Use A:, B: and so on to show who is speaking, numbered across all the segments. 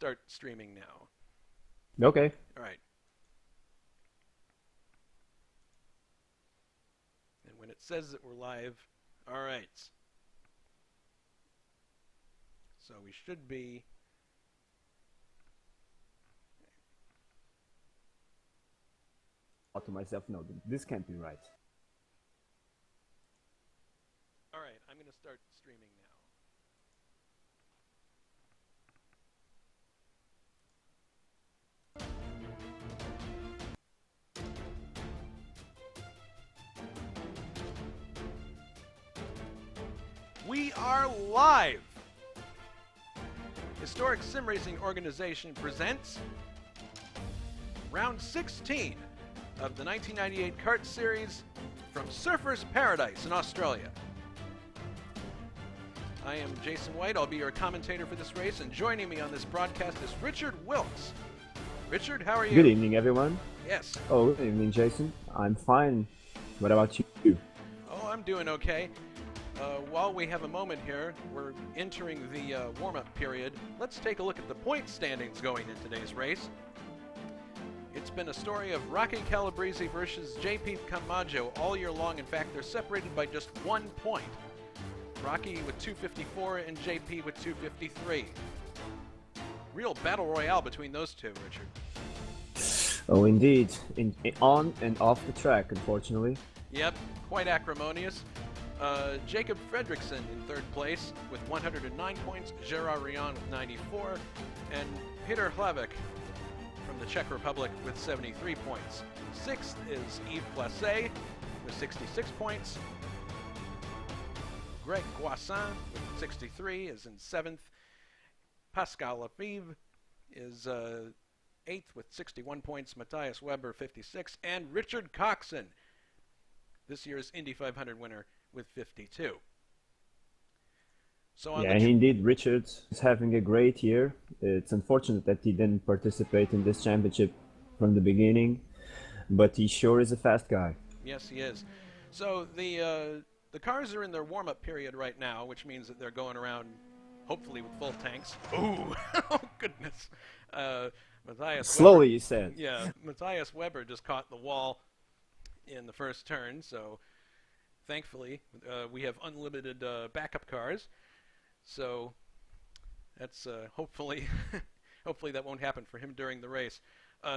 A: start streaming now.
B: Okay.
A: All right. And when it says that we're live, all right. So we should be.
B: Thought to myself, no, this can't be right.
A: All right, I'm going to start streaming now. We are live! Historic Sim Racing Organization presents Round 16 of the 1998 Kart Series from Surfers Paradise in Australia. I am Jason White. I'll be your commentator for this race, and joining me on this broadcast is Richard Wilkes. Richard, how are you?
B: Good evening, everyone.
A: Yes.
B: Oh, good evening, Jason. I'm fine. What about you?
A: Oh, I'm doing okay. While we have a moment here, we're entering the warm-up period. Let's take a look at the point standings going in today's race. It's been a story of Rocky Calabrese versus JP Camacho all year long. In fact, they're separated by just 1 point. Rocky with 254 and JP with 253. Real battle royale between those two, Richard.
B: Oh, indeed. On and off the track, unfortunately.
A: Yep, quite acrimonious. Jacob Fredrickson in third place with 109 points, Gerard Rion with 94, and Peter Hlavik from the Czech Republic with 73 points. Sixth is Yves Placé with 66 points. Greg Guassin with 63 is in seventh. Pascal Lefebvre is eighth with 61 points. Matthias Weber 56, and Richard Coxon, this year's Indy 500 winner, with 52. So on
B: indeed, Richard is having a great year. It's unfortunate that he didn't participate in this championship from the beginning, but he sure is a fast guy.
A: Yes, he is. So the cars are in their warm-up period right now, which means that they're going around, hopefully with full tanks. Ooh, oh goodness. Matthias
B: Slowly,
A: Weber,
B: you said.
A: Yeah, Matthias Weber just caught the wall in the first turn, so thankfully we have unlimited backup cars. So that's hopefully hopefully that won't happen for him during the race.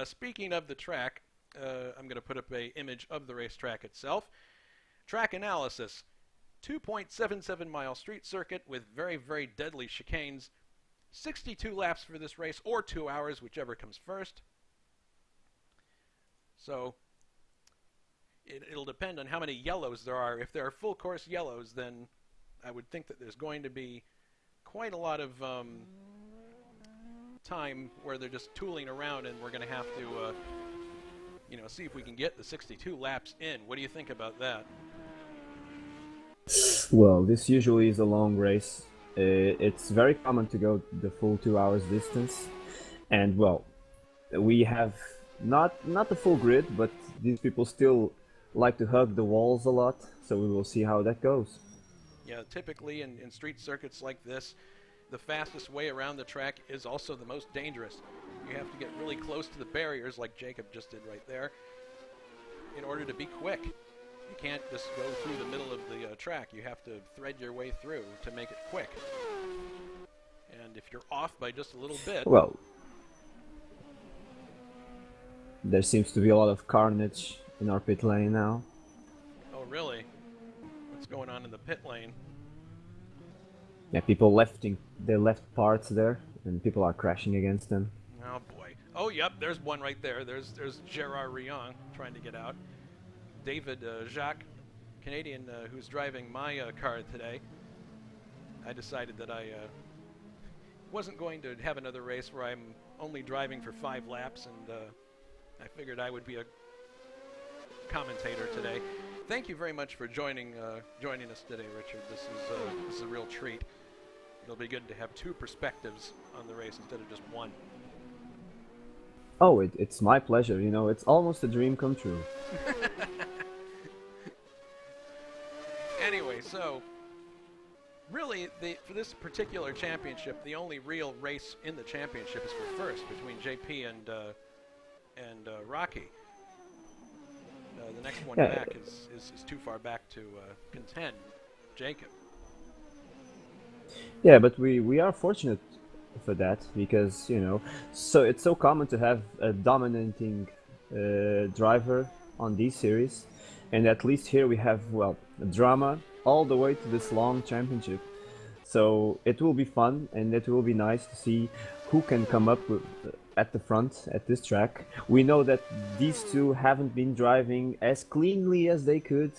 A: Speaking of the track, I'm going to put up an image of the racetrack itself. Track analysis: 2.77 mile street circuit with very, very deadly chicanes. 62 laps for this race, or 2 hours, whichever comes first. So it'll depend on how many yellows there are. If there are full course yellows, then I would think that there's going to be quite a lot of time where they're just tooling around, and we're going to have to see if we can get the 62 laps in. What do you think about that?
B: Well, this usually is a long race. It's very common to go the full 2 hours distance, and well, we have not the full grid, but these people still like to hug the walls a lot, so we will see how that goes.
A: Yeah, typically in street circuits like this, the fastest way around the track is also the most dangerous. You have to get really close to the barriers, like Jacob just did right there, in order to be quick. You can't just go through the middle of the track. You have to thread your way through to make it quick. And if you're off by just a little bit...
B: Well, there seems to be a lot of carnage in our pit lane now.
A: Oh, really? What's going on in the pit lane?
B: Yeah, people left parts there, and people are crashing against them.
A: Oh, boy. Oh, yep, there's one right there. There's Gerard Rion trying to get out. David Jacques, Canadian, who's driving my car today. I decided that I wasn't going to have another race where I'm only driving for 5 laps, and I figured I would be a commentator today. Thank you very much for joining us today, Richard. This is a real treat. It'll be good to have 2 perspectives on the race instead of just 1.
B: Oh, it's my pleasure. You know, it's almost a dream come true.
A: Anyway, so really, for this particular championship, the only real race in the championship is for first between JP and Rocky. The next one
B: Yeah,
A: back is too far back to contend Jacob.
B: yeah, but we are fortunate for that because so it's so common to have a dominating driver on these series, and at least here we have a drama all the way to this long championship. So it will be fun and it will be nice to see who can come up with, at the front at this track. We know that these two haven't been driving as cleanly as they could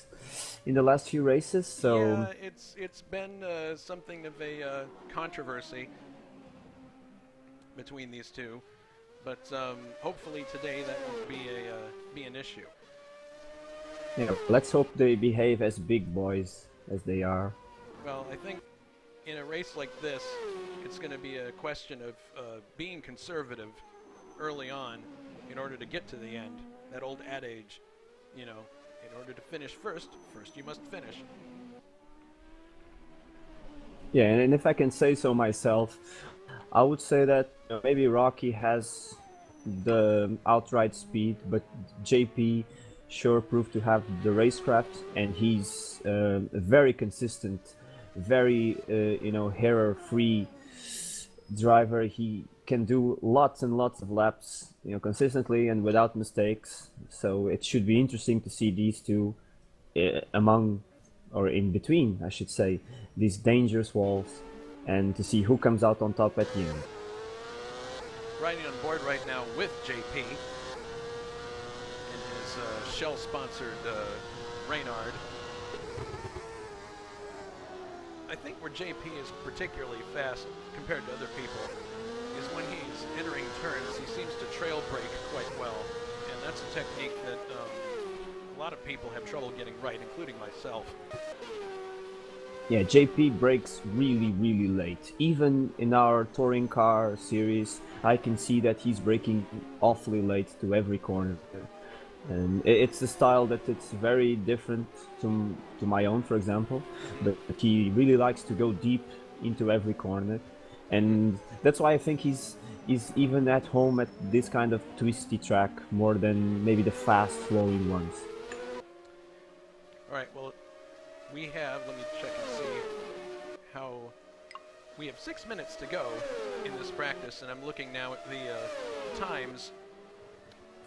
B: in the last few races, so
A: Yeah, it's been something of a controversy between these two, but hopefully today that won't be an issue.
B: let's hope they behave as big boys as they are.
A: Well, I think in a race like this, it's going to be a question of being conservative early on in order to get to the end. That old adage, in order to finish first you must finish.
B: Yeah, and if I can say so myself, I would say that maybe Rocky has the outright speed, but JP sure proved to have the racecraft, and he's very consistent, very error-free driver. He can do lots and lots of laps, consistently and without mistakes. So it should be interesting to see these two among, or in between, I should say, these dangerous walls, and to see who comes out on top at the end.
A: Riding on board right now with JP in his Shell-sponsored Reynard. I think where JP is particularly fast compared to other people is when he's entering turns. He seems to trail brake quite well, and that's a technique that a lot of people have trouble getting right, including myself.
B: Yeah, JP brakes really, really late. Even in our touring car series, I can see that he's braking awfully late to every corner. And it's a style that it's very different to my own, for example. But he really likes to go deep into every corner, and that's why I think he's even at home at this kind of twisty track more than maybe the fast-flowing ones.
A: All right, well, we have, let me check and see how, we have 6 minutes to go in this practice, and I'm looking now at the times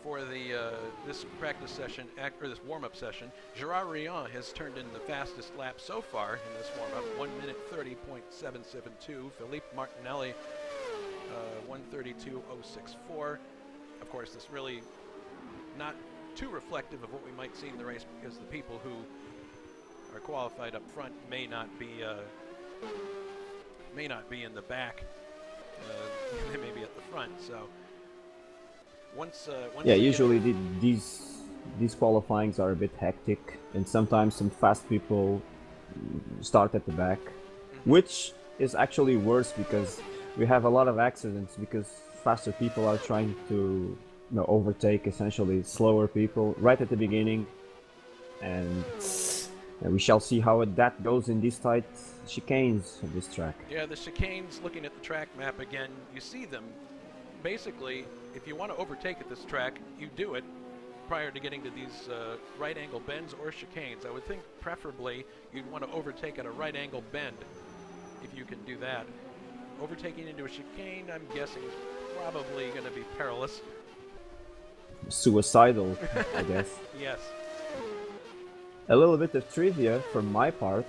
A: for the this practice session, or this warm-up session. Gerard Rion has turned in the fastest lap so far in this warm-up, 1 minute 30.772. Philippe Martinelli, 1:32.064. Of course, this really not too reflective of what we might see in the race, because the people who are qualified up front may not be in the back. They may be at the front. So once
B: yeah, usually these qualifyings are a bit hectic, and sometimes some fast people start at the back, which is actually worse because we have a lot of accidents because faster people are trying to overtake essentially slower people right at the beginning, and we shall see how that goes in these tight chicanes of this track.
A: Yeah, the chicanes, looking at the track map again, you see them. Basically, if you want to overtake at this track, you do it prior to getting to these right angle bends or chicanes. I would think preferably you'd want to overtake at a right angle bend if you can do that. Overtaking into a chicane, I'm guessing, is probably going to be perilous.
B: Suicidal, I guess.
A: Yes.
B: A little bit of trivia from my part.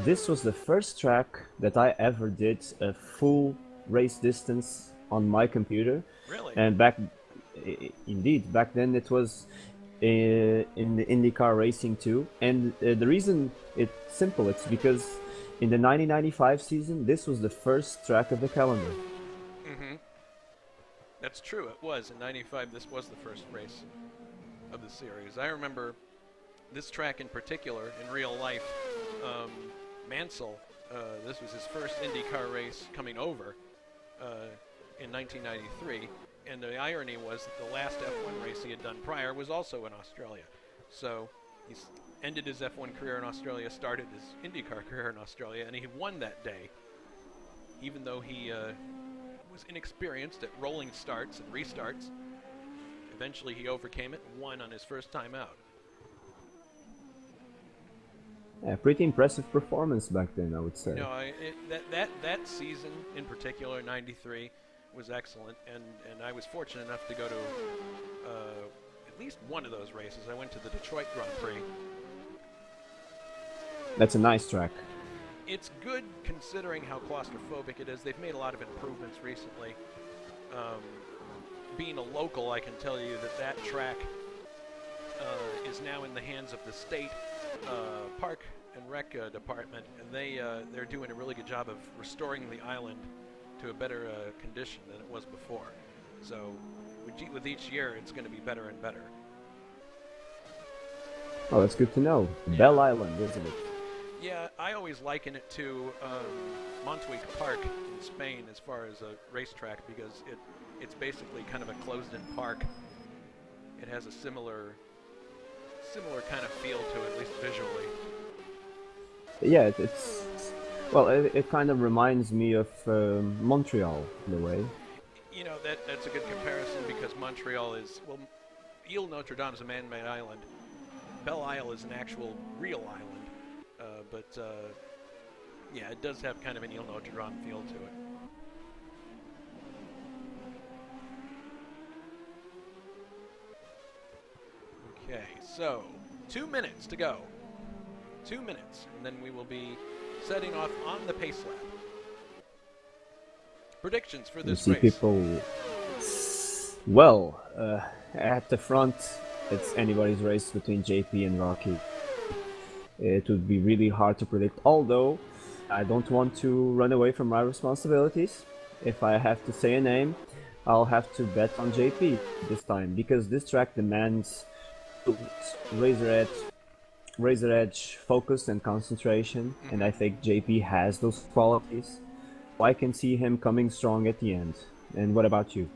B: This was the first track that I ever did a full race distance on my computer.
A: Really?
B: And back then it was in the IndyCar racing too. And the reason it's simple, it's because in the 1995 season, this was the first track of the calendar.
A: Mm-hmm. That's true. It was. In 95, this was the first race of the series. I remember this track in particular in real life. Mansell, this was his first IndyCar race coming over in 1993. And the irony was that the last F1 race he had done prior was also in Australia. So ended his F1 career in Australia, started his IndyCar career in Australia, and he won that day, even though he was inexperienced at rolling starts and restarts. Eventually he overcame it and won on his first time out.
B: Yeah, pretty impressive performance back then, I would say.
A: No, that season in particular, '93, was excellent, and I was fortunate enough to go to at least one of those races. I went to the Detroit Grand Prix.
B: That's a nice track.
A: It's good considering how claustrophobic it is. They've made a lot of improvements recently. Being a local, I can tell you that track is now in the hands of the state park and rec department, and they're doing a really good job of restoring the island to a better condition than it was before. So with each year, it's going to be better and better.
B: Oh, that's good to know.
A: Yeah.
B: Bell Island, isn't it?
A: Yeah, I always liken it to Montjuic Park in Spain as far as a racetrack, because it's basically kind of a closed-in park. It has a similar kind of feel to it, at least visually.
B: Yeah, it kind of reminds me of Montreal in a way.
A: You know, that's a good comparison, because Montreal is, well, Ile Notre Dame is a man-made island. Belle Isle is an actual real island. But yeah, it does have kind of an Ile Notre Dame feel to it. Okay, so 2 minutes to go. 2 minutes, and then we will be setting off on the pace lap. Predictions for this
B: You
A: race.
B: see people. Well, at the front, it's anybody's race between JP and Rocky. It would be really hard to predict, although I don't want to run away from my responsibilities. If I have to say a name, I'll have to bet on JP this time, because this track demands razor edge focus and concentration, and I think JP has those qualities. I can see him coming strong at the end. And what about you?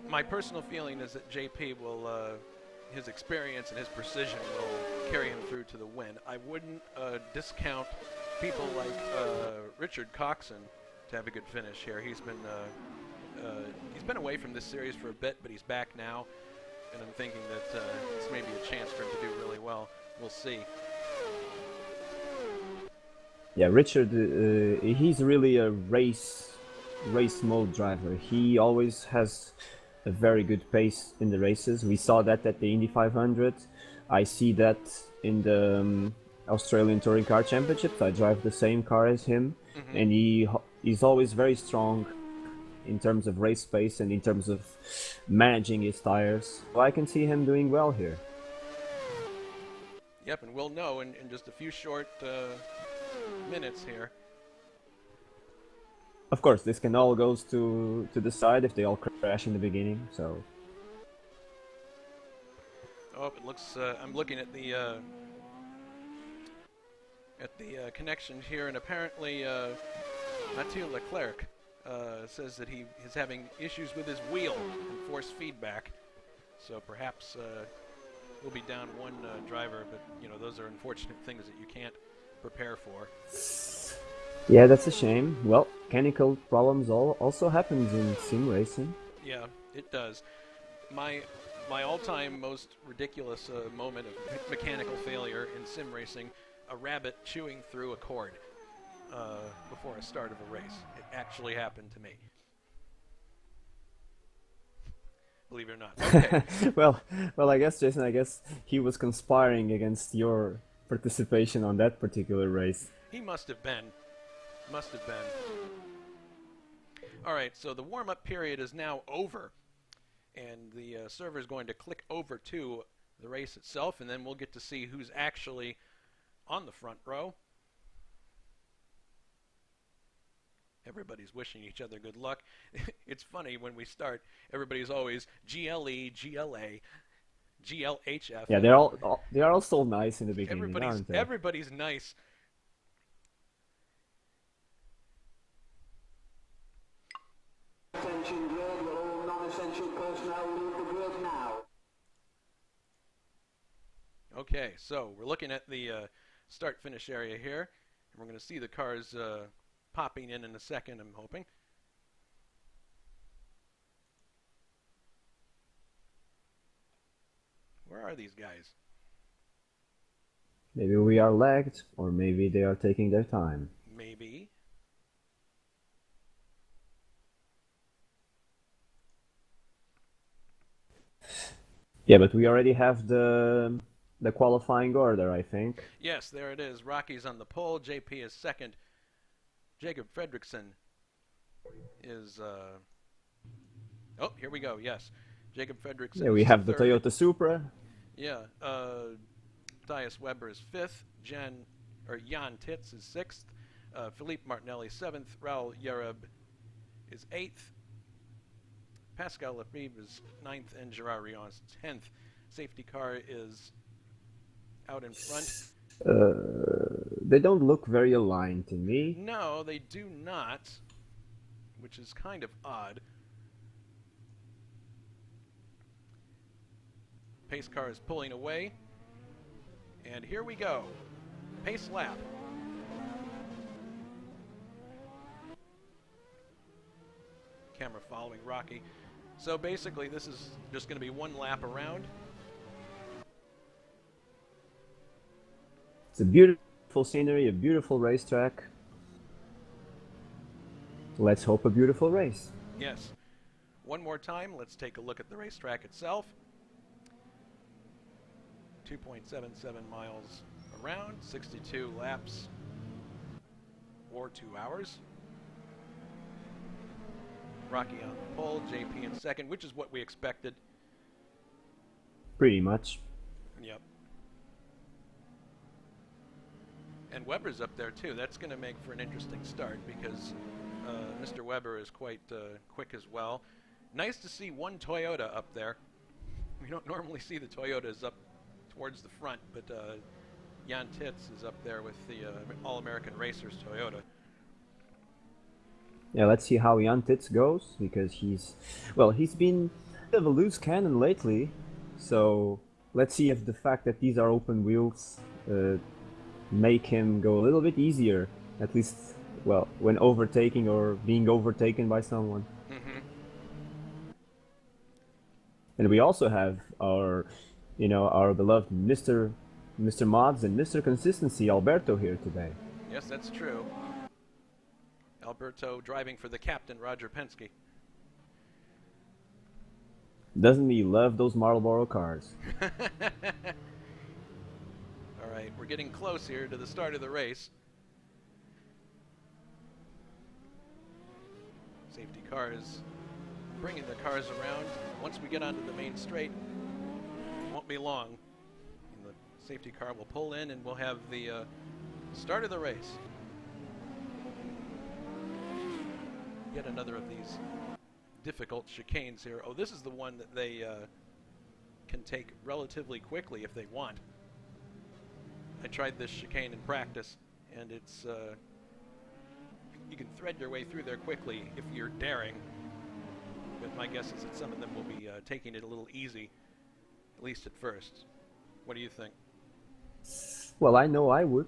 A: My personal feeling is that JP will, his experience and his precision will carry him through to the win. I wouldn't discount people like Richard Coxon to have a good finish here. He's been away from this series for a bit, but he's back now, and I'm thinking that it's maybe a chance for him to do really well. We'll see.
B: Yeah, Richard, he's really a race mode driver. He always has a very good pace in the races. We saw that at the Indy 500. I see that in the Australian Touring Car Championships. I drive the same car as him, and he's always very strong in terms of race pace and in terms of managing his tires. So I can see him doing well here.
A: Yep, and we'll know in just a few short minutes here.
B: Of course, this can all goes to the side if they all crash in the beginning. So.
A: Oh, it looks. I'm looking at the connection here, and apparently Mathieu Leclerc says that he is having issues with his wheel and force feedback. So perhaps we'll be down one driver, but you know, those are unfortunate things that you can't prepare for.
B: Yeah, that's a shame. Well, mechanical problems also happens in sim racing.
A: Yeah, it does. My all-time most ridiculous moment of mechanical failure in sim racing: a rabbit chewing through a cord before a start of a race. It actually happened to me. Believe it or not. Okay.
B: well, I guess, Jason, he was conspiring against your participation on that particular race.
A: He must have been. All right, so the warm-up period is now over, and the server is going to click over to the race itself, and then we'll get to see who's actually on the front row. Everybody's wishing each other good luck. It's funny, when we start, everybody's always GLE, GLA, GLHF.
B: Yeah, they are all so nice in the beginning, aren't they?
A: Everybody's nice.
C: Attention grid, will all non-essential personnel leave the grid now?
A: Okay, so we're looking at the start-finish area here, and we're going to see the cars popping in a second, I'm hoping. Where are these guys?
B: Maybe we are lagged, or maybe they are taking their time.
A: Maybe.
B: Yeah, but we already have the qualifying order, I think.
A: Yes, there it is. Rocky's on the pole. JP is second. Jacob Fredrickson is. Oh, here we go. Yes, Jacob Fredrickson
B: Yeah, we
A: is
B: have the
A: third.
B: Toyota Supra.
A: Yeah, Matthias Weber is fifth. Jan Titz is sixth. Philippe Martinelli seventh. Raul Yareb is eighth. Pascal Lefebvre is ninth, and Gerard Rion is 10th. Safety car is out in front.
B: They don't look very aligned to me.
A: No, they do not, which is kind of odd. Pace car is pulling away, and here we go. Pace lap. Camera following Rocky. So basically, this is just going to be one lap around.
B: It's a beautiful scenery, a beautiful racetrack. Let's hope a beautiful race.
A: Yes. One more time, let's take a look at the racetrack itself. 2.77 miles around, 62 laps, or 2 hours. Rocky on the pole, JP in second, which is what we expected.
B: Pretty much.
A: Yep. And Weber's up there too. That's going to make for an interesting start because Mr. Weber is quite quick as well. Nice to see one Toyota up there. We don't normally see the Toyotas up towards the front, but Jan Titz is up there with the All-American Racers Toyota.
B: Yeah, let's see how Jan Titz goes, because he's been a bit of a loose cannon lately. So let's see if the fact that these are open wheels make him go a little bit easier, at least, well, when overtaking or being overtaken by someone.
A: Mm-hmm.
B: And we also have our beloved Mr. Mods and Mr. Consistency, Alberto, here today.
A: Yes, that's true. Alberto driving for the captain, Roger Penske.
B: Doesn't he love those Marlboro cars?
A: All right, we're getting close here to the start of the race. Safety car is bringing the cars around. Once we get onto the main straight, it won't be long. And the safety car will pull in and we'll have the start of the race. Yet another of these difficult chicanes here. Oh, this is the one that they can take relatively quickly if they want. I tried this chicane in practice, and it's you can thread your way through there quickly if you're daring. But my guess is that some of them will be taking it a little easy, at least at first. What do you think?
B: Well, I know I would.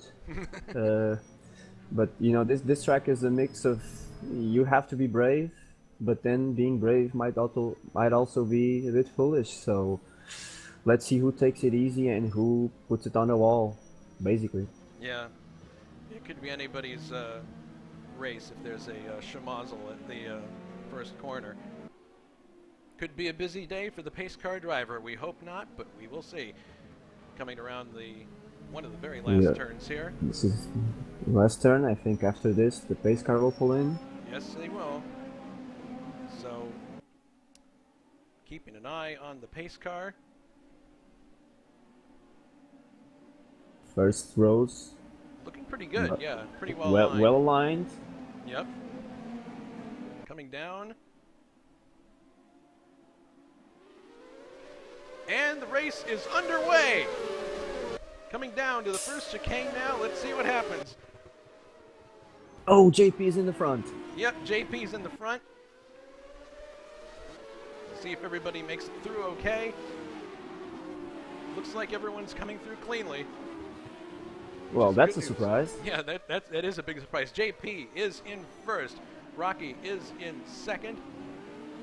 B: But this track is a mix of, you have to be brave, but then being brave might also be a bit foolish. So let's see who takes it easy and who puts it on the wall, basically.
A: Yeah, it could be anybody's race if there's a schmozzle at the first corner. Could be a busy day for the pace car driver. We hope not, but we will see. Coming around one of the very last turns here.
B: This is the last turn. I think after this, the pace car will pull in.
A: Yes, they will. So, keeping an eye on the pace car.
B: First rows.
A: Looking pretty good, yeah. Pretty well aligned.
B: Well aligned.
A: Yep. Coming down. And the race is underway. Coming down to the first chicane now. Let's see what happens.
B: Oh, JP's in the front.
A: Yep, JP's in the front. See if everybody makes it through okay. looks like everyone's coming through cleanly.
B: Well,
A: Which is
B: that's
A: good
B: a
A: news.
B: surprise.
A: Yeah, that is a big surprise. JP is in first. Rocky is in second.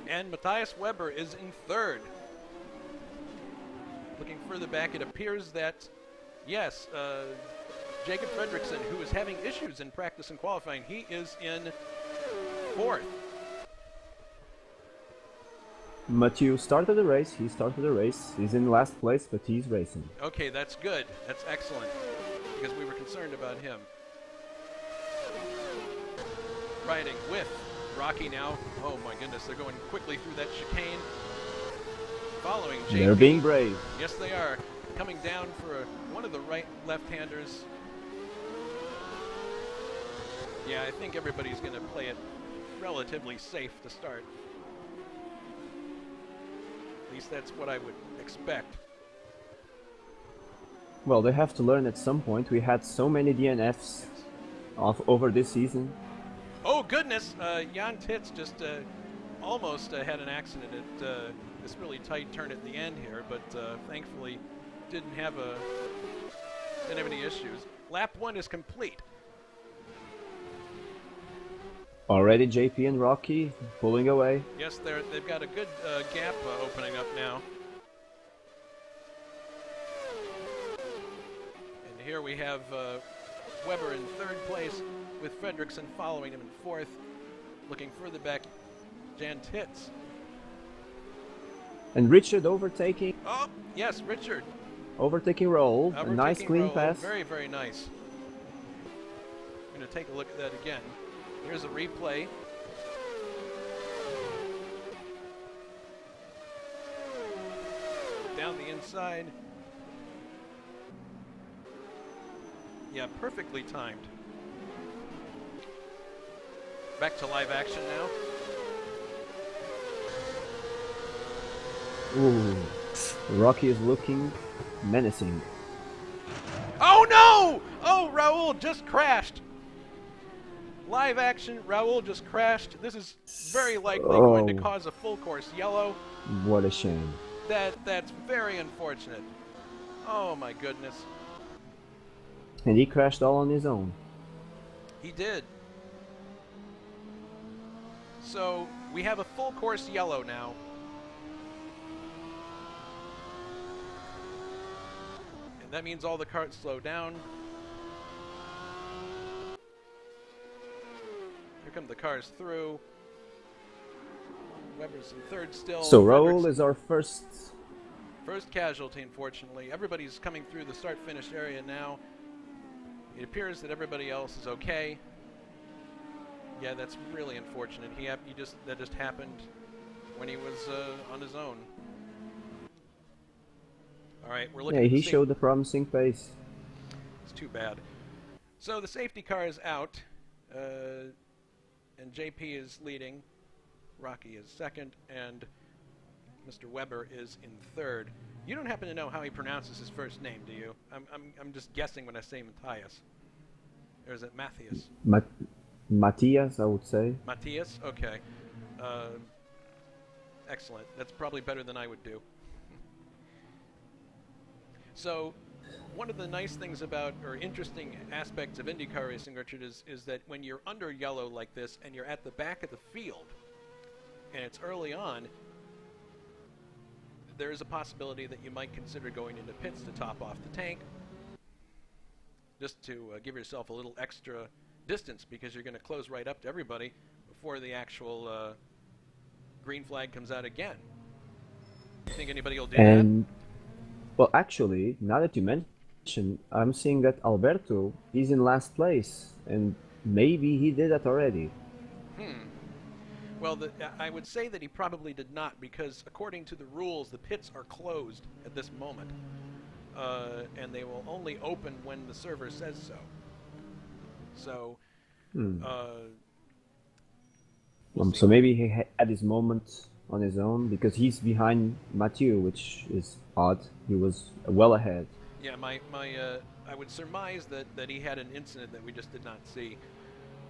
A: And Matthias Weber is in third. Looking further back, it appears that, yes, Jacob Fredrickson, who is having issues in practice and qualifying, he is in fourth.
B: Mathieu started the race. He started the race. He's in last place, but he's racing.
A: Okay, that's good. That's excellent, because we were concerned about him. Riding with Rocky now. Oh my goodness, they're going quickly through that chicane. Following JP.
B: They're being brave.
A: Yes, they are. Coming down for one of the right left-handers. Yeah, I think everybody's going to play it relatively safe to start. At least that's what I would expect.
B: Well, they have to learn at some point. We had so many DNFs over this season.
A: Oh goodness! Jan Titz just almost had an accident at this really tight turn at the end here, but thankfully didn't have any issues. Lap 1 is complete.
B: Already JP and Rocky pulling away.
A: Yes, they've got a good gap opening up now. And here we have Weber in third place, with Fredrickson following him in fourth. Looking further back, Jan Titz.
B: And Richard overtaking.
A: Oh, yes, Richard.
B: Overtaking Raoul. A nice clean
A: Raoul.
B: pass.
A: Very, very nice. I'm going to take a look at that again. Here's a replay. Down the inside. Yeah, perfectly timed. Back to live action now.
B: Ooh. Rocky is looking menacing.
A: Oh no! Oh, Raoul just crashed. Live action, Raoul just crashed. This is very likely going to cause a full course yellow.
B: What a shame.
A: That's very unfortunate. Oh my goodness.
B: And he crashed all on his own.
A: He did. So we have a full course yellow now. And that means all the carts slow down. Here come the cars through. Weber's in third still.
B: So Raoul is our first
A: casualty, unfortunately. Everybody's coming through the start-finish area now. It appears that everybody else is okay. Yeah, that's really unfortunate. That just happened when he was on his own. All right, we're looking.
B: Yeah, he showed a promising pace.
A: It's too bad. So the safety car is out, and JP is leading. Rocky is second, and Mr. Weber is in third. You don't happen to know how he pronounces his first name, do you? I'm just guessing when I say Matthias. Or is it Matthias?
B: Matthias, I would say.
A: Matthias? Okay. Excellent. That's probably better than I would do. So, one of the nice things about, or interesting aspects of IndyCar racing, Richard, is that when you're under yellow like this and you're at the back of the field, and it's early on, there is a possibility that you might consider going into pits to top off the tank, just to give yourself a little extra distance, because you're going to close right up to everybody before the actual green flag comes out again. You think anybody will do that?
B: Well, actually, now that you mention, I'm seeing that Alberto is in last place, and maybe he did that already.
A: Well, I would say that he probably did not, because according to the rules, the pits are closed at this moment, and they will only open when the server says so. So,
B: so maybe he had his moment on his own, because he's behind Mathieu, which is odd. He was well ahead.
A: Yeah, I would surmise that he had an incident that we just did not see.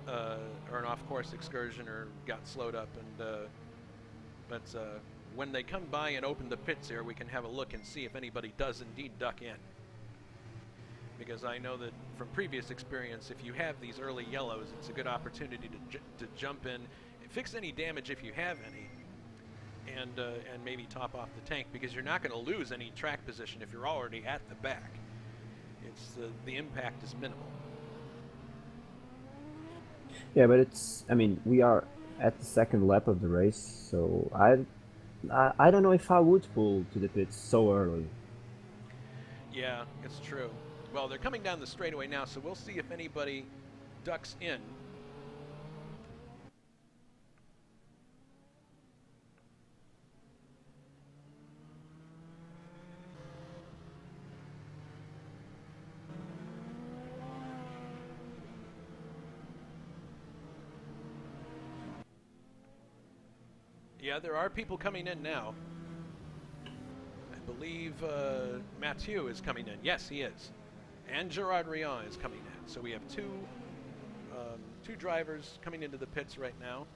A: Or an off-course excursion, or got slowed up, and but when they come by and open the pits here, we can have a look and see if anybody does indeed duck in. Because I know that from previous experience, if you have these early yellows, it's a good opportunity to jump in, fix any damage if you have any, and maybe top off the tank, because you're not going to lose any track position if you're already at the back. It's the impact is minimal.
B: Yeah, but I mean, we are at the second lap of the race, so I don't know if I would pull to the pits so early.
A: Yeah, it's true. Well, they're coming down the straightaway now, so we'll see if anybody ducks in. Yeah, there are people coming in now. I believe Mathieu is coming in. Yes, he is. And Gerard Rion is coming in. So we have two drivers coming into the pits right now.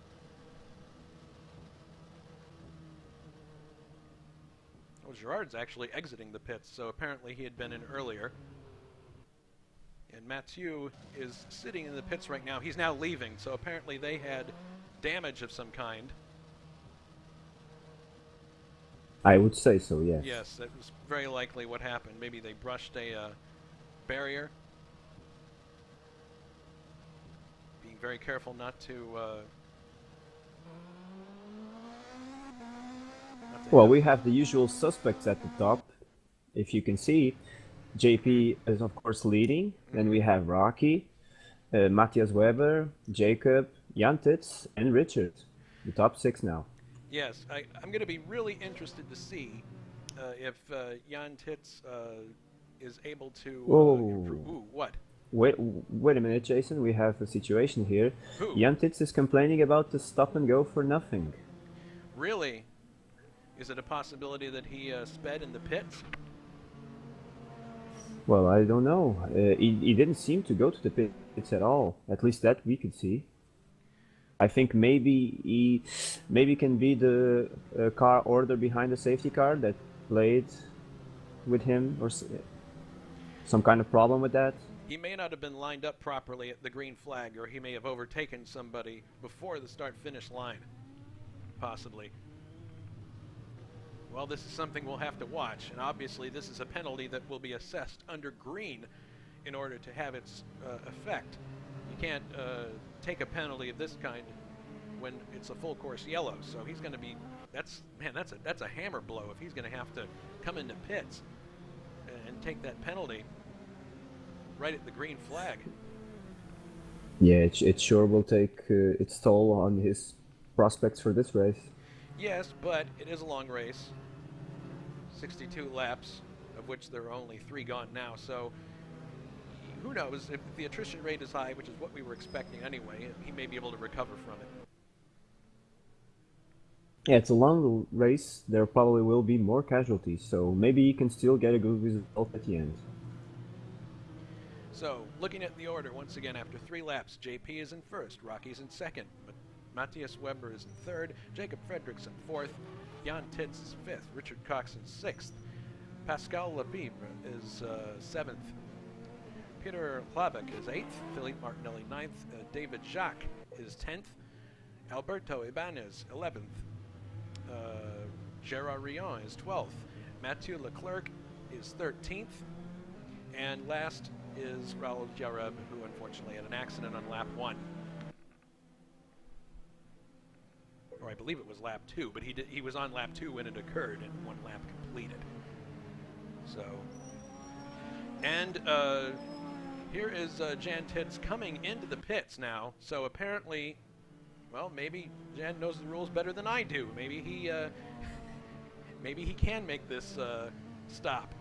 A: Oh, Gerard's actually exiting the pits, so apparently he had been in earlier. And Mathieu is sitting in the pits right now. He's now leaving, so apparently they had damage of some kind.
B: I would say so, yes.
A: Yes, that was very likely what happened. Maybe they brushed a barrier. Being very careful not to...
B: Well, we have the usual suspects at the top. If you can see, JP is of course leading. Then we have Rocky, Matthias Weber, Jacob, Jan Tits, and Richard. The top 6 now.
A: Yes, I'm going to be really interested to see if Jan Tits is able to improve. Ooh, what?
B: Wait a minute, Jason. We have a situation here.
A: Who?
B: Jan Tits is complaining about the stop and go for nothing.
A: Really? Is it a possibility that he sped in the pits?
B: Well, I don't know. He didn't seem to go to the pits at all. At least that we could see. I think maybe he can be the car order behind the safety car that played with him, or some kind of problem with that.
A: He may not have been lined up properly at the green flag, or he may have overtaken somebody before the start-finish line. Possibly. Well, this is something we'll have to watch, and obviously this is a penalty that will be assessed under green in order to have its effect. You can't take a penalty of this kind when it's a full course yellow, so he's going to be, that's a hammer blow if he's going to have to come into pits and take that penalty right at the green flag.
B: Yeah, it sure will take its toll on his prospects for this race.
A: Yes, but it is a long race, 62 laps, of which there are only 3 gone now, so who knows, if the attrition rate is high, which is what we were expecting anyway, he may be able to recover from it.
B: Yeah, it's a long race. There probably will be more casualties, so maybe he can still get a good result at the end.
A: So, looking at the order, once again, after 3 laps, JP is in first, Rocky's in second, Matthias Weber is in third, Jacob Fredericks in fourth, Jan Tits is fifth, Richard Cox in sixth, Pascal Labibre is seventh, Peter Hlavek is 8th, Philippe Martinelli 9th, David Jacques is 10th, Alberto Ibanez 11th, Gerard Rion is 12th, Mathieu Leclerc is 13th, and last is Raoul Jareb, who unfortunately had an accident on lap 1. Or I believe it was lap 2, but he was on lap 2 when it occurred, and 1 lap completed. So, and here is Jan Tits coming into the pits now. So apparently, well, maybe Jan knows the rules better than I do. Maybe he can make this stop.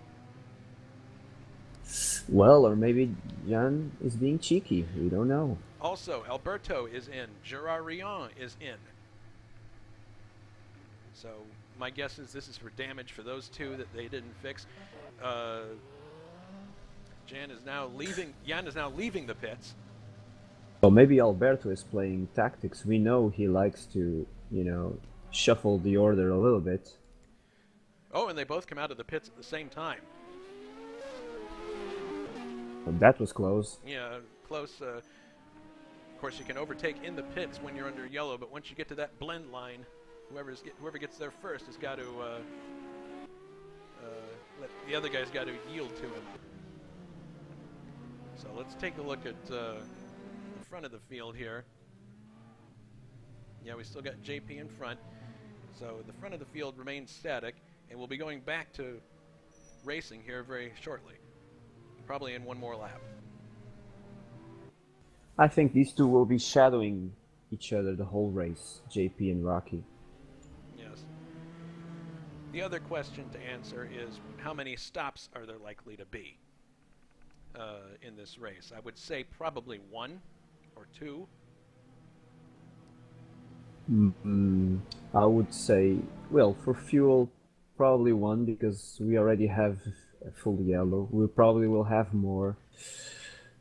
B: Well, or maybe Jan is being cheeky. We don't know.
A: Also, Alberto is in. Gerard Rion is in. So my guess is this is for damage for those 2 that they didn't fix. Jan is now leaving the pits.
B: Well, maybe Alberto is playing tactics. We know he likes to, shuffle the order a little bit.
A: Oh, and they both come out of the pits at the same time.
B: But that was close.
A: Yeah, close. Of course, you can overtake in the pits when you're under yellow, but once you get to that blend line, whoever gets there first has got to the other guy's got to yield to him. So let's take a look at the front of the field here. Yeah, we still got JP in front. So the front of the field remains static, and we'll be going back to racing here very shortly. Probably in one more lap.
B: I think these two will be shadowing each other the whole race, JP and Rocky.
A: Yes. The other question to answer is how many stops are there likely to be in this race? I would say probably 1 or 2.
B: I would say, well, for fuel, probably 1 because we already have a full yellow. We probably will have more.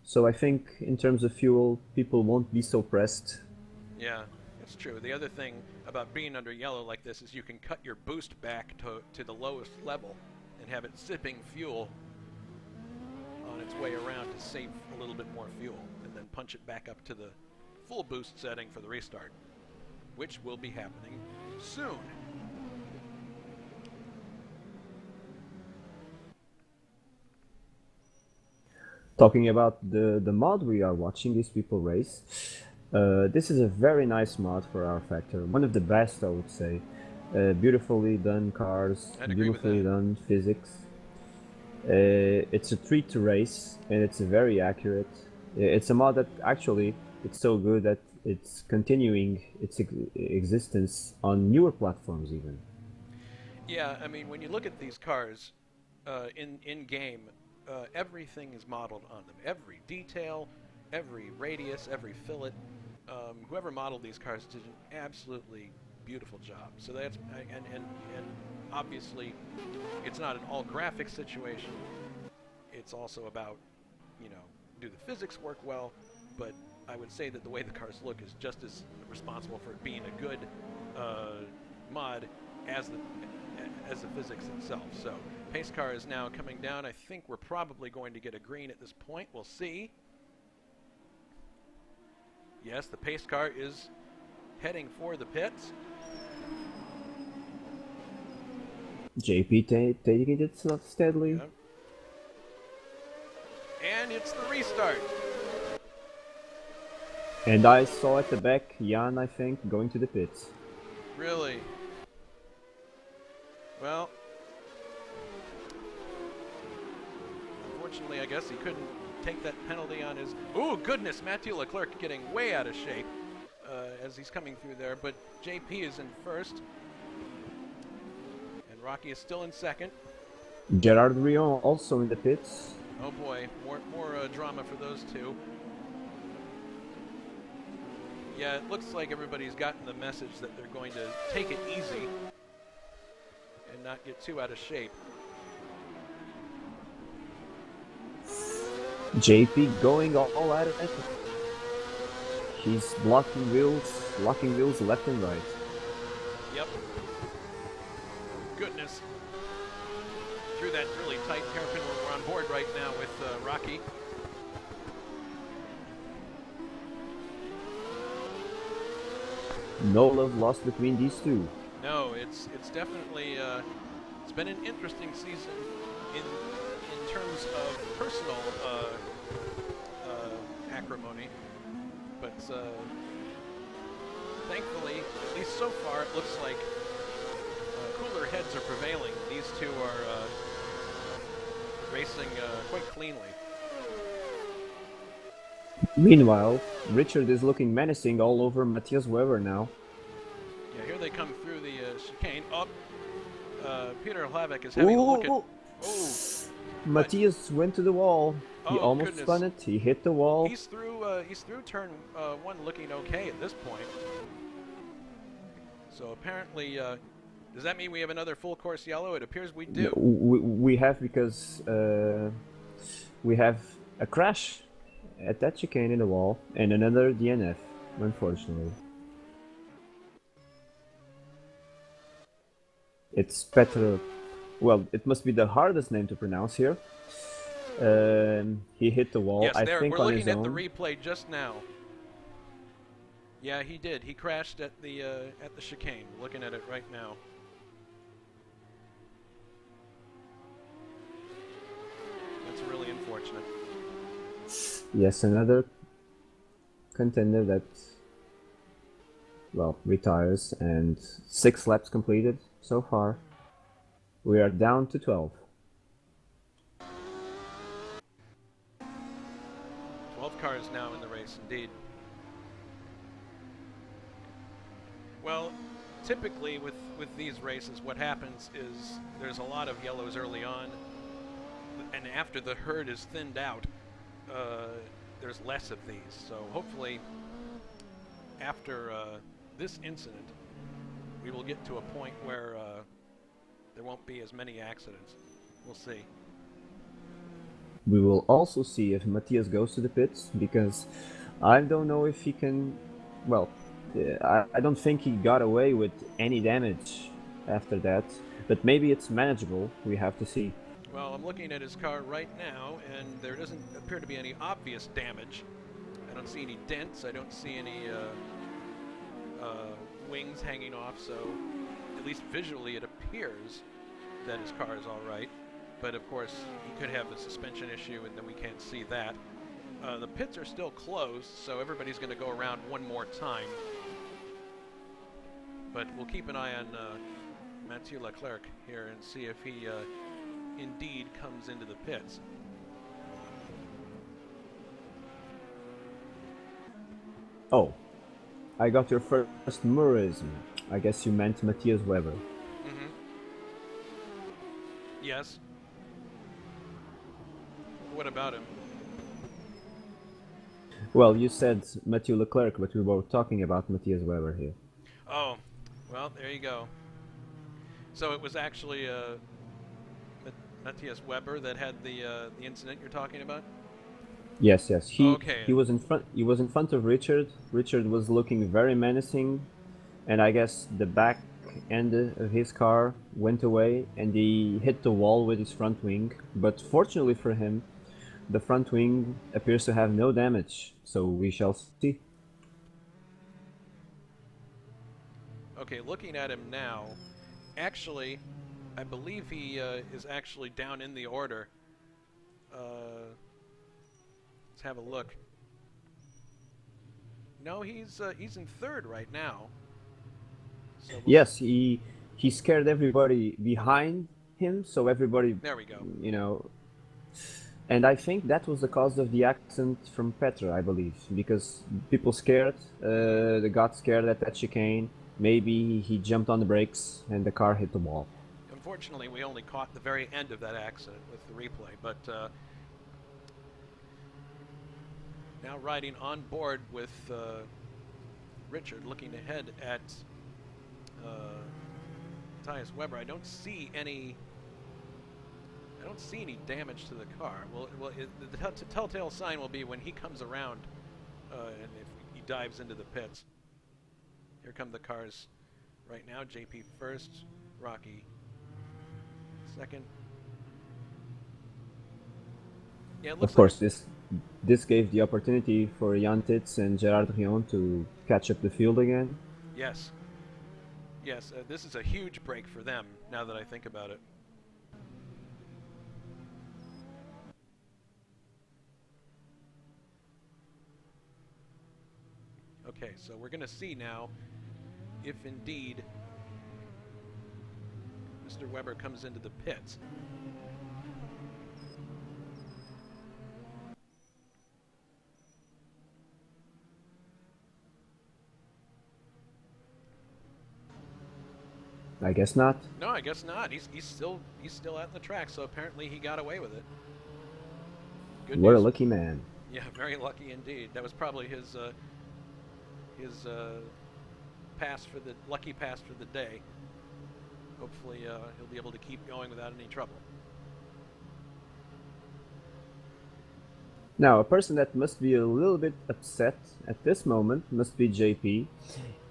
B: So I think in terms of fuel, people won't be so pressed.
A: Yeah, it's true. The other thing about being under yellow like this is you can cut your boost back to the lowest level and have it sipping fuel on its way around to save a little bit more fuel, and then punch it back up to the full boost setting for the restart, which will be happening soon.
B: Talking about the mod we are watching these people race, this is a very nice mod for our factor. One of the best, I would say. Beautifully done cars, beautifully done physics. It's a treat to race, and it's very accurate. It's a mod that actually it's so good that it's continuing its existence on newer platforms even.
A: Yeah, I mean, when you look at these cars in game, everything is modeled on them. Every detail, every radius, every fillet. Whoever modeled these cars did an absolutely beautiful job. So that's and obviously, it's not an all graphics situation. It's also about, you know, do the physics work well? But I would say that the way the cars look is just as responsible for it being a good mod as the physics itself. So pace car is now coming down. I think we're probably going to get a green at this point. We'll see. Yes, the pace car is heading for the pits.
B: JP taking it steadily.
A: Yeah. And it's the restart.
B: And I saw at the back Jan, I think, going to the pits.
A: Really? Well, unfortunately, I guess he couldn't take that penalty on his... Ooh, goodness, Mathieu Leclerc getting way out of shape as he's coming through there. But JP is in first. And Rocky is still in second.
B: Gerard Rion also in the pits.
A: Oh boy, more drama for those two. Yeah, it looks like everybody's gotten the message that they're going to take it easy and not get too out of shape.
B: JP going all out of it. He's locking wheels left and right.
A: Yep. Goodness. Through that really tight hairpin, we're on board right now with Rocky.
B: No love lost between these two.
A: No, it's definitely it's been an interesting season in terms of personal acrimony, but thankfully, at least so far, it looks like cooler heads are prevailing. These two are racing quite cleanly.
B: Meanwhile, Richard is looking menacing all over Matthias Weber now.
A: Yeah, here they come through the chicane. Up, Peter Hlavik is having a look at. Oh,
B: Matthias went to the wall. He almost spun it. He hit the wall.
A: He's through turn 1, looking okay at this point. So apparently, does that mean we have another full course yellow? It appears we do.
B: We have, because we have a crash at that chicane in the wall and another DNF, unfortunately. It's Petr. Well, it must be the hardest name to pronounce here. He hit the wall,
A: Yes,
B: I
A: there.
B: think,
A: We're
B: on his
A: looking at the
B: own.
A: replay just now. Yeah, he did. He crashed at the chicane. Looking at it right now. That's really unfortunate.
B: Yes, another contender that, well, retires, and 6 laps completed so far. We are down to 12.
A: 12 cars now in the race, indeed. Well, typically with these races, what happens is there's a lot of yellows early on, and after the herd is thinned out, there's less of these. So hopefully, after this incident, we will get to a point where there won't be as many accidents. We'll see.
B: We will also see if Matthias goes to the pits, because I don't know if he can. Well, I don't think he got away with any damage after that, but maybe it's manageable. We have to see.
A: Well, I'm looking at his car right now, and there doesn't appear to be any obvious damage. I don't see any dents. I don't see any wings hanging off, so at least visually it appears that his car is all right. But of course, he could have a suspension issue, and then we can't see that. The pits are still closed, so everybody's going to go around one more time. But we'll keep an eye on Mathieu Leclerc here and see if he indeed comes into the pits.
B: Oh, I got your first Murism. I guess you meant Matthias Weber.
A: Mm-hmm. Yes. What about him?
B: Well, you said Mathieu Leclerc, but we were talking about Matthias Weber here.
A: Oh, well, there you go. So it was actually Matthias Weber that had the incident you're talking about?
B: Yes, yes.
A: Okay.
B: He was in front. He was in front of Richard. Richard was looking very menacing, and I guess the back end of his car went away, and he hit the wall with his front wing. But fortunately for him, the front wing appears to have no damage. So we shall see.
A: Okay, looking at him now, actually, I believe he is actually down in the order. Let's have a look. No, he's in third right now. So
B: Yes, he scared everybody behind him, so everybody,
A: there we go.
B: you know. And I think that was the cause of the accident from Petra, I believe, because people scared, they got scared at that chicane. Maybe he jumped on the brakes and the car hit the wall.
A: Unfortunately, we only caught the very end of that accident with the replay, but now riding on board with Richard, looking ahead at Matthias Weber. I don't see any damage to the car. Well, the telltale sign will be when he comes around and if he dives into the pits. Here come the cars right now. JP first, Rocky second. Yeah, it looks
B: Of course, this gave the opportunity for Jan Tits and Gerard Rion to catch up the field again.
A: Yes. Yes, this is a huge break for them, now that I think about it. Okay, so we're going to see now if indeed Mr. Weber comes into the pits.
B: I guess not.
A: No, I guess not. He's still out in the track, so apparently he got away with it. Good
B: What
A: news.
B: a lucky man.
A: Yeah, very lucky indeed. That was probably his lucky pass for the day. Hopefully he'll be able to keep going without any trouble.
B: Now, a person that must be a little bit upset at this moment must be JP.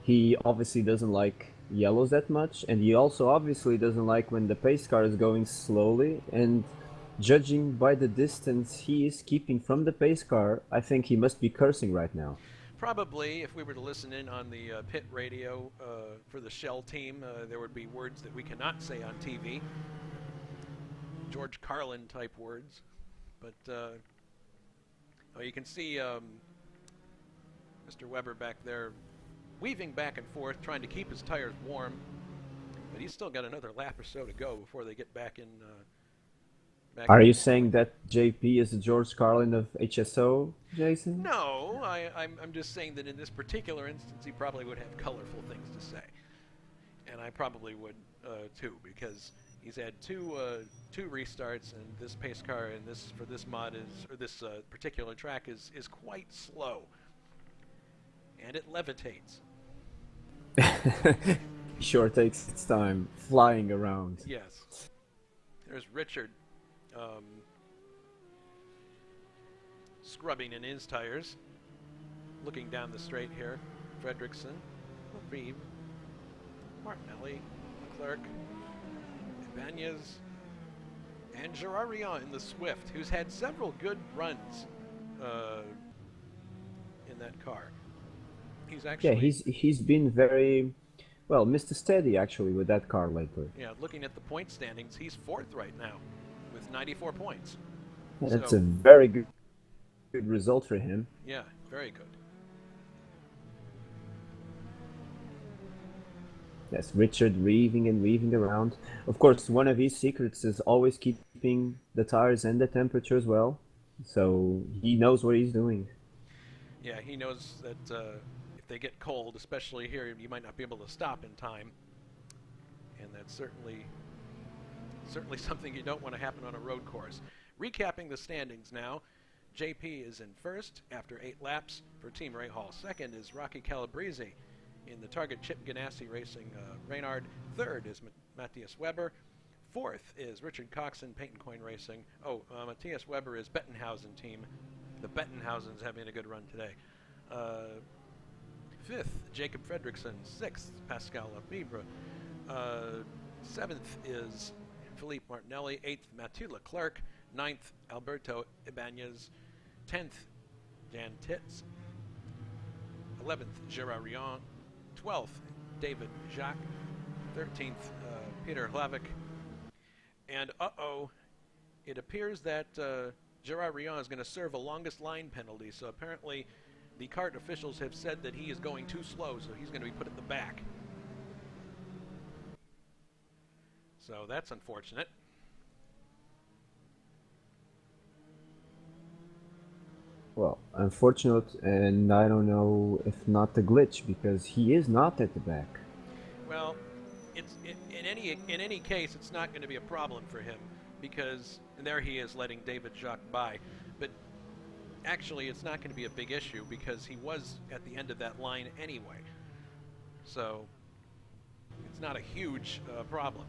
B: He obviously doesn't like yellows that much, and he also obviously doesn't like when the pace car is going slowly. And judging by the distance he is keeping from the pace car, I think he must be cursing right now.
A: Probably, if we were to listen in on the pit radio for the Shell team, there would be words that we cannot say on TV. George Carlin type words. But oh, you can see Mr. Weber back there weaving back and forth, trying to keep his tires warm. But he's still got another lap or so to go before they get back in.
B: Are you saying that JP is the George Carlin of HSO, Jason?
A: No, I'm just saying that in this particular instance, he probably would have colorful things to say, and I probably would too, because he's had two restarts, and this pace car and this for this mod is, or this particular track is quite slow, and it levitates.
B: Sure takes its time flying around.
A: Yes. There's Richard scrubbing in his tires, looking down the straight here. Fredrickson, Levine, Martinelli, Leclerc, Ibanez, and Gerard in the Swift, who's had several good runs in that car. He's actually...
B: Yeah, he's been very... Well, Mr. Steady, actually, with that car lately.
A: Yeah, looking at the point standings, he's fourth right now with 94 points.
B: Yeah, that's a very good result for him.
A: Yeah, very good.
B: Yes, Richard weaving and weaving around. Of course, one of his secrets is always keeping the tires and the temperature as well. So he knows what he's doing.
A: Yeah, he knows that if they get cold, especially here, you might not be able to stop in time. And that's certainly something you don't want to happen on a road course. Recapping the standings now, JP is in first after 8 laps for Team Rahal. Second is Rocky Calabrese in the Target Chip Ganassi Racing Reynard. Third is Matthias Weber. Fourth is Richard Coxon, Paint and Coin Racing. Oh, Matthias Weber is Bettenhausen team. The Bettenhausen's having a good run today. Fifth, Jacob Fredrickson. Sixth, Pascal Labibre. Seventh is Philippe Martinelli. Eighth, Mathieu Leclerc. Ninth, Alberto Ibanez. 10th, Jan Titz. 11th, Gerard Rion. 12th, David Jacques. 13th, Peter Hlavik. And it appears that Gerard Rion is going to serve a longest line penalty. So apparently the kart officials have said that he is going too slow, so he's going to be put at the back. So that's unfortunate.
B: Well, unfortunate, and I don't know if not the glitch, because he is not at the back.
A: Well, in any case, it's not going to be a problem for him, because there he is letting David Jacques by. But actually, it's not going to be a big issue because he was at the end of that line anyway. So it's not a huge problem.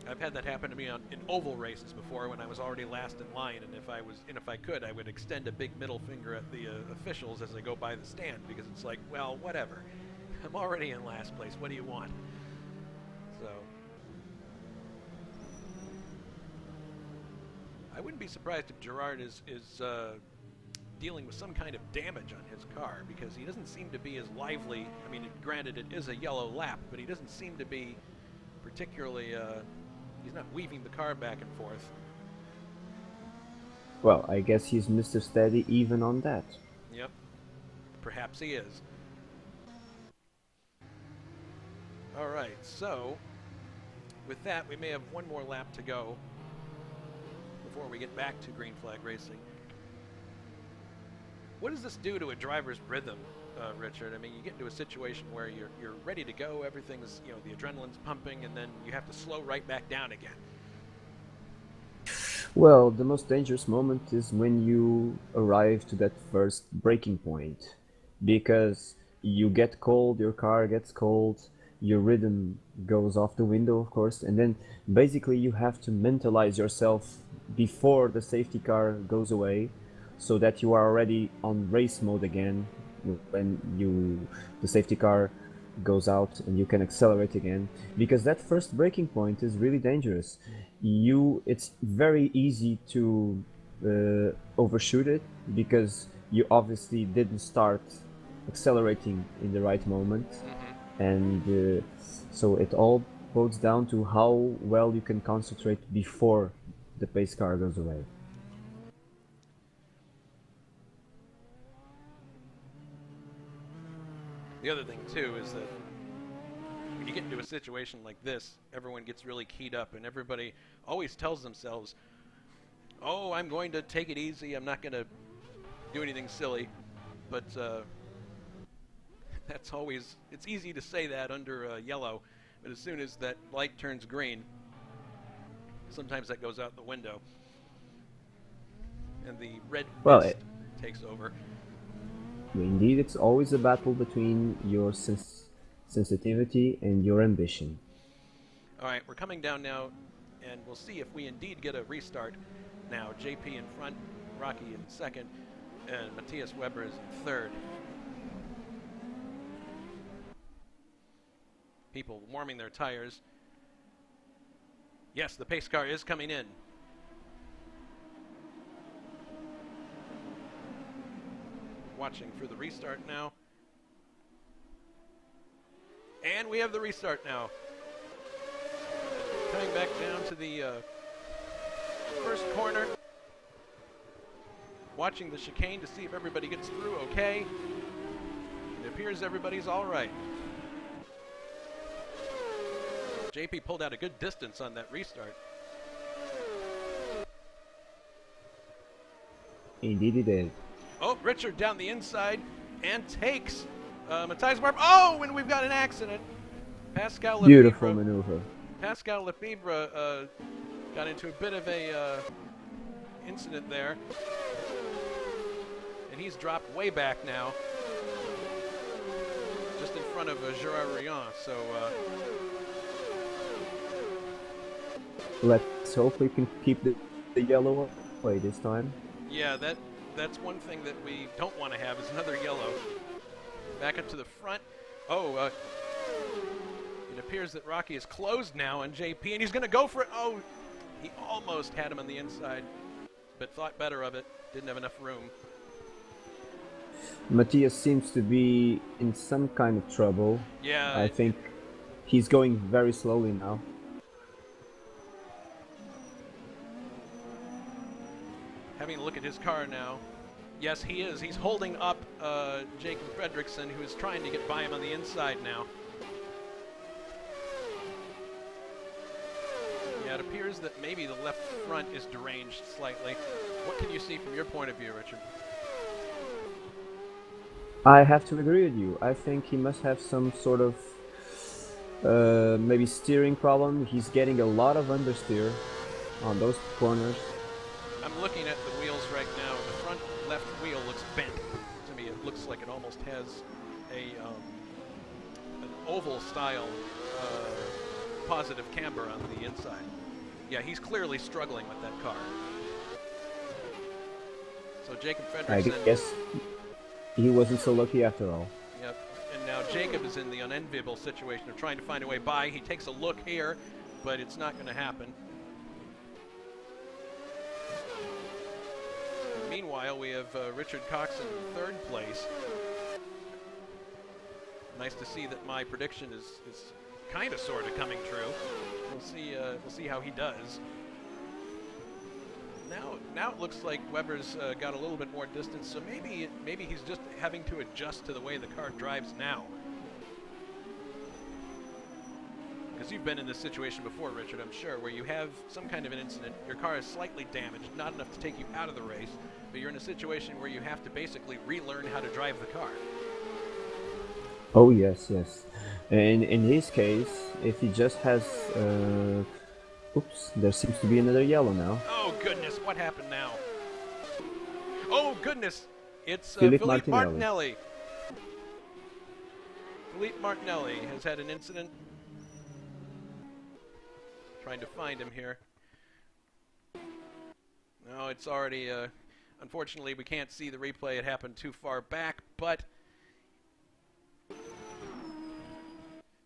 A: I've had that happen to me in oval races before when I was already last in line, and if I could, I would extend a big middle finger at the officials as I go by the stand, because it's like, well, whatever. I'm already in last place. What do you want? So I wouldn't be surprised if Gerard is dealing with some kind of damage on his car, because he doesn't seem to be as lively. I mean, granted, it is a yellow lap, but he doesn't seem to be particularly... he's not weaving the car back and forth.
B: Well, I guess he's Mr. Steady even on that.
A: Yep. Perhaps he is. Alright, so with that, we may have one more lap to go before we get back to green flag racing. What does this do to a driver's rhythm, Richard? I mean, you get into a situation where you're ready to go, everything's, the adrenaline's pumping, and then you have to slow right back down again.
B: Well, the most dangerous moment is when you arrive to that first breaking point, because you get cold, your car gets cold, your rhythm goes off the window, of course, and then basically you have to mentalize yourself before the safety car goes away, so that you are already on race mode again, when the safety car goes out and you can accelerate again, because that first braking point is really dangerous. It's very easy to overshoot it because you obviously didn't start accelerating in the right moment, and so it all boils down to how well you can concentrate before the pace car goes away.
A: The other thing too is that when you get into a situation like this, everyone gets really keyed up, and everybody always tells themselves, "Oh, I'm going to take it easy. I'm not going to do anything silly." But it's easy to say that under yellow, but as soon as that light turns green, sometimes that goes out the window, and the red
B: Well,
A: mist takes over.
B: indeed, it's always a battle between your sensitivity and your ambition.
A: All right, we're coming down now, and we'll see if we indeed get a restart. Now, JP in front, Rocky in second, and Matthias Weber is in third. People warming their tires. Yes, the pace car is coming in. Watching for the restart now. And we have the restart now. Coming back down to the first corner. Watching the chicane to see if everybody gets through okay. It appears everybody's all right. JP pulled out a good distance on that restart.
B: Indeed, he did.
A: Oh, Richard down the inside and takes Matthias Barb. Oh, and we've got an accident. Pascal Lefebvre.
B: Beautiful maneuver.
A: Pascal Lefebvre got into a bit of a incident there. And he's dropped way back now. Just in front of Gerard Rion. So
B: let's hope we can keep the yellow away this time.
A: yeah, that's one thing that we don't want to have is another yellow. Back up to the front. Oh, it appears that Rocky is closed now on JP, and he's going to go for it. Oh, he almost had him on the inside, but thought better of it. Didn't have enough room.
B: Matthias seems to be in some kind of trouble.
A: Yeah.
B: I think he's going very slowly now.
A: Having a look at his car now. Yes, he is. He's holding up Jacob Fredrickson, who is trying to get by him on the inside now. Yeah, it appears that maybe the left front is deranged slightly. What can you see from your point of view, Richard?
B: I have to agree with you. I think he must have some sort of maybe steering problem. He's getting a lot of understeer on those corners.
A: I'm looking at the wheels right now, and the front left wheel looks bent to me. It looks like it almost has an oval style positive camber on the inside. Yeah, he's clearly struggling with that car. So Jacob Fredrickson.
B: I guess he wasn't so lucky after all.
A: Yep. And now Jacob is in the unenviable situation of trying to find a way by. He takes a look here, but it's not going to happen. Meanwhile, we have Richard Cox in third place. Nice to see that my prediction is kind of sort of coming true. We'll see how he does. Now it looks like Weber's got a little bit more distance, so maybe he's just having to adjust to the way the car drives now. Because you've been in this situation before, Richard, I'm sure, where you have some kind of an incident, your car is slightly damaged, not enough to take you out of the race, but you're in a situation where you have to basically relearn how to drive the car.
B: Oh yes, yes. And in his case, if he just has oops, there seems to be another yellow now.
A: Oh goodness, what happened now? Oh goodness, it's
B: Philippe
A: Philippe
B: Martinelli.
A: Martinelli. Philippe Martinelli has had an incident. Trying to find him here. No, it's already, unfortunately we can't see the replay. It happened too far back, but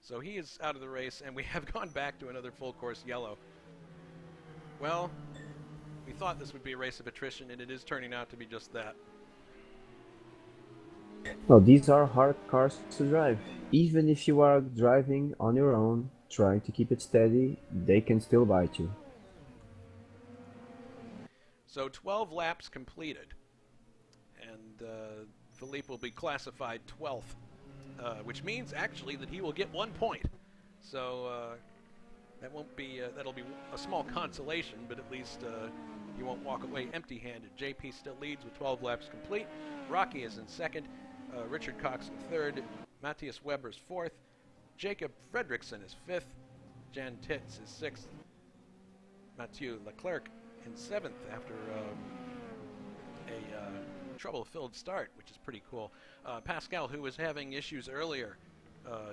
A: So he is out of the race, and we have gone back to another full course yellow. Well, we thought this would be a race of attrition, and it is turning out to be just that.
B: Well, these are hard cars to drive. Even if you are driving on your own, trying to keep it steady, they can still bite you.
A: So 12 laps completed, and Philippe will be classified 12th, which means actually that he will get 1 point. So that won't be that'll be a small consolation, but at least he won't walk away empty-handed. JP still leads with 12 laps complete. Rocky is in second. Richard Cox in third. Matthias Weber is fourth. Jacob Fredrickson is fifth. Jan Titz is sixth. Mathieu Leclerc in seventh after a trouble-filled start, which is pretty cool. Pascal, who was having issues earlier,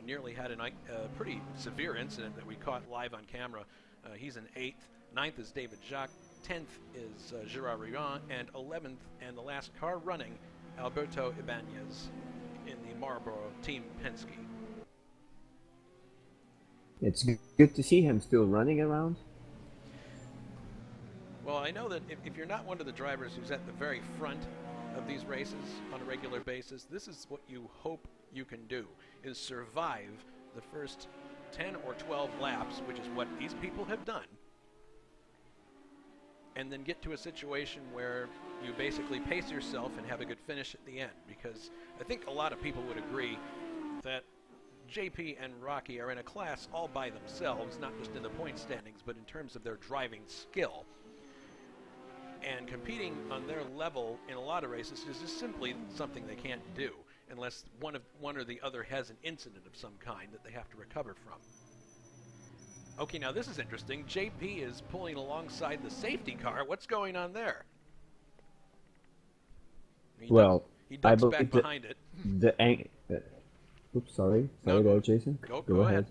A: nearly had a pretty severe incident that we caught live on camera. He's in eighth. Ninth is David Jacques. 10th is Gerard Rion. And 11th, and the last car running, Alberto Ibanez in the Marlboro Team Penske.
B: It's good to see him still running around.
A: Well, I know that if you're not one of the drivers who's at the very front of these races on a regular basis, this is what you hope you can do, is survive the first 10 or 12 laps, which is what these people have done, and then get to a situation where you basically pace yourself and have a good finish at the end. Because I think a lot of people would agree that JP and Rocky are in a class all by themselves, not just in the point standings, but in terms of their driving skill. And competing on their level in a lot of races is just simply something they can't do unless one or the other has an incident of some kind that they have to recover from. Okay, now this is interesting. JP is pulling alongside the safety car. What's going on there? He ducks back behind it.
B: Oops, sorry
A: No,
B: there, Jason.
A: Go ahead.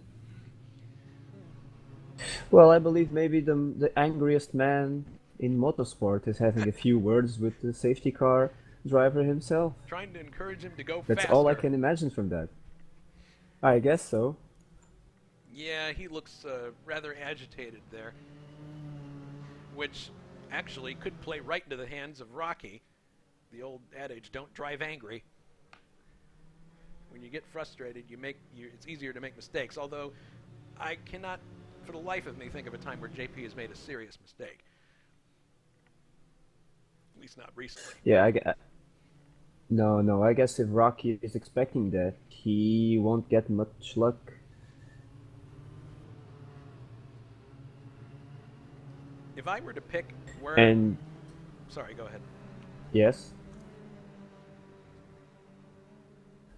B: Well, I believe maybe the angriest man in motorsport is having a few words with the safety car driver himself.
A: Trying to encourage him to go
B: That's
A: faster.
B: all I can imagine from that. I guess so.
A: Yeah, he looks rather agitated there, which actually could play right into the hands of Rocky. The old adage, don't drive angry. When you get frustrated, it's easier to make mistakes, although I cannot, for the life of me, think of a time where JP has made a serious mistake. At least not recently.
B: Yeah, No, I guess if Rocky is expecting that, he won't get much luck.
A: If I were to pick where...
B: And...
A: Sorry, go ahead.
B: Yes?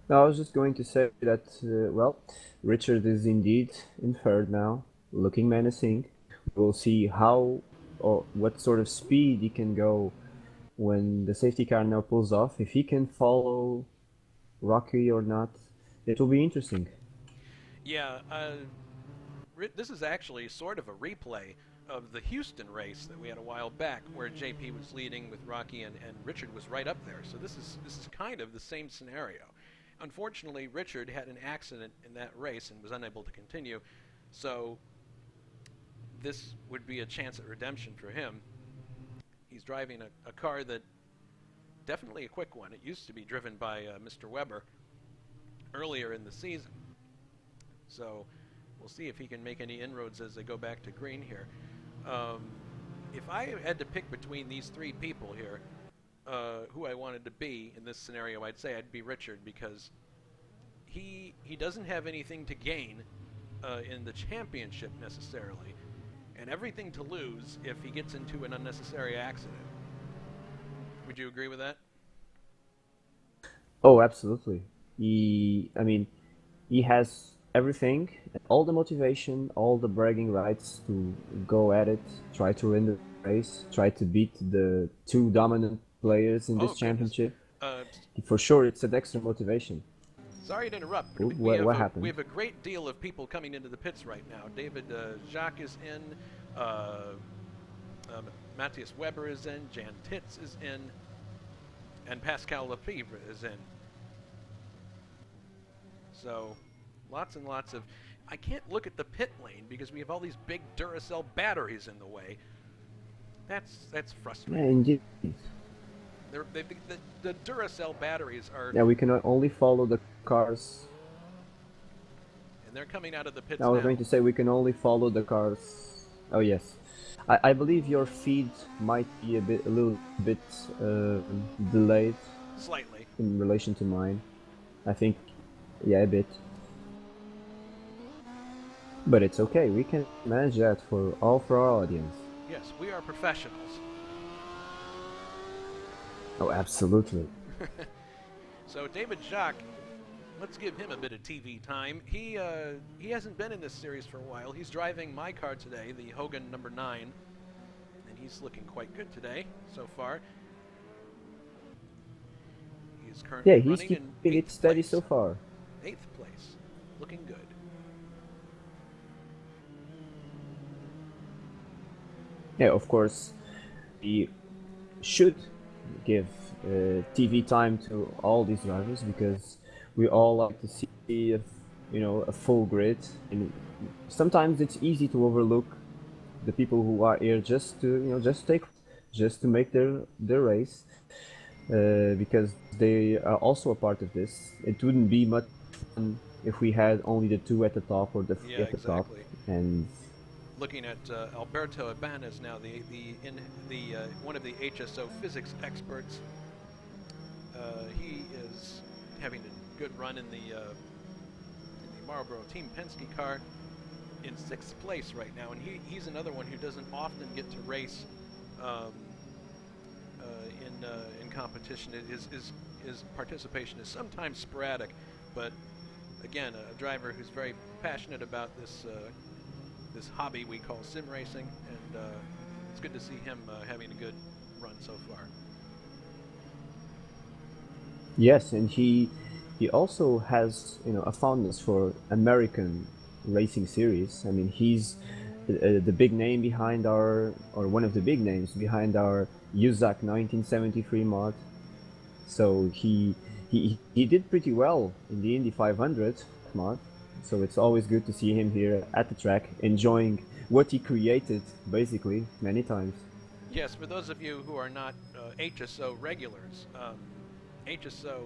B: No, I was just going to say that, well, Richard is indeed in third now, looking menacing. We'll see how or what sort of speed he can go when the safety car now pulls off. If he can follow Rocky or not, it will be interesting.
A: Yeah, this is actually sort of a replay of the Houston race that we had a while back, where JP was leading with Rocky and Richard was right up there. So this is kind of the same scenario. Unfortunately, Richard had an accident in that race and was unable to continue, so this would be a chance at redemption for him. He's driving a car that, definitely a quick one. It used to be driven by Mr. Weber earlier in the season. So we'll see if he can make any inroads as they go back to green here. If I had to pick between these three people here, who I wanted to be in this scenario, I'd say I'd be Richard, because he doesn't have anything to gain in the championship necessarily, and everything to lose if he gets into an unnecessary accident. Would you agree with that?
B: Oh, absolutely. He has everything, all the motivation, all the bragging rights to go at it, try to win the race, try to beat the two dominant players in this championship. For sure, it's an extra motivation.
A: Sorry to interrupt.
B: Ooh, what happened?
A: We have a great deal of people coming into the pits right now. David Jacques is in, Matthias Weber is in, Jan Titz is in, and Pascal Lefebvre is in. So, lots and lots of... I can't look at the pit lane because we have all these big Duracell batteries in the way. That's
B: Yeah,
A: frustrating.
B: indeed.
A: The Duracell batteries are,
B: Yeah, we can only follow the cars.
A: and they're coming out of the
B: I
A: pits
B: was
A: now.
B: going to say we can only follow the cars. Oh yes, I believe your feed might be a little bit delayed
A: Slightly.
B: in relation to mine. I think, yeah, a bit, but it's okay. We can manage that for our audience.
A: Yes, we are professionals.
B: Oh, absolutely.
A: So David Jacques, let's give him a bit of TV time. He hasn't been in this series for a while. He's driving my car today, the Hogan number 9, and he's looking quite good today so far. He is
B: Yeah,
A: currently
B: he's
A: running
B: keeping
A: in
B: it
A: 8th
B: steady so
A: place.
B: far.
A: 8th place. Looking good.
B: Yeah, of course, we should give TV time to all these drivers because we all like to see a full grid. And sometimes it's easy to overlook the people who are here just to just to make their race because they are also a part of this. It wouldn't be much fun if we had only the two at the top or the three
A: Yeah,
B: at the top.
A: exactly.
B: And
A: Looking at Alberto Ibanez now, the one of the HSO physics experts. He is having a good run in the Marlboro Team Penske car in 6th place right now, and he's another one who doesn't often get to race um, in competition. His participation is sometimes sporadic, but again, a driver who's very passionate about this hobby we call sim racing, and it's good to see him having a good run so far.
B: yes, and he also has a fondness for American racing series. I mean, he's the big name behind our, or one of the big names behind our USAC 1973 mod. So he did pretty well in the Indy 500 mod. So it's always good to see him here at the track, enjoying what he created, basically, many times.
A: Yes, for those of you who are not HSO regulars, HSO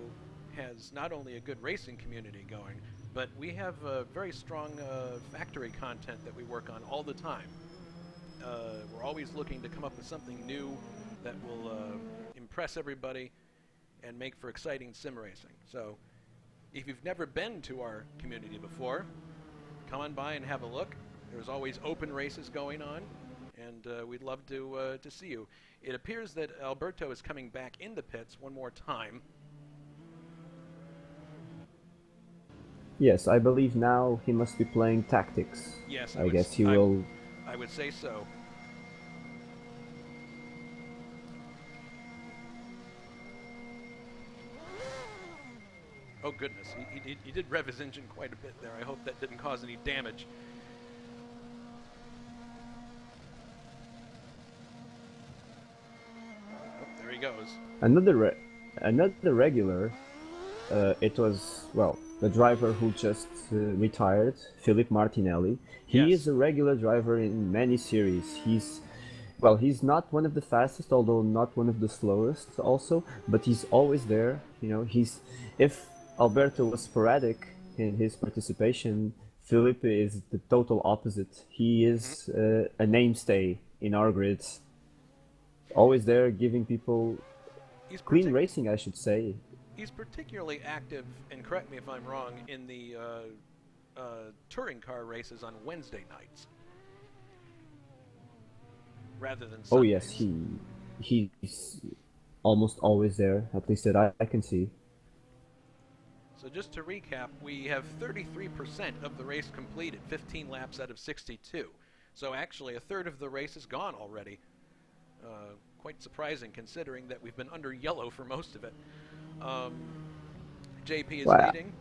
A: has not only a good racing community going, but we have very strong factory content that we work on all the time. We're always looking to come up with something new that will impress everybody and make for exciting sim racing. So if you've never been to our community before, come on by and have a look. There's always open races going on, and we'd love to see you. It appears that Alberto is coming back in the pits one more time.
B: Yes, I believe now he must be playing tactics.
A: Yes,
B: I guess he will.
A: I would say so. Oh goodness, he did rev his engine quite a bit there. I hope that didn't cause any damage. Oh, there he goes.
B: Another regular. It was, well, the driver who just retired, Philip Martinelli. He is
A: Yes.
B: a regular driver in many series. He's not one of the fastest, although not one of the slowest also, but he's always there. If Alberto was sporadic in his participation, Philip is the total opposite. He
A: Hmm.
B: is a mainstay in our grids, always there giving people
A: He's
B: clean
A: partic-
B: racing, I should say.
A: he's particularly active, and correct me if I'm wrong, in the touring car races on Wednesday nights rather than
B: Oh yes,
A: Sundays.
B: he's almost always there, at least that I can see.
A: So just to recap, we have 33% of the race completed, 15 laps out of 62. So actually, a third of the race is gone already. Quite surprising considering that we've been under yellow for most of it. Um, JP is
B: Well,
A: leading.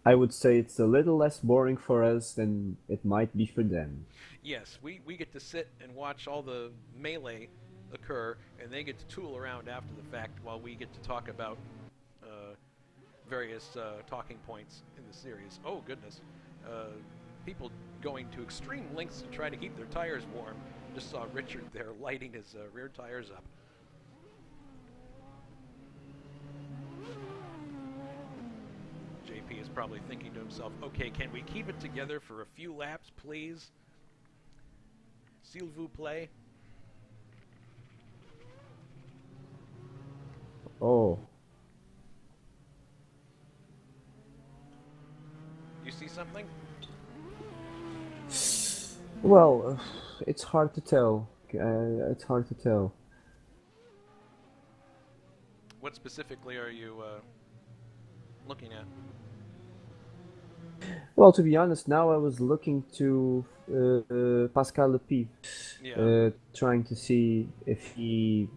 B: I would say it's a little less boring for us than it might be for them.
A: Yes, we get to sit and watch all the melee occur, and they get to tool around after the fact while we get to talk about uh, various talking points in the series. Oh, goodness. People going to extreme lengths to try to keep their tires warm. Just saw Richard there lighting his rear tires up. JP is probably thinking to himself, okay, can we keep it together for a few laps, please? S'il vous plaît.
B: Oh.
A: You see something?
B: Well, it's hard to tell. It's hard to tell.
A: What specifically are you looking at?
B: Well, to be honest, now I was looking to Pascal Lepie, trying to see if he.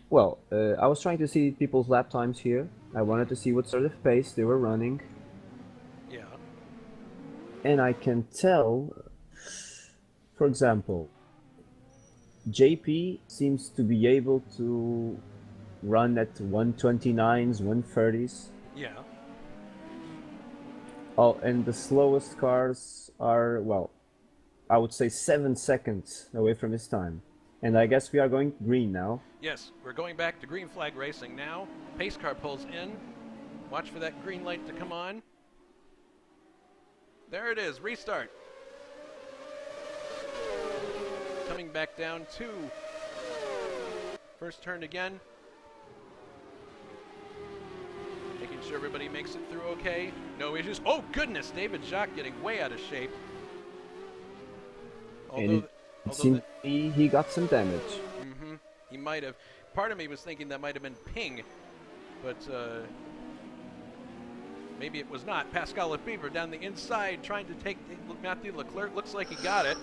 B: Well, I was trying to see people's lap times here. I wanted to see what sort of pace they were running.
A: Yeah.
B: And I can tell, for example, JP seems to be able to run at 129s, 130s.
A: Yeah.
B: Oh, and the slowest cars are, well, I would say 7 seconds away from his time. And I guess we are going green now.
A: Yes, we're going back to green flag racing now. Pace car pulls in. Watch for that green light to come on. There it is, restart. Coming back down to first turn again. Making sure everybody makes it through okay. No issues. Oh, goodness, David Jacques getting way out of shape.
B: And it seemed he got some damage.
A: Mm-hmm. He might have. Part of me was thinking that might have been ping, but maybe it was not. Pascal Lefebvre down the inside trying to take Matthew Leclerc. Looks like he got it.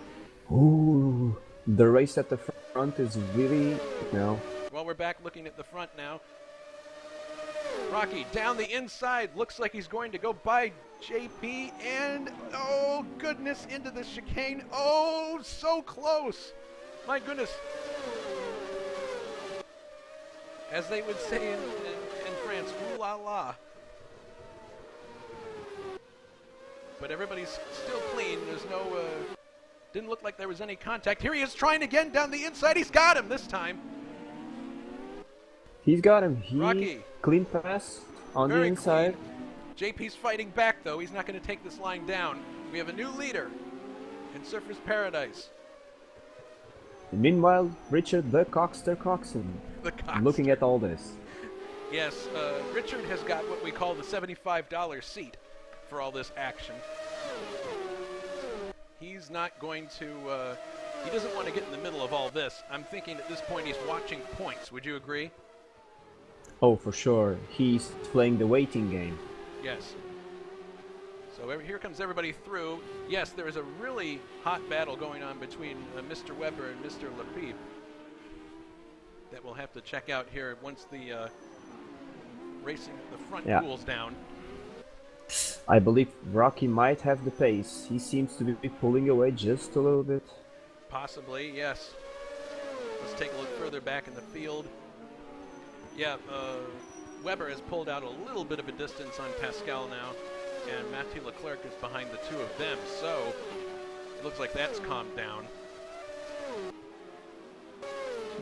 B: Ooh, the race at the front is really now.
A: Well, we're back looking at the front now. Rocky down the inside. Looks like he's going to go by JP and, oh goodness, into the chicane. Oh, so close. My goodness. As they would say in France, ooh la la. But everybody's still clean. There's no, didn't look like there was any contact. Here he is trying again down the inside. He's got him this time.
B: He's got him.
A: Rocky.
B: Clean pass on
A: Very
B: the inside.
A: Clean. JP's fighting back, though. He's not going to take this line down. We have a new leader in Surfer's Paradise.
B: Meanwhile, Richard the Coxter Coxon.
A: The Coxter.
B: Looking at all this.
A: Yes, Richard has got what we call the $75 seat for all this action. He's not going to, he doesn't want to get in the middle of all this. I'm thinking at this point he's watching points. Would you agree?
B: Oh, for sure. He's playing the waiting game.
A: Yes. So here comes everybody through. Yes, there is a really hot battle going on between Mr. Weber and Mr. Lepie that we'll have to check out here once the racing at the front cools down.
B: I believe Rocky might have the pace. He seems to be pulling away just a little bit.
A: Possibly, yes. Let's take a look further back in the field. Yeah, Weber has pulled out a little bit of a distance on Pascal now, and Mathieu Leclerc is behind the two of them, so it looks like that's calmed down.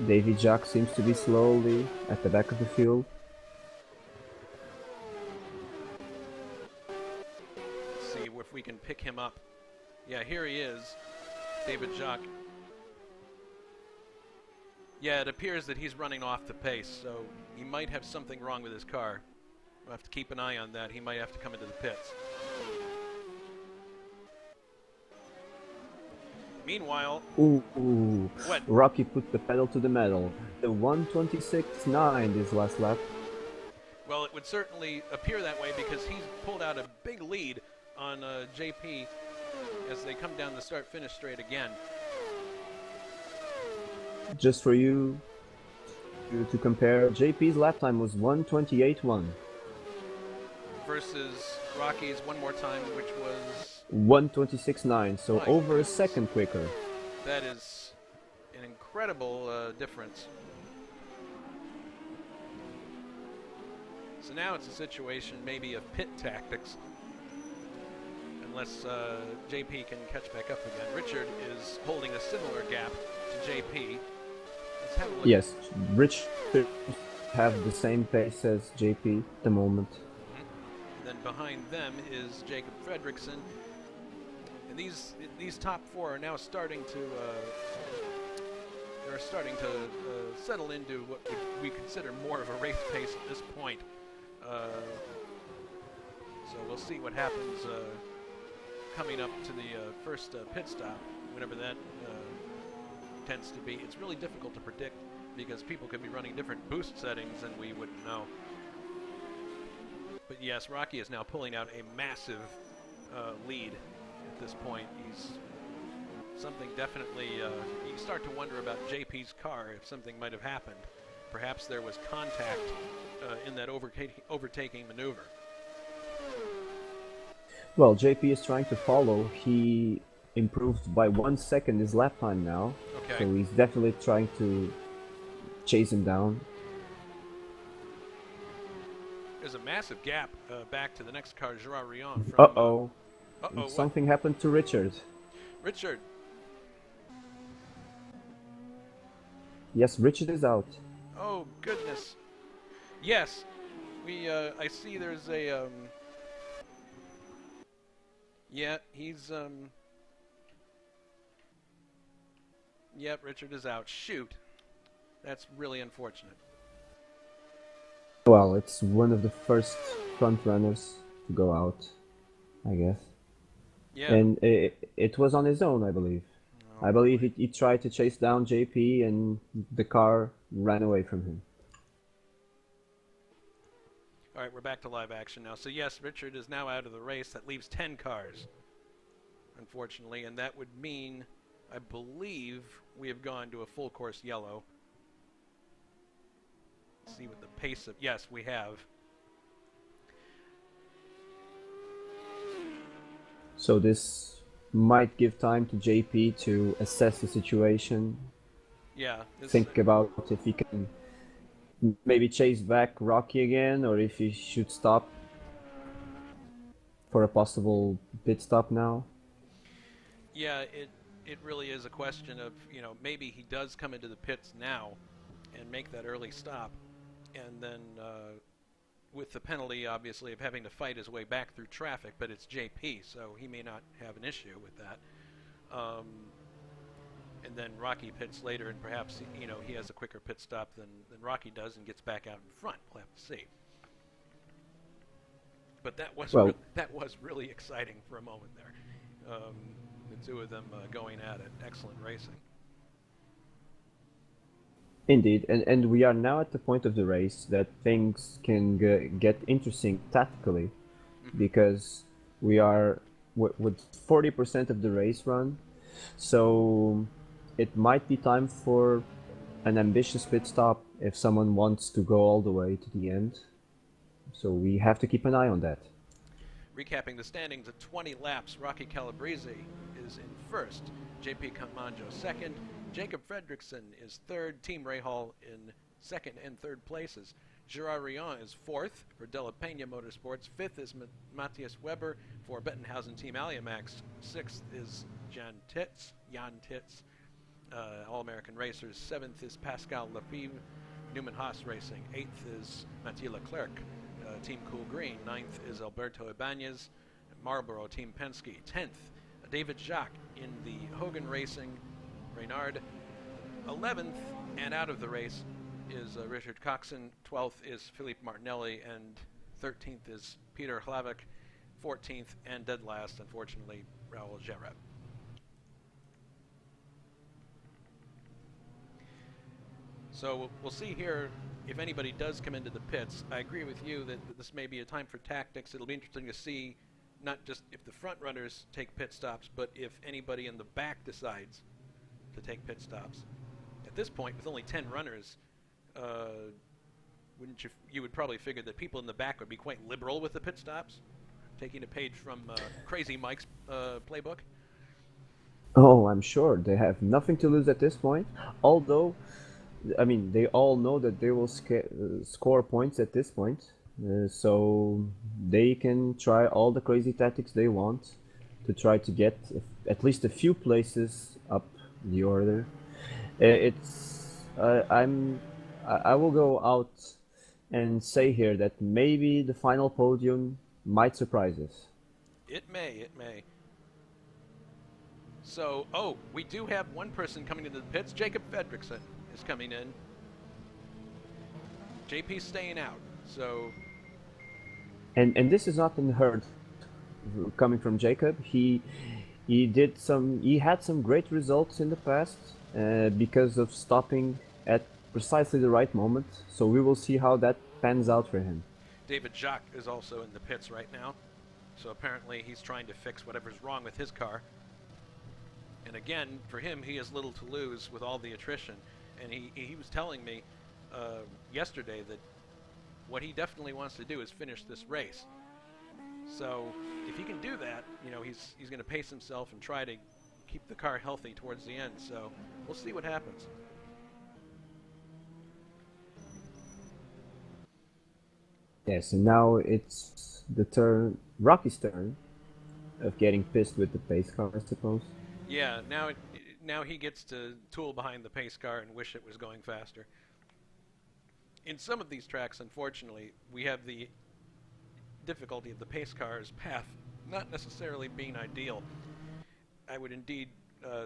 B: Davy Jacques seems to be slowly at the back of the field.
A: Let's see if we can pick him up. Yeah, here he is, David Jacques. Yeah, it appears that he's running off the pace, so he might have something wrong with his car. We'll have to keep an eye on that. He might have to come into the pits. Meanwhile...
B: Ooh.
A: What?
B: Rocky put the pedal to the metal. The 126.9 this last lap.
A: Well, it would certainly appear that way because he's pulled out a big lead on JP as they come down the start-finish straight again.
B: Just for you to compare, JP's lap time was 128.1.
A: Versus Rocky's one more time, which was...
B: 126.9, so over a second quicker.
A: That is an incredible difference. So now it's a situation maybe of pit tactics, unless JP can catch back up again. Richard is holding a similar gap to JP. Let's have a look.
B: Yes, Rich have the same pace as JP at the moment.
A: And then behind them is Jacob Fredrickson. And these top four are now starting to settle into what we consider more of a race pace at this point. So we'll see what happens coming up to the first pit stop, whenever that tends to be. It's really difficult to predict because people could be running different boost settings and we wouldn't know. But yes, Rocky is now pulling out a massive lead at this point. He's something definitely, you start to wonder about JP's car, if something might have happened. Perhaps there was contact in that overtaking maneuver.
B: Well, JP is trying to follow. He improved by 1 second his lap time now.
A: Okay.
B: So he's definitely trying to chase him down.
A: There's a massive gap back to the next car, Gerard Rion. From,
B: Uh-oh. Something
A: what?
B: happened to Richard.
A: Richard.
B: Yes, Richard is out.
A: Oh, goodness. Yes. I see there's a, yeah, he's, yep, Richard is out. Shoot. That's really unfortunate.
B: Well, it's one of the first front runners to go out, I guess.
A: Yeah.
B: And it was on his own, I believe.
A: Oh,
B: I believe he tried to chase down JP and the car ran away from him.
A: All right, we're back to live action now. So yes, Richard is now out of the race. That leaves 10 cars, unfortunately, and that would mean, I believe, we have gone to a full course yellow. Let's see what the pace of, yes, we have.
B: So this might give time to JP to assess the situation,
A: Yeah.
B: think about if he can maybe chase back Rocky again, or if he should stop for a possible pit stop now.
A: Yeah, it really is a question of, maybe he does come into the pits now and make that early stop, and then with the penalty, obviously, of having to fight his way back through traffic, but it's JP, so he may not have an issue with that. And then Rocky pits later, and perhaps he has a quicker pit stop than Rocky does, and gets back out in front. We'll have to see. But that was really exciting for a moment there. The two of them going at it. Excellent racing.
B: Indeed, and we are now at the point of the race that things can get interesting tactically, because we are with 40% of the race run, so it might be time for an ambitious pit stop if someone wants to go all the way to the end. So we have to keep an eye on that.
A: Recapping the standings at 20 laps, Rocky Calabrese is in first, JP Camanjo second, Jacob Fredrickson is third, Team Rahal in second and third places. Gerard Rion is fourth for De La Peña Motorsports, fifth is Matthias Weber for Bettenhausen Team Aliamax, sixth is Jan Titz, All-American Racers, seventh is Pascal Lefebvre, Newman Haas Racing, eighth is Mathieu Leclerc, Team Cool Green, ninth is Alberto Ibanez, Marlboro Team Penske, 10th, David Jacques in the Hogan Racing, Reynard, 11th, and out of the race is Richard Coxon, 12th is Philippe Martinelli, and 13th is Peter Hlavik, 14th, and dead last, unfortunately, Raul Jareb. So we'll see here if anybody does come into the pits. I agree with you that this may be a time for tactics. It'll be interesting to see not just if the front runners take pit stops, but if anybody in the back decides to take pit stops. At this point, with only 10 runners, wouldn't you would probably figure that people in the back would be quite liberal with the pit stops, taking a page from Crazy Mike's playbook?
B: Oh, I'm sure they have nothing to lose at this point, although I mean, they all know that they will score points at this point. so they can try all the crazy tactics they want to try to get at least a few places up the order. It's I will go out and say here that maybe the final podium might surprise us.
A: It may, it may. So, oh, we do have one person coming into the pits. Jacob Fredrickson is coming in. JP's staying out. So,
B: And this is not unheard coming from Jacob. He had some great results in the past because of stopping at precisely the right moment. So we will see how that pans out for him.
A: David Jacques is also in the pits right now. So apparently he's trying to fix whatever's wrong with his car. And again, for him, he has little to lose with all the attrition. And he was telling me yesterday that what he definitely wants to do is finish this race. So if he can do that, you know, he's going to pace himself and try to keep the car healthy towards the end. So we'll see what happens.
B: Yes, and now it's Rocky's turn of getting pissed with the pace car, I suppose.
A: Yeah, now he gets to tool behind the pace car and wish it was going faster. In some of these tracks, unfortunately, we have the difficulty of the pace car's path not necessarily being ideal. I would indeed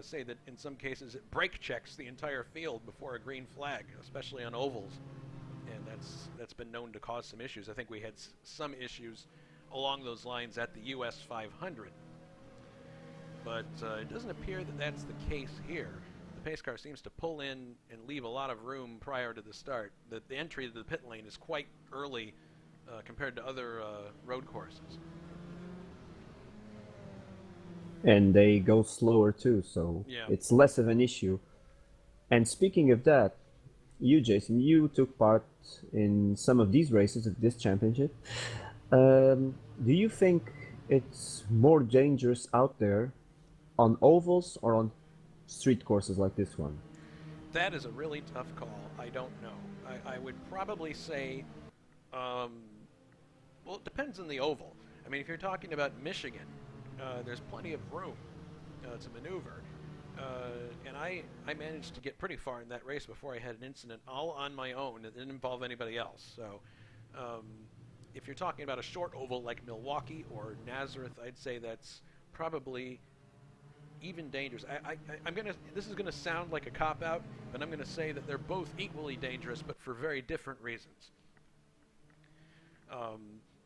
A: say that in some cases it brake checks the entire field before a green flag, especially on ovals, and that's been known to cause some issues. I think we had some issues along those lines at the US 500, but it doesn't appear that that's the case here. The pace car seems to pull in and leave a lot of room prior to the start. The entry to the pit lane is quite early compared to other road courses.
B: And they go slower too, so
A: Yeah.
B: it's less of an issue. And speaking of that, you, Jason, you took part in some of these races of this championship. Do you think it's more dangerous out there on ovals or on street courses like this one?
A: That is a really tough call. I don't know. I would probably say, well, it depends on the oval. I mean, if you're talking about Michigan, there's plenty of room to maneuver. And I managed to get pretty far in that race before I had an incident all on my own. It didn't involve anybody else. So if you're talking about a short oval like Milwaukee or Nazareth, I'd say that's probably even dangerous. This is gonna sound like a cop-out, but I'm gonna say that they're both equally dangerous, but for very different reasons.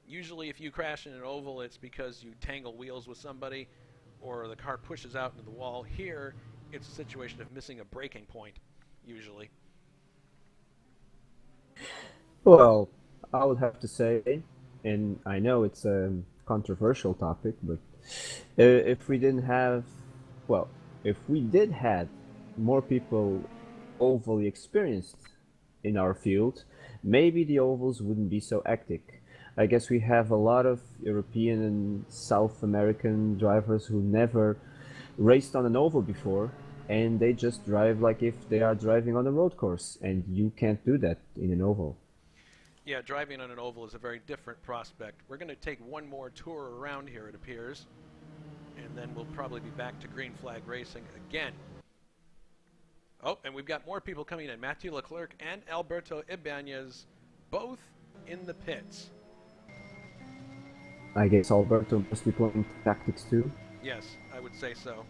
A: Usually if you crash in an oval, it's because you tangle wheels with somebody or the car pushes out into the wall. Here, it's a situation of missing a braking point, usually.
B: Well, I would have to say, and I know it's a controversial topic, but if we didn't have, well, if we did had more people ovally experienced in our field, maybe the ovals wouldn't be so hectic. I guess we have a lot of European and South American drivers who never raced on an oval before, and they just drive like if they are driving on a road course, and you can't do that in an oval.
A: Yeah, driving on an oval is a very different prospect. We're going to take one more tour around here, it appears, and then we'll probably be back to green flag racing again. Oh, and we've got more people coming in. Matthew Leclerc and Alberto Ibanez, both in the pits.
B: I guess Alberto must be playing tactics too.
A: Yes, I would say so.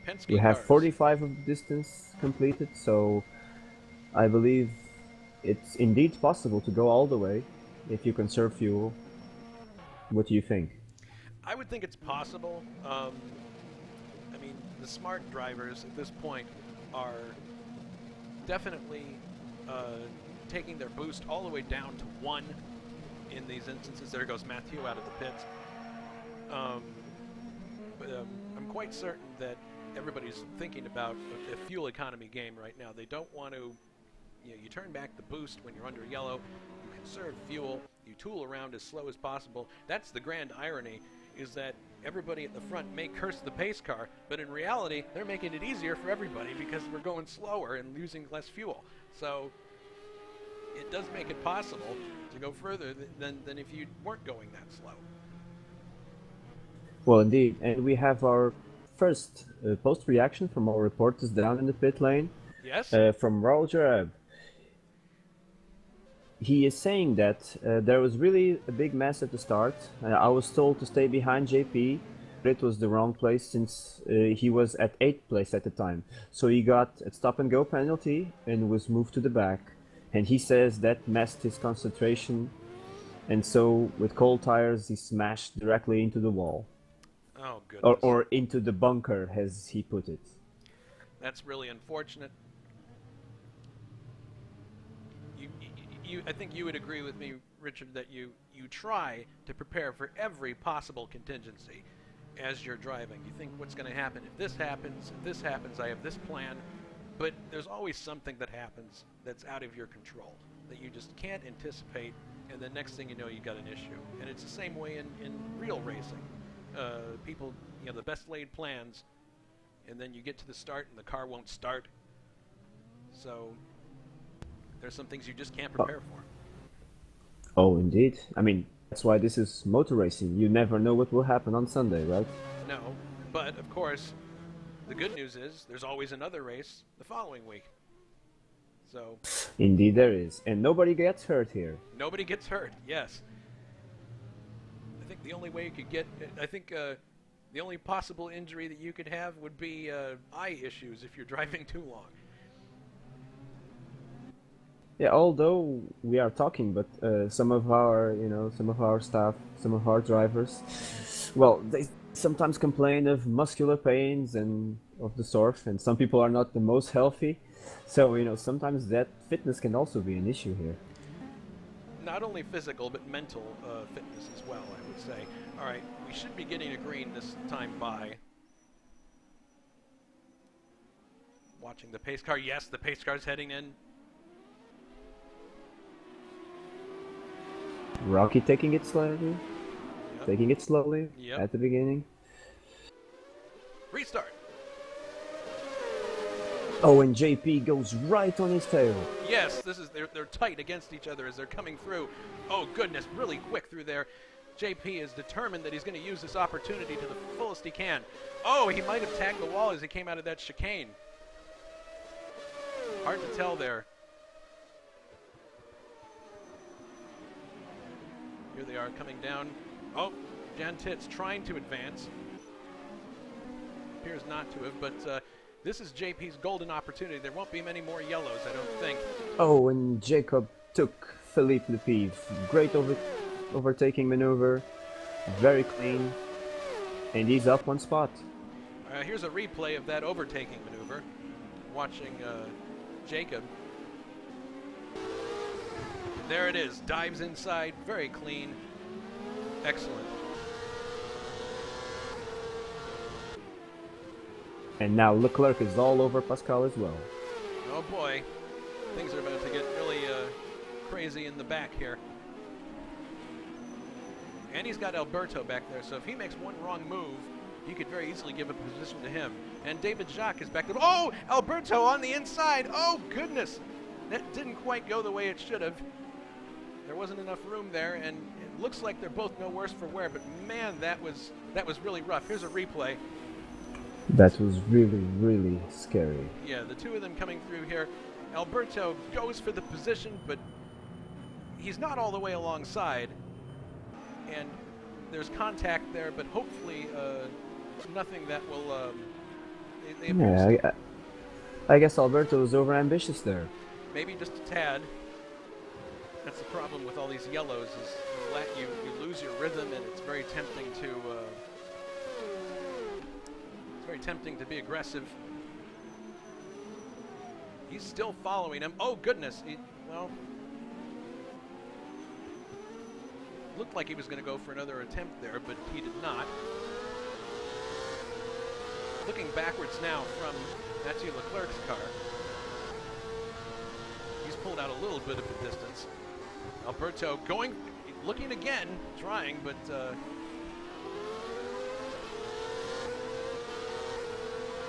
A: Penske
B: We have
A: cars.
B: 45 of the distance completed, so I believe it's indeed possible to go all the way if you conserve fuel. What do you think?
A: I would think it's possible. I mean, the smart drivers at this point are definitely taking their boost all the way down to 1 in these instances. There goes Matthew out of the pits. But I'm quite certain that everybody's thinking about a fuel economy game right now. They don't want to, you turn back the boost when you're under yellow, you conserve fuel, you tool around as slow as possible. That's the grand irony, is that everybody at the front may curse the pace car, but in reality, they're making it easier for everybody because we're going slower and using less fuel. So it does make it possible to go further than if you weren't going that slow.
B: Well, indeed, and we have our first post reaction from our reporters down in the pit lane
A: Yes?
B: from Raul Jarab. He is saying that there was really a big mess at the start. I was told to stay behind JP, but it was the wrong place since he was at 8th place at the time. So he got a stop and go penalty and was moved to the back. And he says that messed his concentration, and so with cold tires he smashed directly into the wall.
A: Oh, goodness.
B: Or into the bunker, as he put it.
A: That's really unfortunate. I think you would agree with me, Richard, that you try to prepare for every possible contingency as you're driving. You think, what's going to happen if this happens, I have this plan. But there's always something that happens that's out of your control, that you just can't anticipate, and the next thing you know, you've got an issue. And it's the same way in real racing. People, the best laid plans, and then you get to the start and the car won't start. So there's some things you just can't prepare for.
B: Oh, indeed. I mean, that's why this is motor racing. You never know what will happen on Sunday, right?
A: No, but of course, the good news is there's always another race the following week. So
B: Indeed there is. And nobody gets hurt here.
A: Nobody gets hurt, yes. I think the only way you could get... the only possible injury that you could have would be eye issues if you're driving too long.
B: Yeah, although we are talking, but some of our staff, some of our drivers, well, they sometimes complain of muscular pains and of the sort, and some people are not the most healthy. So, sometimes that fitness can also be an issue here.
A: Not only physical, but mental fitness as well, I would say. All right, we should be getting a green this time by. Watching the pace car. Yes, the pace car's heading in.
B: Rocky taking it slowly,
A: Yep.
B: At the beginning.
A: Restart.
B: Oh, and JP goes right on his tail.
A: Yes, they're tight against each other as they're coming through. Oh goodness, really quick through there. JP is determined that he's going to use this opportunity to the fullest he can. Oh, he might have tagged the wall as he came out of that chicane. Hard to tell there. Here they are coming down. Oh, Jan Titz trying to advance. Appears not to have, but this is JP's golden opportunity. There won't be many more yellows, I don't think.
B: Oh, and Jacob took Philippe Lepive. Great overtaking maneuver. Very clean. And he's up one spot.
A: Here's a replay of that overtaking maneuver. Watching Jacob. There it is. Dives inside. Very clean. Excellent.
B: And now Leclerc is all over Pascal as well.
A: Oh boy. Things are about to get really crazy in the back here. And he's got Alberto back there, so if he makes one wrong move, he could very easily give a position to him. And David Jacques is back there. Oh! Alberto on the inside! Oh, goodness! That didn't quite go the way it should have. There wasn't enough room there, and it looks like they're both no worse for wear, but man, that was really rough. Here's a replay.
B: That was really, really scary.
A: Yeah, the two of them coming through here. Alberto goes for the position, but he's not all the way alongside. And there's contact there, but hopefully nothing that will...
B: Yeah, I guess Alberto was overambitious there.
A: Maybe just a tad. That's the problem with all these yellows, is you lose your rhythm, and it's very tempting to be aggressive. He's still following him. Oh goodness! Looked like he was going to go for another attempt there, but he did not. Looking backwards now from Mathieu Leclerc's car. He's pulled out a little bit of a distance. Alberto looking again, trying, but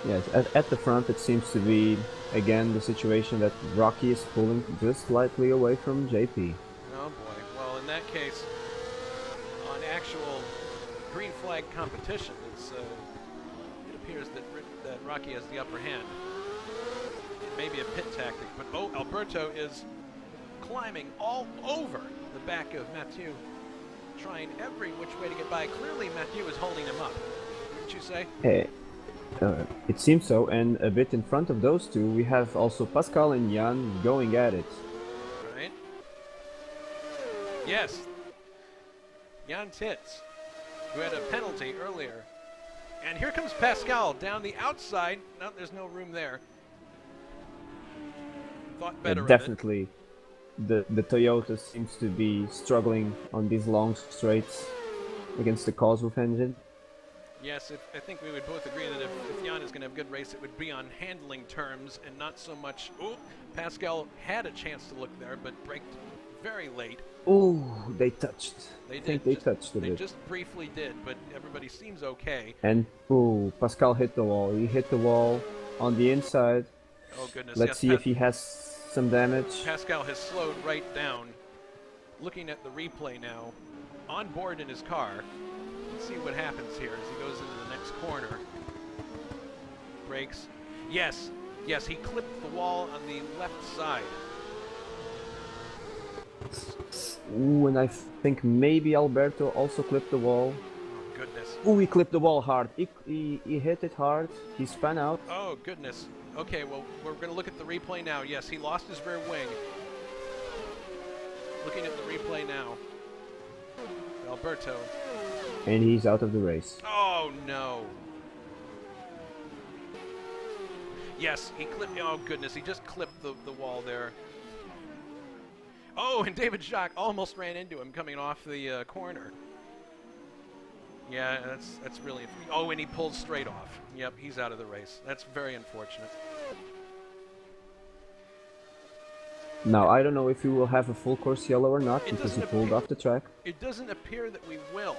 B: Yes, at the front it seems to be again the situation that Rocky is pulling just slightly away from JP.
A: Oh boy. Well, in that case, on actual green flag competition, it appears that Rocky has the upper hand. It may be a pit tactic, but Alberto is climbing all over the back of Mathieu, trying every which way to get by. Clearly, Mathieu is holding him up. Wouldn't you say?
B: Eh, it seems so, and a bit in front of those two, we have also Pascal and Jan going at it.
A: Right. Yes. Jan Titz, who had a penalty earlier. And here comes Pascal down the outside. No, there's no room there. Thought better of it.
B: Definitely, the Toyota seems to be struggling on these long straights against the Cosworth engine.
A: Yes, I think we would both agree that if Jan is going to have a good race, it would be on handling terms and not so much. Oh, Pascal had a chance to look there, but braked very late.
B: Oh, they touched.
A: They did.
B: I think they touched a bit.
A: They just briefly did, but everybody seems okay.
B: And oh, Pascal hit the wall. He hit the wall on the inside.
A: Oh goodness!
B: Let's see if he has some damage.
A: Pascal has slowed right down. Looking at the replay now, on board in his car. Let's see what happens here as he goes into the next corner. Brakes. Yes, he clipped the wall on the left side.
B: Ooh, and I think maybe Alberto also clipped the wall.
A: Oh, goodness.
B: Ooh, he clipped the wall hard. He hit it hard. He spun out.
A: Oh, goodness. Okay, well, we're going to look at the replay now. Yes, he lost his rear wing. Looking at the replay now. Alberto.
B: And he's out of the race.
A: Oh, no. Yes, he clipped. Oh, goodness. He just clipped the wall there. Oh, and David Jacques almost ran into him coming off the corner. Yeah, that's really. Oh, and he pulled straight off. Yep, he's out of the race. That's very unfortunate.
B: Now, I don't know if we will have a full course yellow or not because he pulled off the track.
A: It doesn't appear that we will.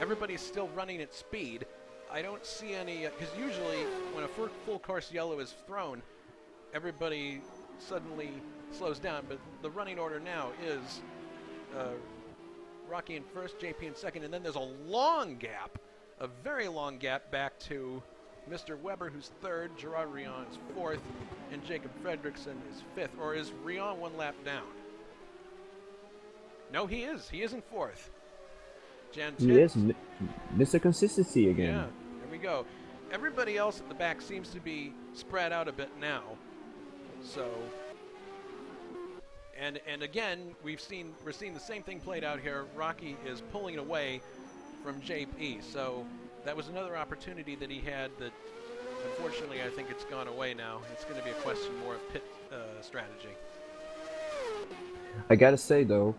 A: Everybody's still running at speed. I don't see any, because usually when a full course yellow is thrown, everybody suddenly slows down. But the running order now is Rocky in first, JP in second, and then there's a long gap, a very long gap back to Mr. Weber, who's third, Gerard Rion is fourth, and Jacob Fredrickson is fifth. Or is Rion one lap down? No, he is. He is in fourth.
B: He is Mr. Consistency again.
A: Yeah, there we go. Everybody else at the back seems to be spread out a bit now. So, and again, we're seeing the same thing played out here. Rocky is pulling away from JP. So that was another opportunity that he had that, unfortunately, I think it's gone away now. It's going to be a question more of pit strategy.
B: I gotta say though,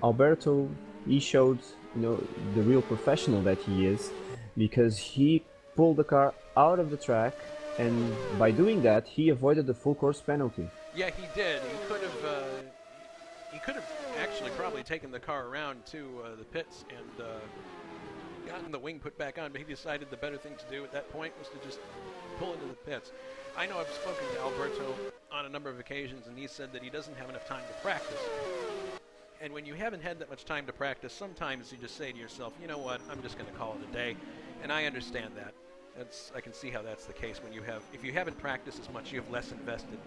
B: Alberto, he showed, the real professional that he is, because he pulled the car out of the track, and by doing that, he avoided the full course penalty.
A: Yeah, he did. He could have actually probably taken the car around to the pits and gotten the wing put back on, but he decided the better thing to do at that point was to just pull into the pits. I know I've spoken to Alberto on a number of occasions, and he said that he doesn't have enough time to practice. And when you haven't had that much time to practice, sometimes you just say to yourself, you know what, I'm just going to call it a day. And I understand that. I can see how that's the case. If you haven't practiced as much, you have less invested.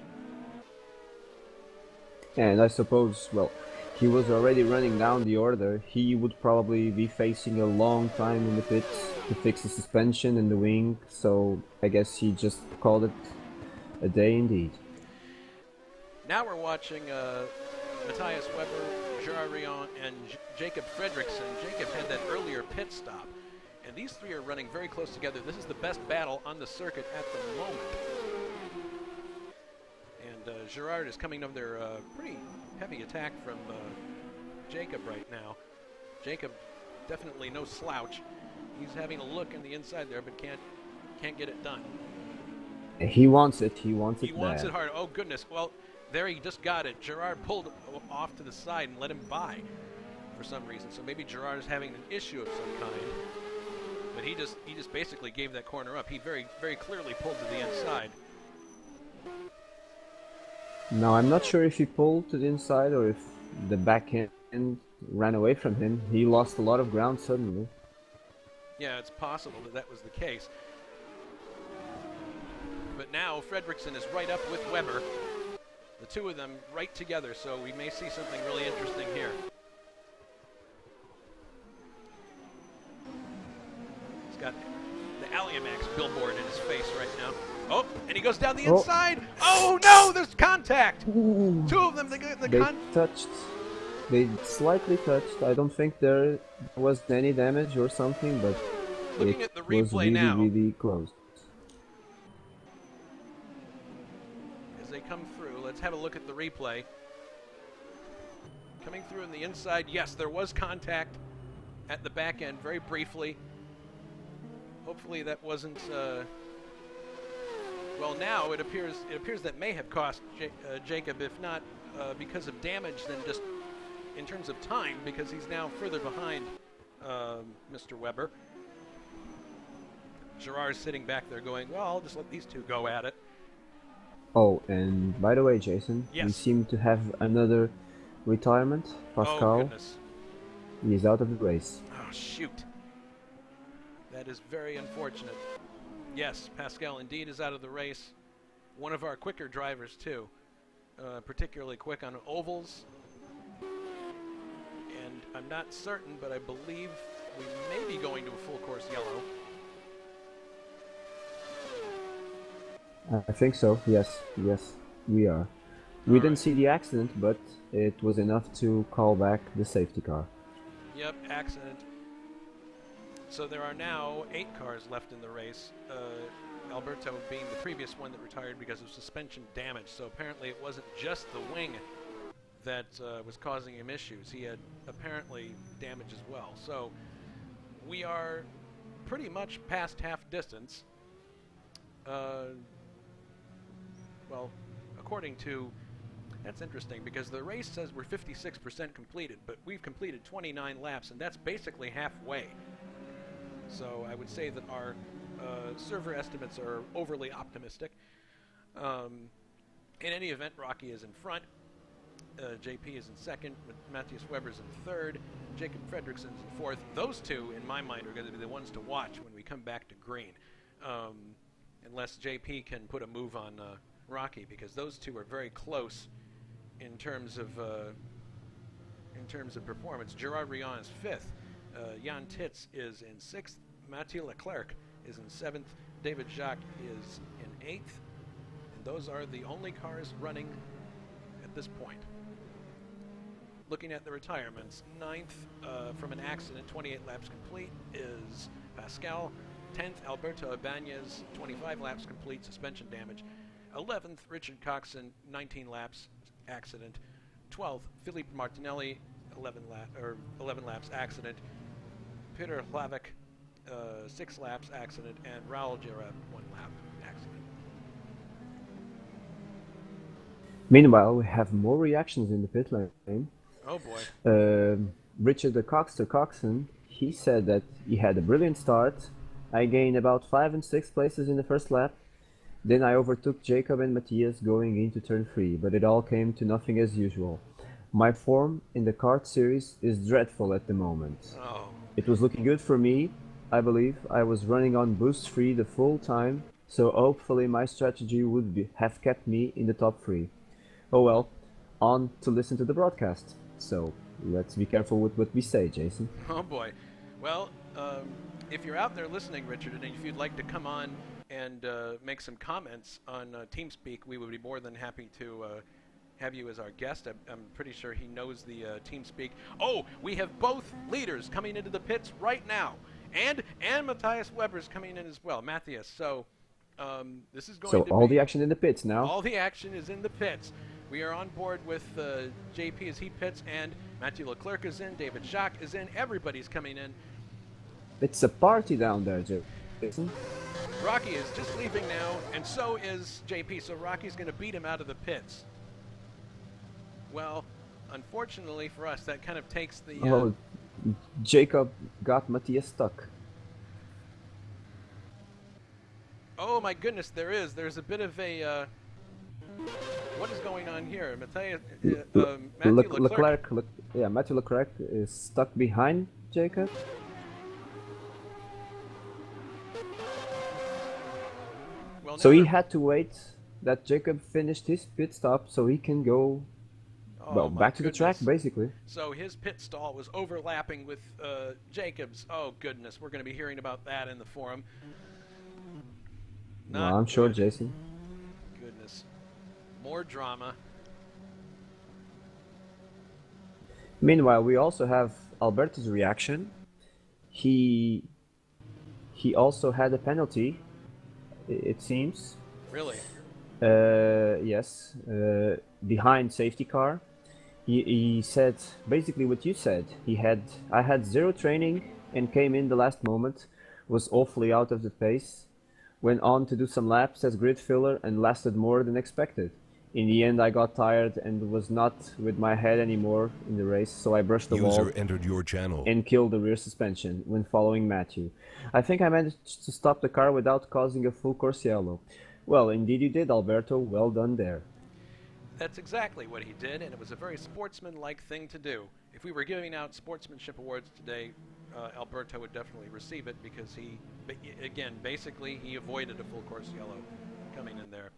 B: And I suppose, well, he was already running down the order. He would probably be facing a long time in the pits to fix the suspension and the wing. So I guess he just called it a day indeed.
A: Now we're watching Matthias Weber, Gerard Rion, and Jacob Fredrickson. Jacob had that earlier pit stop. And these three are running very close together. This is the best battle on the circuit at the moment. And Gerard is coming under a pretty heavy attack from Jacob right now. Jacob, definitely no slouch. He's having a look on the inside there, but can't get it done.
B: He wants it. He wants it.
A: He wants it hard. Oh goodness. Well, there he just got it. Gerard pulled off to the side and let him by for some reason. So maybe Gerard is having an issue of some kind. But but he just basically gave that corner up. He very clearly pulled to the inside.
B: Now, I'm not sure if he pulled to the inside or if the back end ran away from him. He lost a lot of ground suddenly.
A: Yeah, it's possible that was the case. But now Fredrickson is right up with Weber. The two of them right together, so we may see something really interesting here. He's got the Alliamax billboard in his face right now. Oh, and he goes down the inside. Oh no, there's contact.
B: Ooh.
A: Two of them, they
B: touched. They slightly touched. I don't think there was any damage or something, but
A: looking at the replay
B: was really,
A: now,
B: really close.
A: As they come through, let's have a look at the replay. Coming through on the inside, yes, there was contact at the back end very briefly. Hopefully that wasn't. Well, now it appears that may have cost Jacob, if not because of damage, then just in terms of time, because he's now further behind Mr. Weber. Gerard's sitting back there going, well, I'll just let these two go at it.
B: Oh, and by the way, Jason,
A: yes.
B: We seem to have another retirement. Pascal.
A: Oh, goodness.
B: He is out of the race.
A: Oh, shoot. That is very unfortunate. Yes, Pascal indeed is out of the race. One of our quicker drivers, too. Particularly quick on ovals. And I'm not certain, but I believe we may be going to a full course yellow.
B: I think so, yes, we are. We didn't see the accident, but it was enough to call back the safety car.
A: Yep, accident. So there are now 8 cars left in the race, Alberto being the previous one that retired because of suspension damage. So apparently it wasn't just the wing that was causing him issues. He had apparently damage as well. So we are pretty much past half distance. Well, according to... That's interesting because the race says we're 56% completed, but we've completed 29 laps, and that's basically halfway. So I would say that our server estimates are overly optimistic. In any event, Rocky is in front. JP is in second. Matthias Weber's in third. Jacob Fredrickson's in fourth. Those two, in my mind, are going to be the ones to watch when we come back to green. Unless JP can put a move on Rocky, because those two are very close in terms of performance. Gerard Rion is fifth. Jan Titz is in sixth. Mathieu Leclerc is in seventh. David Jacques is in eighth. And those are the only cars running at this point. Looking at the retirements, ninth from an accident, 28 laps complete, is Pascal. 10th, Alberto Ibanez, 25 laps complete, suspension damage. 11th, Richard Coxon, 19 laps, accident. 12th, Philippe Martinelli, 11 laps, accident. Peter Hlavik, 6 laps, accident. And Raul Jareb, 1 lap, accident.
B: Meanwhile, we have more reactions in the pit lane.
A: Oh boy.
B: Richard the Coxter Coxon, he said that he had a brilliant start. I gained about 5 and 6 places in the first lap. Then I overtook Jacob and Matthias going into turn 3, but it all came to nothing as usual. My form in the kart series is dreadful at the moment.
A: Oh.
B: It was looking good for me, I believe. I was running on boost free the full time, so hopefully my strategy would have kept me in the top 3. Oh well, on to listen to the broadcast. So let's be careful with what we say, Jason.
A: Oh boy. Well, if you're out there listening, Richard, and if you'd like to come on and make some comments on TeamSpeak, we would be more than happy to have you as our guest. I'm pretty sure he knows the TeamSpeak. Oh, we have both leaders coming into the pits right now, and Matthias Weber's coming in as well, Matthias. So this is going to be...
B: So all the action in the pits now?
A: All the action is in the pits. We are on board with JP as he pits, and Mathieu Leclerc is in, David Jacques is in, everybody's coming in.
B: It's a party down there, Jason.
A: Rocky is just leaving now, and so is JP, so Rocky's going to beat him out of the pits. Well, unfortunately for us, that kind of takes the...
B: Jacob got Matthias stuck.
A: Oh my goodness, there is. There's a bit of a. What is going on here? Matthew Leclerc.
B: Yeah, Matthew Leclerc is stuck behind Jacob.
A: Well,
B: So
A: now
B: he
A: they're.
B: had to wait that Jacob finished his pit stop so he can go, well,
A: Oh my
B: back to the track,
A: goodness.
B: basically.
A: So his pit stall was overlapping with Jacobs. Oh goodness, we're going to be hearing about that in the forum.
B: Well,
A: Not
B: I'm sure,
A: good.
B: Jason.
A: Goodness. More drama.
B: Meanwhile, we also have Alberto's reaction. He also had a penalty, it seems.
A: Really?
B: Yes, behind safety car. He said basically what you said. I had zero training and came in the last moment, was awfully out of the pace, went on to do some laps as grid filler and lasted more than expected. In the end, I got tired and was not with my head anymore in the race, so I brushed the wall
C: User entered your channel.
B: and killed the rear suspension when following Matthew. I think I managed to stop the car without causing a full course yellow. Well, indeed you did, Alberto. Well done there.
A: That's exactly what he did, and it was a very sportsman-like thing to do. If we were giving out sportsmanship awards today, Alberto would definitely receive it because again, basically, he avoided a full course yellow coming in there.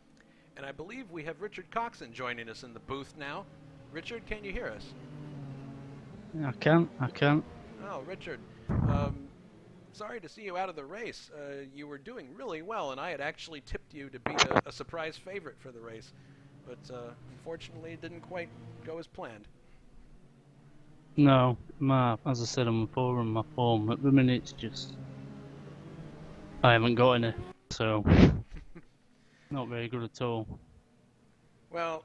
A: And I believe we have Richard Coxon joining us in the booth now. Richard, can you hear us?
D: I can.
A: Oh, Richard, sorry to see you out of the race. You were doing really well, and I had actually tipped you to be a surprise favorite for the race. But unfortunately, it didn't quite go as planned.
D: No, as I said on the forum, my form at the minute's just, I haven't got any, so not very good at all.
A: Well,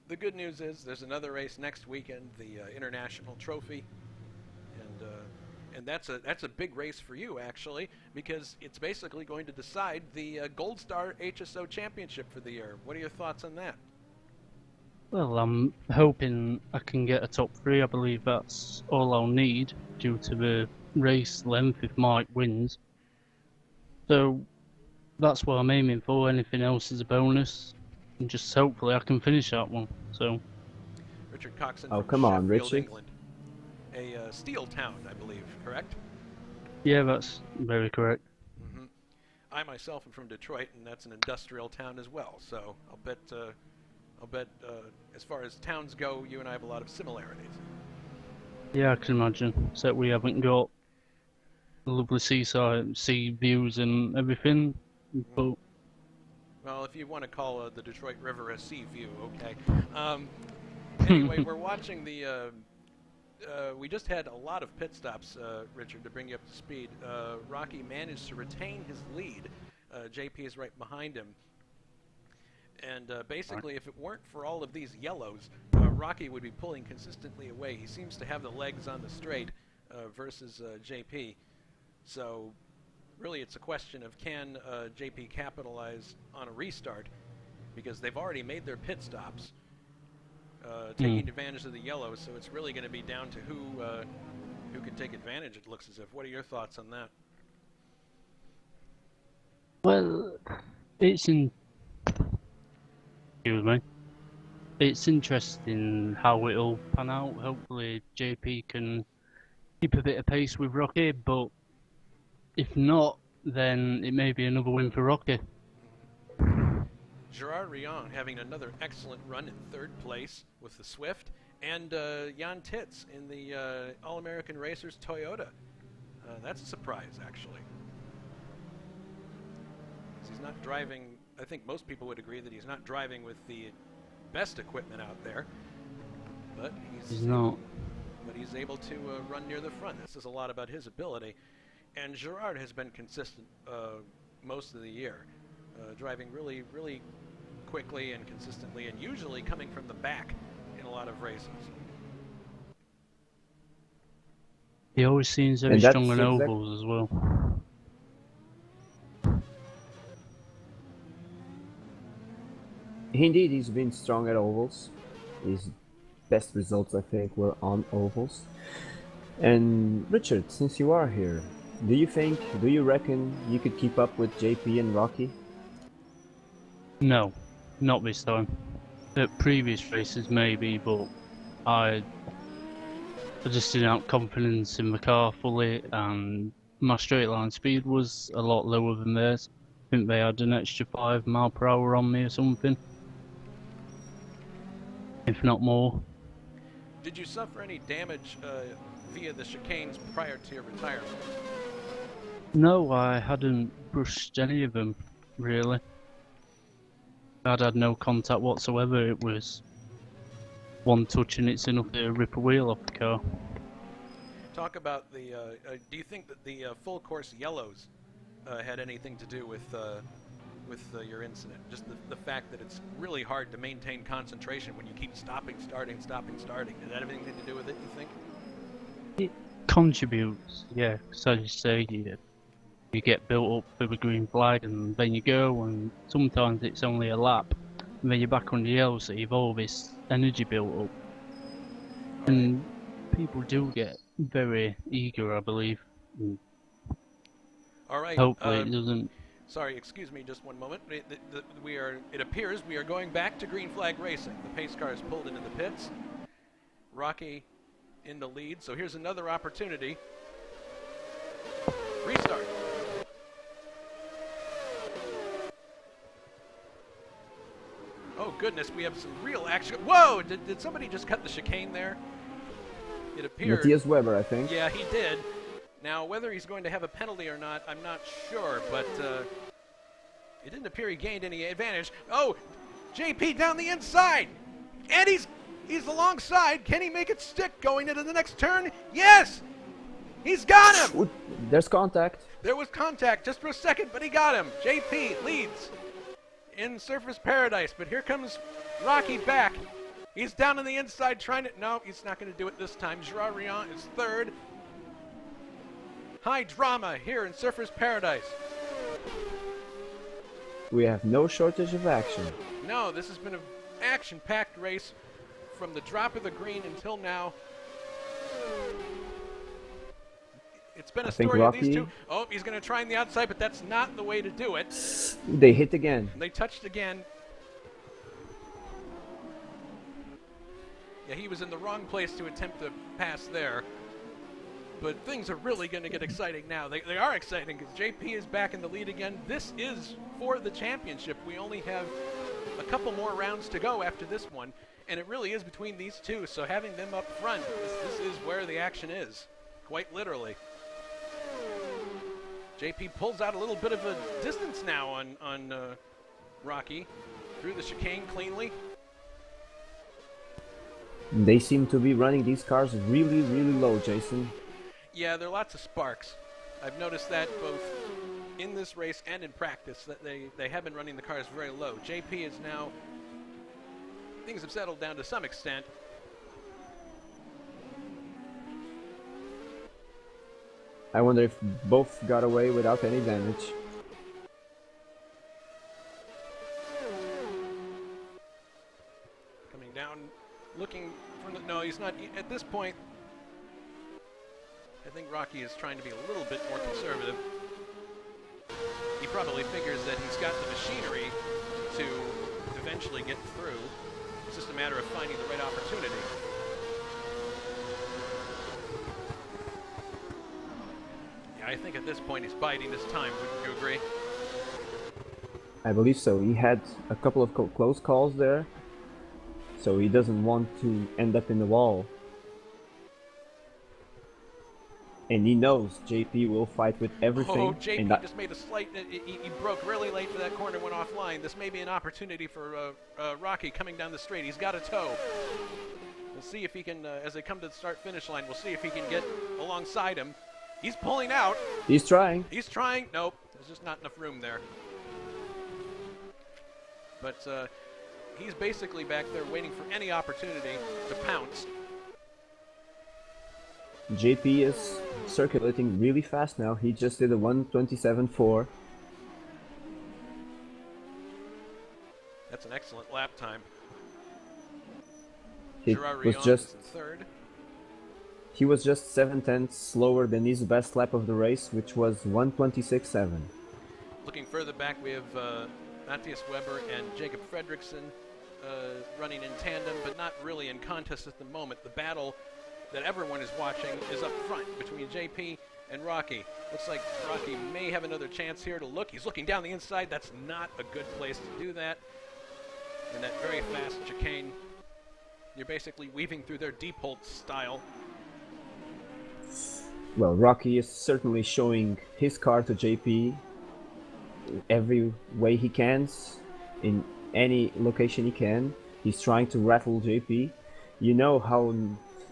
A: the good news is there's another race next weekend, the International Trophy, and that's a big race for you actually, because it's basically going to decide the Gold Star HSO Championship for the year. What are your thoughts on that?
D: Well, I'm hoping I can get a top 3. I believe that's all I'll need due to the race length if Mike wins. So that's what I'm aiming for. Anything else is a bonus, and just hopefully I can finish that one. So.
A: Richard Coxon
B: Oh,
A: from
B: come on,
A: Sheffield,
B: Richard.
A: England. A steel town, I believe, correct?
D: Yeah, that's very correct.
A: Mm-hmm. I myself am from Detroit, and that's an industrial town as well. So I'll bet as far as towns go, you and I have a lot of similarities.
D: Yeah, I can imagine. Except we haven't got the lovely seaside, sea views and everything. But
A: well, if you want to call the Detroit River a sea view, okay. Anyway, we're watching the. We just had a lot of pit stops, Richard, to bring you up to speed. Rocky managed to retain his lead. JP is right behind him. And basically, if it weren't for all of these yellows, Rocky would be pulling consistently away. He seems to have the legs on the straight versus JP. So really it's a question of can JP capitalize on a restart, because they've already made their pit stops, taking advantage of the yellows. So it's really going to be down to who can take advantage, it looks as if. What are your thoughts on that?
D: well, excuse me. It's interesting how it'll pan out. Hopefully JP can keep a bit of pace with Rocky, but if not, then it may be another win for Rocky.
A: Gerard Rion having another excellent run in third place with the Swift, and Jan Titz in the All-American Racers Toyota. That's a surprise, actually. He's not driving, I think most people would agree that he's not driving with the best equipment out there, but
D: He's not.
A: But he's able to run near the front. This says a lot about his ability. And Gerard has been consistent most of the year, driving really, really quickly and consistently, and usually coming from the back in a lot of races.
D: He always seems very strong on ovals as well.
B: Indeed, he's been strong at ovals. His best results, I think, were on ovals. And Richard, since you are here, Do you reckon you could keep up with JP and Rocky?
D: No, not this time. At previous races maybe, but I just didn't have confidence in the car fully, and my straight line speed was a lot lower than theirs. I think they had an extra 5 mph on me or something, if not more.
A: Did you suffer any damage via the chicanes prior to your retirement?
D: No, I hadn't brushed any of them, really. I'd had no contact whatsoever. It was one touch and it's enough to rip a wheel off the car.
A: Talk about the. Do you think that the full course yellows had anything to do with your incident? Just the fact that it's really hard to maintain concentration when you keep stopping, starting, stopping, starting. Did that have anything to do with it, you think?
D: It contributes, yeah, because as you say, you get built up for the green flag and then you go, and sometimes it's only a lap and then you're back on the yellow, so you've all this energy built up. And people do get very eager, I believe.
A: All right.
D: Hopefully it doesn't.
A: Sorry, excuse me just one moment. It appears we are going back to green flag racing. The pace car is pulled into the pits. Rocky in the lead, so here's another opportunity. Restart. Oh goodness, we have some real action. Whoa! Did somebody just cut the chicane there? It appeared.
B: Matthias Weber, I think.
A: Yeah, he did. Now, whether he's going to have a penalty or not, I'm not sure, but it didn't appear he gained any advantage. Oh, JP down the inside! And he's alongside. Can he make it stick going into the next turn? Yes! He's got him!
B: Ooh, there's contact.
A: There was contact just for a second, but he got him. JP leads in Surface Paradise, but here comes Rocky back. He's down on the inside trying to... No, he's not going to do it this time. Gerard Riant is third. High drama here in Surfer's Paradise.
B: We have no shortage of action.
A: No, this has been an action-packed race from the drop of the green until now. It's been a story of these two. Oh, he's going to try on the outside, but that's not the way to do it.
B: They hit again.
A: They touched again. Yeah, he was in the wrong place to attempt to pass there. But things are really going to get exciting now. They are exciting because JP is back in the lead again. This is for the championship. We only have a couple more rounds to go after this one, and it really is between these two. So having them up front, this is where the action is, quite literally. JP pulls out a little bit of a distance now on Rocky through the chicane cleanly.
B: They seem to be running these cars really, really low, Jason.
A: Yeah, there are lots of sparks. I've noticed that both in this race and in practice, that they have been running the cars very low. JP is now, things have settled down to some extent.
B: I wonder if both got away without any damage.
A: Coming down, looking from the, no, he's not, at this point, I think Rocky is trying to be a little bit more conservative. He probably figures that he's got the machinery to eventually get through. It's just a matter of finding the right opportunity. Yeah, I think at this point he's biding his time, wouldn't you agree?
B: I believe so. He had a couple of close calls there, so he doesn't want to end up in the wall. And he knows JP will fight with everything.
A: Oh, JP just made a slight... He broke really late for that corner, went offline. This may be an opportunity for Rocky coming down the straight. He's got a toe. We'll see if he can, as they come to the start-finish line, we'll see if he can get alongside him. He's pulling out.
B: He's trying.
A: He's trying. Nope. There's just not enough room there. But he's basically back there waiting for any opportunity to pounce.
B: JP is circulating really fast now. He just did a 1:27.4.
A: That's an excellent lap time.
B: It
A: Gerard
B: was
A: Riant
B: just
A: is in third.
B: he was just 7/10 slower than his best lap of the race, which was 1:26.7.
A: Looking further back, we have Matthias Weber and Jacob Fredriksson running in tandem, but not really in contest at the moment. The battle that everyone is watching is up front between JP and Rocky. Looks like Rocky may have another chance here to look. He's looking down the inside. That's not a good place to do that. And that very fast chicane, you're basically weaving through their deep hold style.
B: Well, Rocky is certainly showing his car to JP every way he can, in any location he can. He's trying to rattle JP. You know how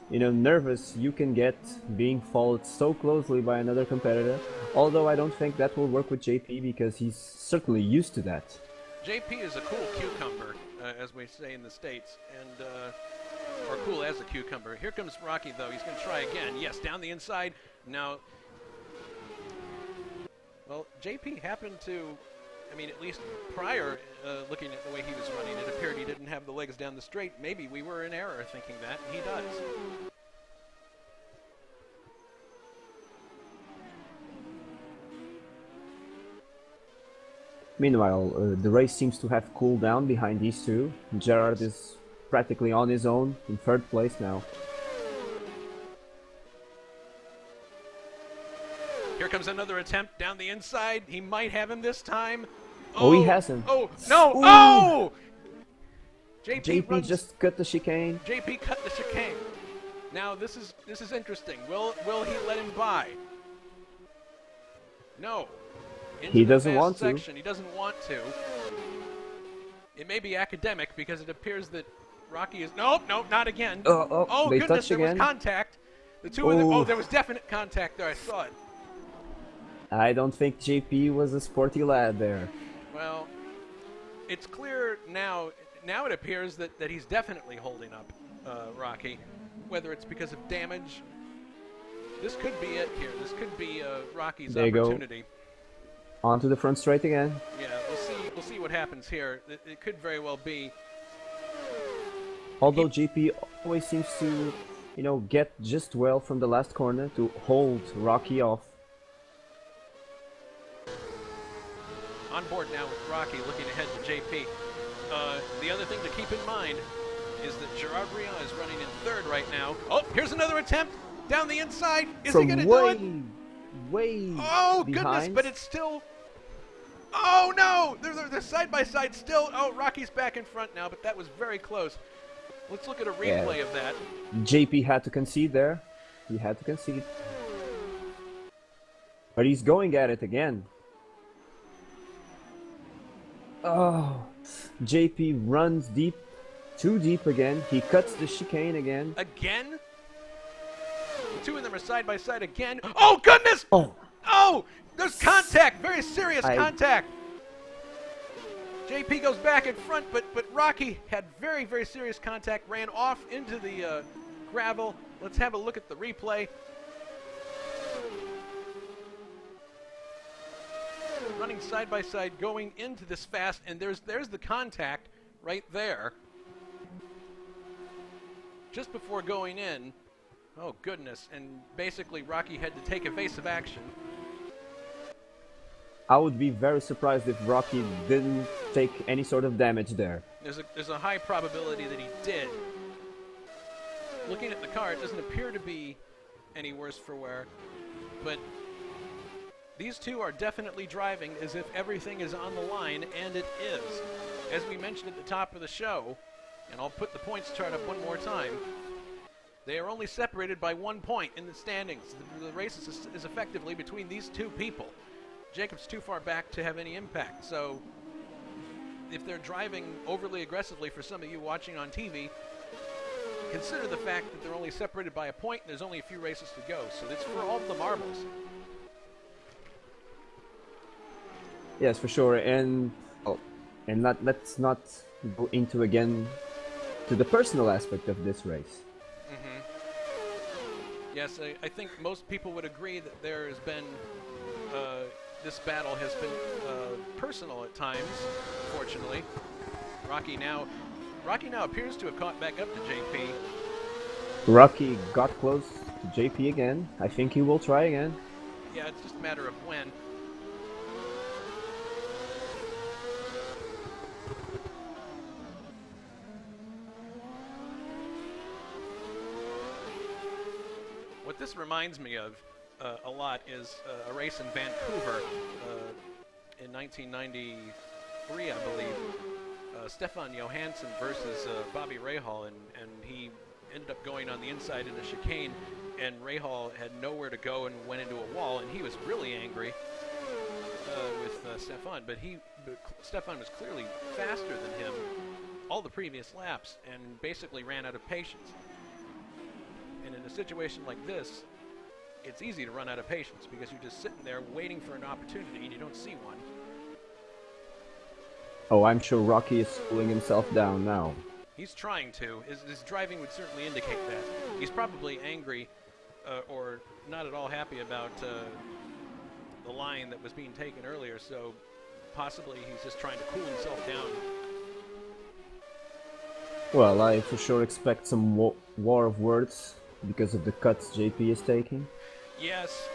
B: nervous you can get being followed so closely by another competitor. Although I don't think that will work with JP because he's certainly used to that.
A: JP is a cool cucumber, as we say in the States, and or cool as a cucumber. Here comes Rocky, though. He's going to try again. Yes, down the inside. Now, well, JP happened to, I mean, at least prior, looking at the way he was running, it appeared he didn't have the legs down the straight. Maybe we were in error thinking that. He does.
B: Meanwhile, the race seems to have cooled down behind these two. Gerard is practically on his own in third place now.
A: Here comes another attempt down the inside. He might have him this time.
B: Oh, he hasn't.
A: Oh, no.
B: Ooh.
A: Oh!
B: JP just cut the chicane.
A: JP cut the chicane. Now, this is interesting. Will he let him by? No. Into
B: He
A: the
B: doesn't
A: fast
B: want to.
A: section. He doesn't want to. It may be academic because it appears that Rocky is... Nope, not again.
B: Oh, they
A: goodness,
B: touch
A: there
B: again.
A: was contact. The two of them... Oh,
B: Ooh.
A: there was definite contact there. I saw it.
B: I don't think JP was a sporty lad there.
A: Well, it's clear now. Now it appears that he's definitely holding up Rocky. Whether it's because of damage, this could be it here. This could be Rocky's
B: There you go.
A: opportunity.
B: Onto the front straight again.
A: Yeah, we'll see what happens here. It could very well be.
B: Although JP always seems to, get just well from the last corner to hold Rocky off.
A: On board now with Rocky, looking ahead to JP. The other thing to keep in mind is that Gerard Briand is running in third right now. Oh, here's another attempt down the inside. Is he going to do it?
B: Way
A: Oh,
B: behind.
A: goodness, but it's still... Oh, no! They're side by side still. Oh, Rocky's back in front now, but that was very close. Let's look at a replay of that.
B: JP had to concede there. He had to concede. But he's going at it again. Oh, JP runs deep, too deep again. He cuts the chicane again.
A: Again? The two of them are side by side again. Oh, goodness! Oh, there's contact, very serious contact. JP goes back in front, but Rocky had very, very serious contact, ran off into the gravel. Let's have a look at the replay. Running side by side, going into this fast, and there's the contact right there. Just before going in. Oh, goodness. And basically, Rocky had to take evasive action.
B: I would be very surprised if Rocky didn't take any sort of damage there.
A: There's a high probability that he did. Looking at the car, it doesn't appear to be any worse for wear. But these two are definitely driving as if everything is on the line, and it is. As we mentioned at the top of the show, and I'll put the points chart up one more time, they are only separated by 1 point in the standings. The race is effectively between these two people. Jacob's too far back to have any impact, so if they're driving overly aggressively for some of you watching on TV, consider the fact that they're only separated by a point and there's only a few races to go, so it's for all the marbles.
B: Yes, for sure, and let's not go into again to the personal aspect of this race.
A: Yes, I think most people would agree that there has been, this battle has been personal at times, fortunately. Rocky now appears to have caught back up to JP.
B: Rocky got close to JP again. I think he will try again.
A: Yeah, it's just a matter of when. What this reminds me of a lot is a race in Vancouver in 1993, I believe. Stefan Johansson versus Bobby Rahal, and he ended up going on the inside in a chicane, and Rahal had nowhere to go and went into a wall, and he was really angry with Stefan, but Stefan was clearly faster than him all the previous laps and basically ran out of patience. And in a situation like this, it's easy to run out of patience because you're just sitting there waiting for an opportunity and you don't see one.
B: Oh, I'm sure Rocky is cooling himself down now.
A: He's trying to. His driving would certainly indicate that. He's probably angry or not at all happy about the line that was being taken earlier, so possibly he's just trying to cool himself down.
B: Well, I for sure expect some war of words because of the cuts JP is taking.
A: Yes,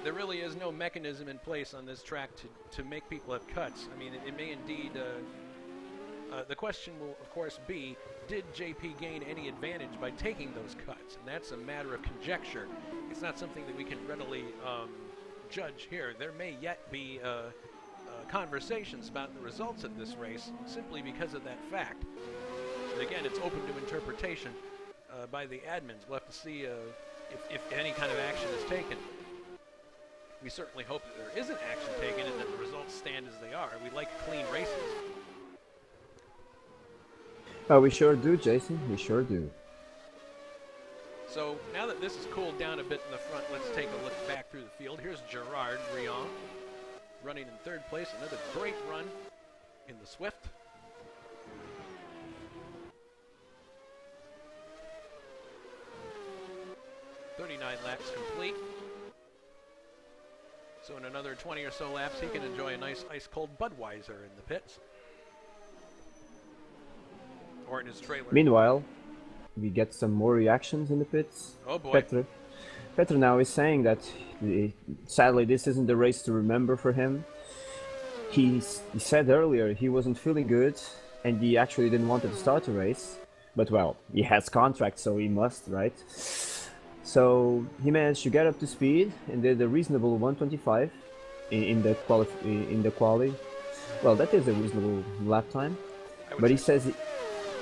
A: there really is no mechanism in place on this track to make people have cuts. I mean, it may indeed... the question will, of course, be, did JP gain any advantage by taking those cuts? And that's a matter of conjecture. It's not something that we can readily judge here. There may yet be conversations about the results of this race simply because of that fact. But again, it's open to interpretation by the admins. We'll have to see if any kind of action is taken. We certainly hope that there isn't action taken and that the results stand as they are. We like clean races.
B: Oh, we sure do, Jason. We sure do.
A: So now that this has cooled down a bit in the front, let's take a look back through the field. Here's Gerard Rion running in third place. Another great run in the Swift. Laps complete. So in another 20 or so laps, he can enjoy a nice ice-cold Budweiser in the pits. Or in his trailer.
B: Meanwhile, we get some more reactions in the pits.
A: Oh boy.
B: Petr now is saying that sadly this isn't the race to remember for him. He said earlier he wasn't feeling good and he actually didn't want to start the race. But well, he has contract, so he must, right? So he managed to get up to speed and did a reasonable 125 in the quali. Well, that is a reasonable lap time. But he says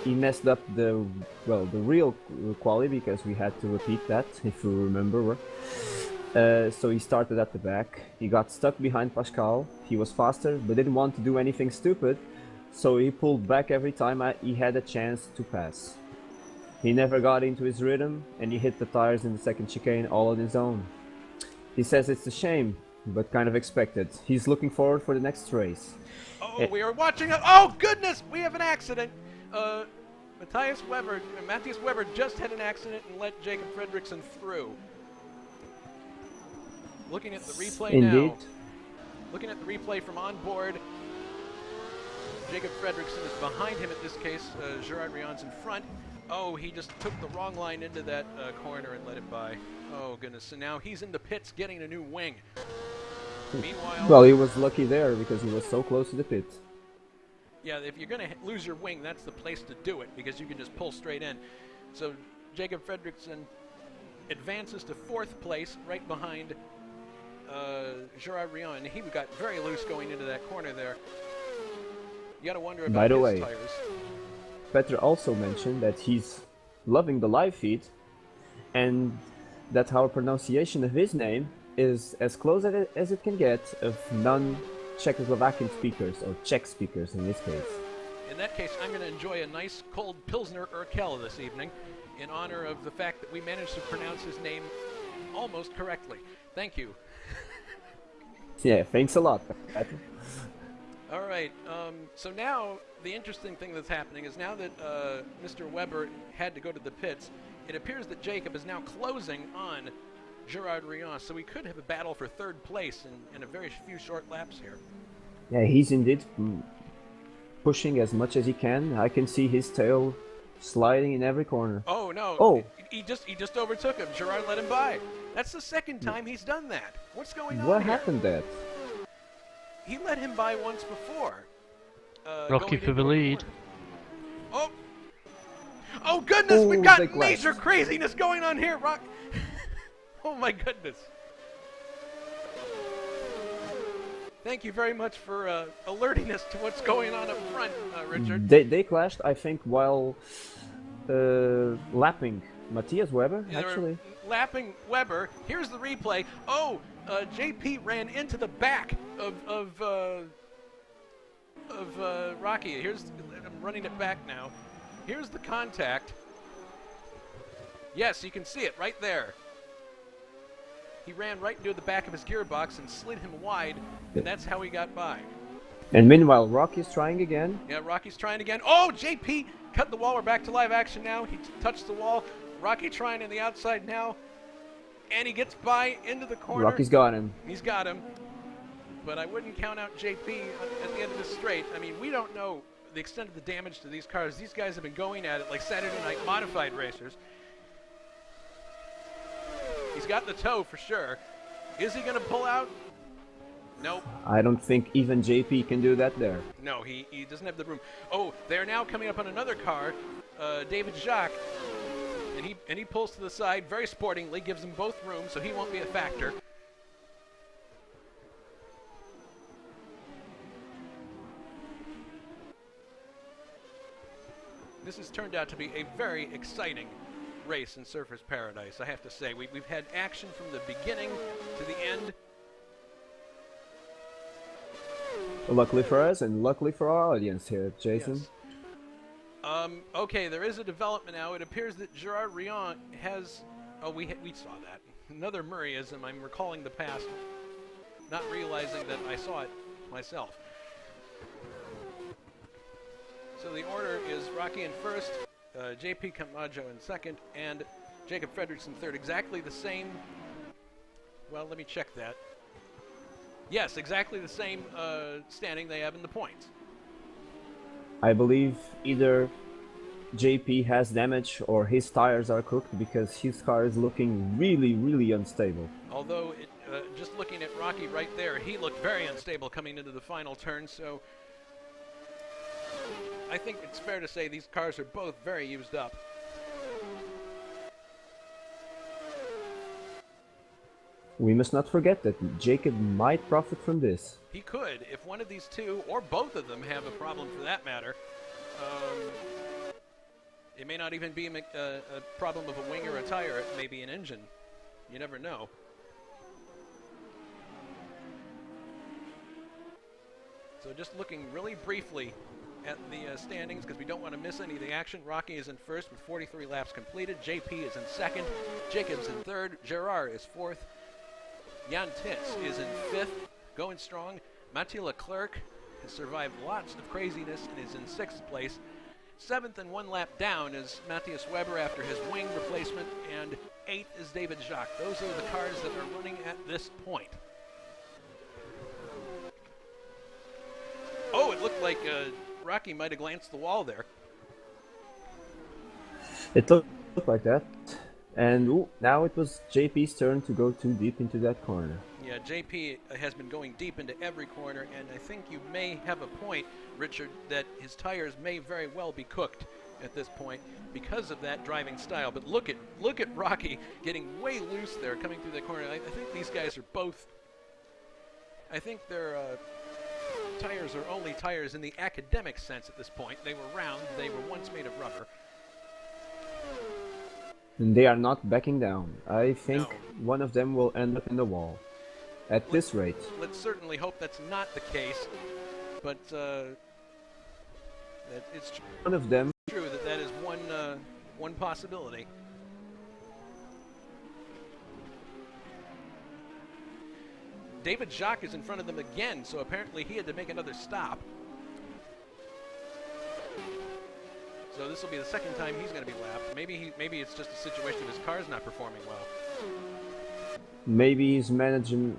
B: he messed up the real quali because we had to repeat that, if you remember. So he started at the back. He got stuck behind Pascal. He was faster, but didn't want to do anything stupid. So he pulled back every time he had a chance to pass. He never got into his rhythm, and he hit the tires in the second chicane all on his own. He says it's a shame, but kind of expected. He's looking forward for the next race.
A: Oh, we are watching oh goodness, we have an accident. Matthias Weber just had an accident and let Jacob Fredriksson through. Looking at the replay
B: Indeed.
A: now. Looking at the replay from on board. Jacob Fredriksson is behind him in this case. Gerard Rion's in front. Oh, he just took the wrong line into that corner and let it by. Oh, goodness. And now he's in the pits getting a new wing. Meanwhile...
B: Well, he was lucky there because he was so close to the pit.
A: Yeah, if you're going to lose your wing, that's the place to do it because you can just pull straight in. So Jacob Fredriksson advances to fourth place right behind Gerard Rion. He got very loose going into that corner there. You got to wonder about his tires.
B: Petr also mentioned that he's loving the live feed and that our pronunciation of his name is as close as it can get of non-Czechoslovakian speakers, or Czech speakers in this case.
A: In that case, I'm going to enjoy a nice cold Pilsner Urkel this evening in honor of the fact that we managed to pronounce his name almost correctly. Thank you.
B: Yeah, thanks a lot, Petr.
A: All right, so now the interesting thing that's happening is now that Mr. Weber had to go to the pits, it appears that Jacob is now closing on Gerard Rion, so we could have a battle for third place in a very few short laps here.
B: Yeah, he's indeed pushing as much as he can. I can see his tail sliding in every corner.
A: Oh no!
B: Oh.
A: He just overtook him. Gerard let him by. That's the second time he's done that. What's going on
B: What
A: here?
B: happened there?
A: He let him by once before.
D: Rocky
A: going
D: for the
A: into a
D: lead.
A: corner. Oh goodness!
B: Oh,
A: We got
B: they clashed.
A: major craziness going on here, Rock. Oh my goodness! Thank you very much for alerting us to what's going on up front, Richard.
B: They clashed, I think, while lapping Matthias Weber,
A: Yeah, they were
B: actually.
A: lapping Weber. Here's the replay. Oh, JP ran into the back of Rocky. I'm running it back now. Here's the contact. Yes, you can see it right there. He ran right into the back of his gearbox and slid him wide, and that's how he got by.
B: And meanwhile, Rocky's trying again.
A: Yeah, Rocky's trying again. Oh, JP cut the wall. We're back to live action now. He touched the wall. Rocky trying on the outside now. And he gets by into the corner.
B: Rocky's got him.
A: He's got him. But I wouldn't count out JP at the end of this straight. I mean, we don't know the extent of the damage to these cars. These guys have been going at it like Saturday Night Modified racers. He's got the toe for sure. Is he going to pull out? Nope.
B: I don't think even JP can do that there.
A: No, he doesn't have the room. Oh, they're now coming up on another car, David Jacques, and he pulls to the side very sportingly, gives them both room, so he won't be a factor. This has turned out to be a very exciting race in Surfers Paradise, I have to say. We've had action from the beginning to the end.
B: Luckily for us and luckily for our audience here, Jason.
A: Yes. Okay, there is a development now. It appears that Gerard Riant has... Oh, we saw that. Another Murrayism. I'm recalling the past, not realizing that I saw it myself. So the order is Rocky in first, JP Camacho in second, and Jacob Fredrickson third. Exactly the same... Well, let me check that. Yes, exactly the same standing they have in the points.
B: I believe either JP has damage or his tires are cooked because his car is looking really, really unstable.
A: Although, just looking at Rocky right there, he looked very unstable coming into the final turn, so I think it's fair to say these cars are both very used up.
B: We must not forget that Jacob might profit from this.
A: He could, if one of these two, or both of them, have a problem for that matter. It may not even be a problem of a wing or a tire, it may be an engine. You never know. So just looking really briefly at the standings, because we don't want to miss any of the action. Rocky is in first with 43 laps completed. JP is in second. Jacob's in third. Gerard is fourth. Jan Titz is in fifth, going strong. Mathieu Leclerc has survived lots of craziness and is in sixth place. Seventh and 1 lap down is Matthias Weber after his wing replacement, and eighth is David Jacques. Those are the cars that are running at this point. Oh, it looked like Rocky might have glanced the wall there.
B: It looked like that. And ooh, now it was JP's turn to go too deep into that corner.
A: Yeah, JP has been going deep into every corner, and I think you may have a point, Richard, that his tires may very well be cooked at this point because of that driving style. But look at Rocky getting way loose there coming through the corner. I think these guys are both... I think their tires are only tires in the academic sense at this point. They were round. They were once made of rubber.
B: And they are not backing down. I think
A: No.
B: one of them will end up in the wall. At this rate.
A: Let's certainly hope that's not the case, but that it's
B: One of them.
A: true that is one possibility. David Jacques is in front of them again, so apparently he had to make another stop. So this will be the second time he's going to be lapped. Maybe it's just a situation of his car's not performing well.
B: Maybe he's managing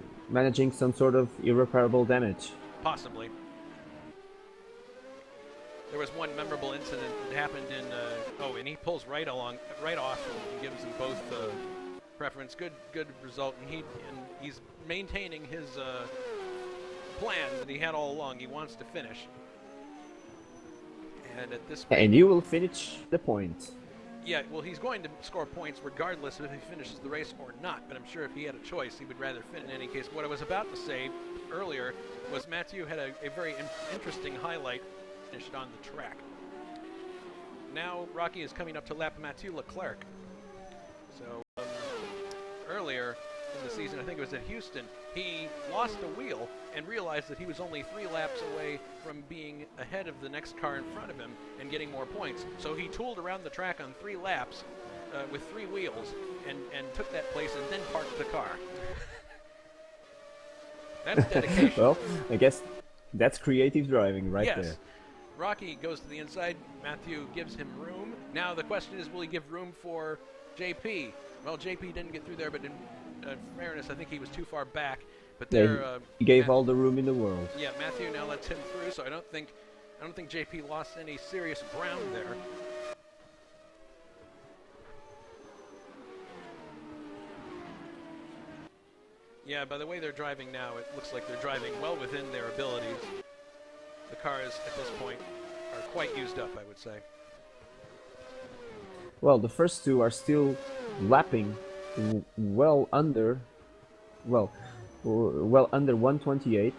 B: some sort of irreparable damage.
A: Possibly. there was one memorable incident that happened in. And he pulls right off, and gives them both preference. Good result, and he's maintaining his plan that he had all along. He wants to finish, and at this point,
B: And you will finish the point.
A: yeah, well, he's going to score points regardless of if he finishes the race or not. But I'm sure if he had a choice, he would rather fin in any case. What I was about to say earlier was Mathieu had a very interesting highlight finished on the track. Now Rocky is coming up to lap Mathieu Leclerc. So earlier in the season, I think it was at Houston, he lost a wheel and realized that he was only 3 laps away from being ahead of the next car in front of him and getting more points. So he tooled around the track on 3 laps with 3 wheels and took that place and then parked the car. That's dedication.
B: Well, I guess that's creative driving right there.
A: Yes. Rocky goes to the inside. Mathieu gives him room. Now the question is, will he give room for JP? Well, JP didn't get through there, but in fairness, I think he was too far back. But there,
B: He gave all the room in the world.
A: yeah, Mathieu now lets him through. So I don't think JP lost any serious ground there. Yeah, by the way they're driving now, it looks like they're driving well within their abilities. The cars at this point are quite used up, I would say.
B: Well, the first 2 are still lapping well under 128.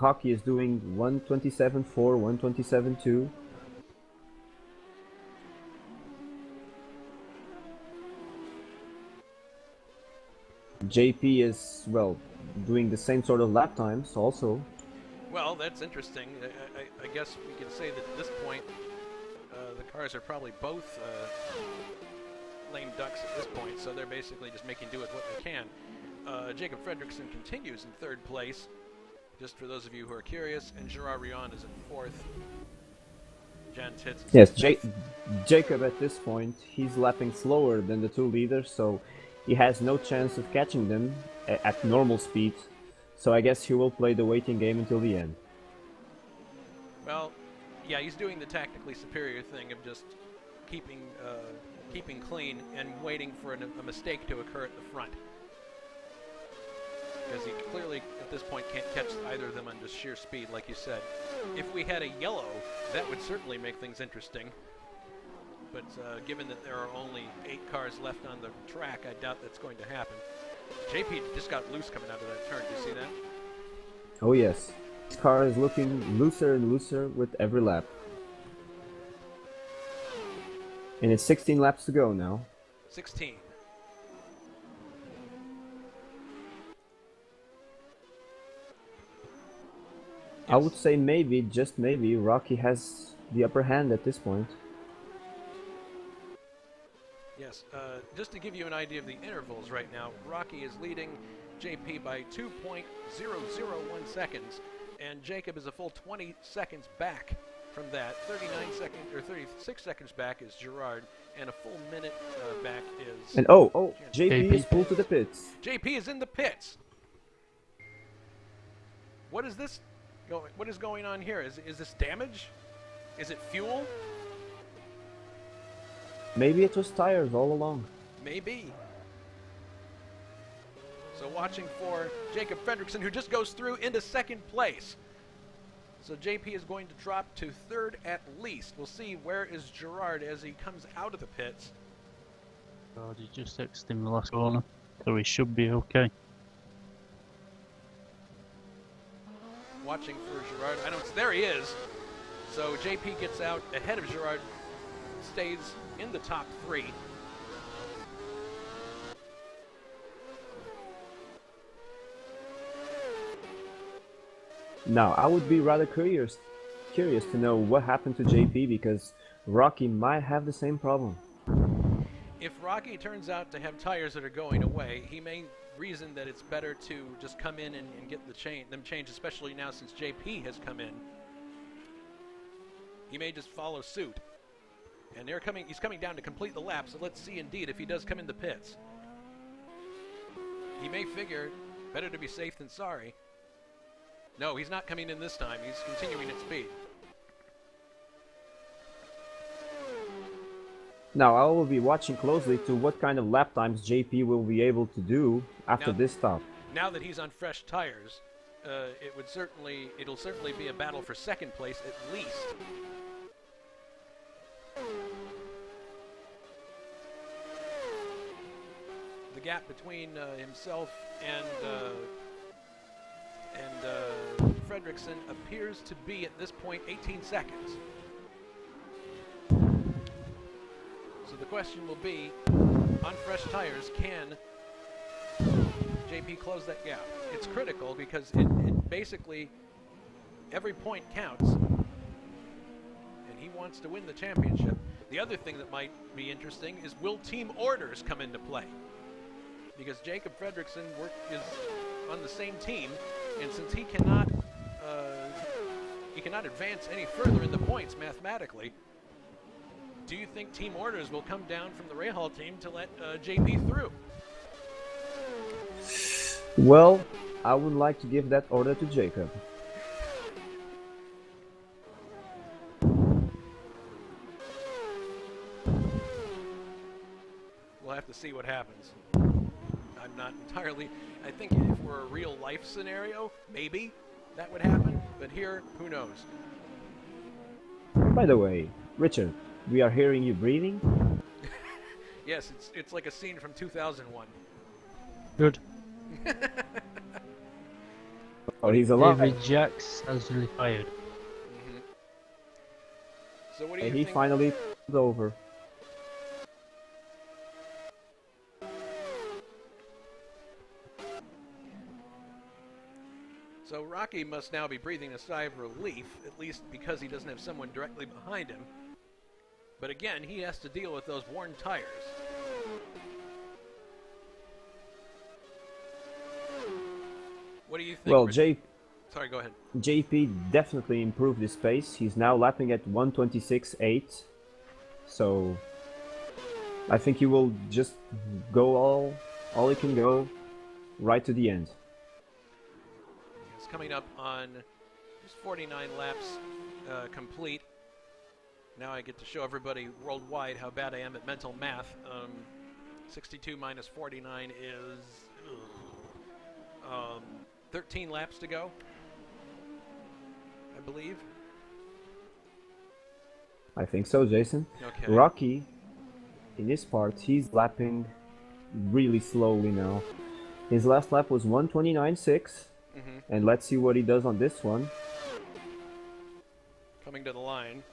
B: Rocky is doing 127.4, 127.2. JP is, well, doing the same sort of lap times also.
A: Well, that's interesting. I guess we can say that at this point, the cars are probably both lame ducks at this point, so they're basically just making do with what they can. Jacob Fredrickson continues in 3rd place, just for those of you who are curious, and Gerard Rion is in 4th. Jan Titz.
B: Yes, Jacob at this point, he's lapping slower than the 2 leaders, so he has no chance of catching them at normal speed. So I guess he will play the waiting game until the end.
A: Well, yeah, he's doing the tactically superior thing of just keeping clean and waiting for a mistake to occur at the front. Because he clearly, at this point, can't catch either of them on just sheer speed, like you said. If we had a yellow, that would certainly make things interesting. But given that there are only 8 cars left on the track, I doubt that's going to happen. JP just got loose coming out of that turn. Do you see that?
B: Oh yes, this car is looking looser and looser with every lap. And it's 16 laps to go now.
A: 16.
B: I would say maybe, just maybe, Rocky has the upper hand at this point.
A: Yes, just to give you an idea of the intervals right now, Rocky is leading JP by 2.001 seconds, and Jacob is a full 20 seconds back from that. 36 seconds back is Gerard, and a full minute back is...
B: And JP is pulled to the pits.
A: JP is in the pits! What is this? What is going on here? Is this damage? Is it fuel?
B: Maybe it was tires all along.
A: Maybe. So watching for Jacob Fredrickson, who just goes through into 2nd place. So JP is going to drop to 3rd at least. We'll see where is Gerard as he comes out of the pits.
D: God, he just exited in the last corner, so he should be okay.
A: Watching for Gerard. There he is. So JP gets out ahead of Gerard, stays in the top 3.
B: Now, I would be rather curious to know what happened to JP, because Rocky might have the same problem.
A: If Rocky turns out to have tires that are going away, he may reason that it's better to just come in and get them changed, especially now since JP has come in. He may just follow suit. And he's coming down to complete the lap, so let's see indeed if he does come in the pits. He may figure, better to be safe than sorry. No, he's not coming in this time. He's continuing at speed.
B: Now I will be watching closely to what kind of lap times JP will be able to do after
A: Now-
B: this stop.
A: Now that he's on fresh tires, it'll certainly be a battle for second place at least. The gap between himself and Fredrickson appears to be at this point 18 seconds. So the question will be, on fresh tires, can JP close that gap? It's critical because it basically every point counts, and he wants to win the championship. The other thing that might be interesting is, will team orders come into play? Because Jacob Fredrickson is on the same team, and since he cannot advance any further in the points mathematically, do you think team orders will come down from the Rahal team to let JP through?
B: Well, I would like to give that order to Jacob.
A: We'll have to see what happens. I'm not entirely... I think if we're a real life scenario, maybe that would happen, but here, who knows?
B: By the way, Richard, we are hearing you breathing.
A: Yes, it's like a scene from 2001.
D: Good.
B: Oh, he's alive.
D: David Jax has retired.
A: Mm-hmm. So what do you
B: He
A: think?
B: finally pulled over.
A: So Rocky must now be breathing a sigh of relief, at least because he doesn't have someone directly behind him. But again, he has to deal with those worn tires. What do you think?
B: Well,
A: Richard? Sorry, go ahead.
B: JP definitely improved his pace. He's now lapping at 1:26.8. So I think he will just go all he can go right to the end.
A: It's coming up on just 49 laps complete. Now I get to show everybody worldwide how bad I am at mental math. 62 minus 49 is 13 laps to go, I believe.
B: I think so, Jason.
A: Okay.
B: Rocky, in his part, he's lapping really slowly now. His last lap was 1:29.6, and let's see what he does on this one.
A: Coming to the line.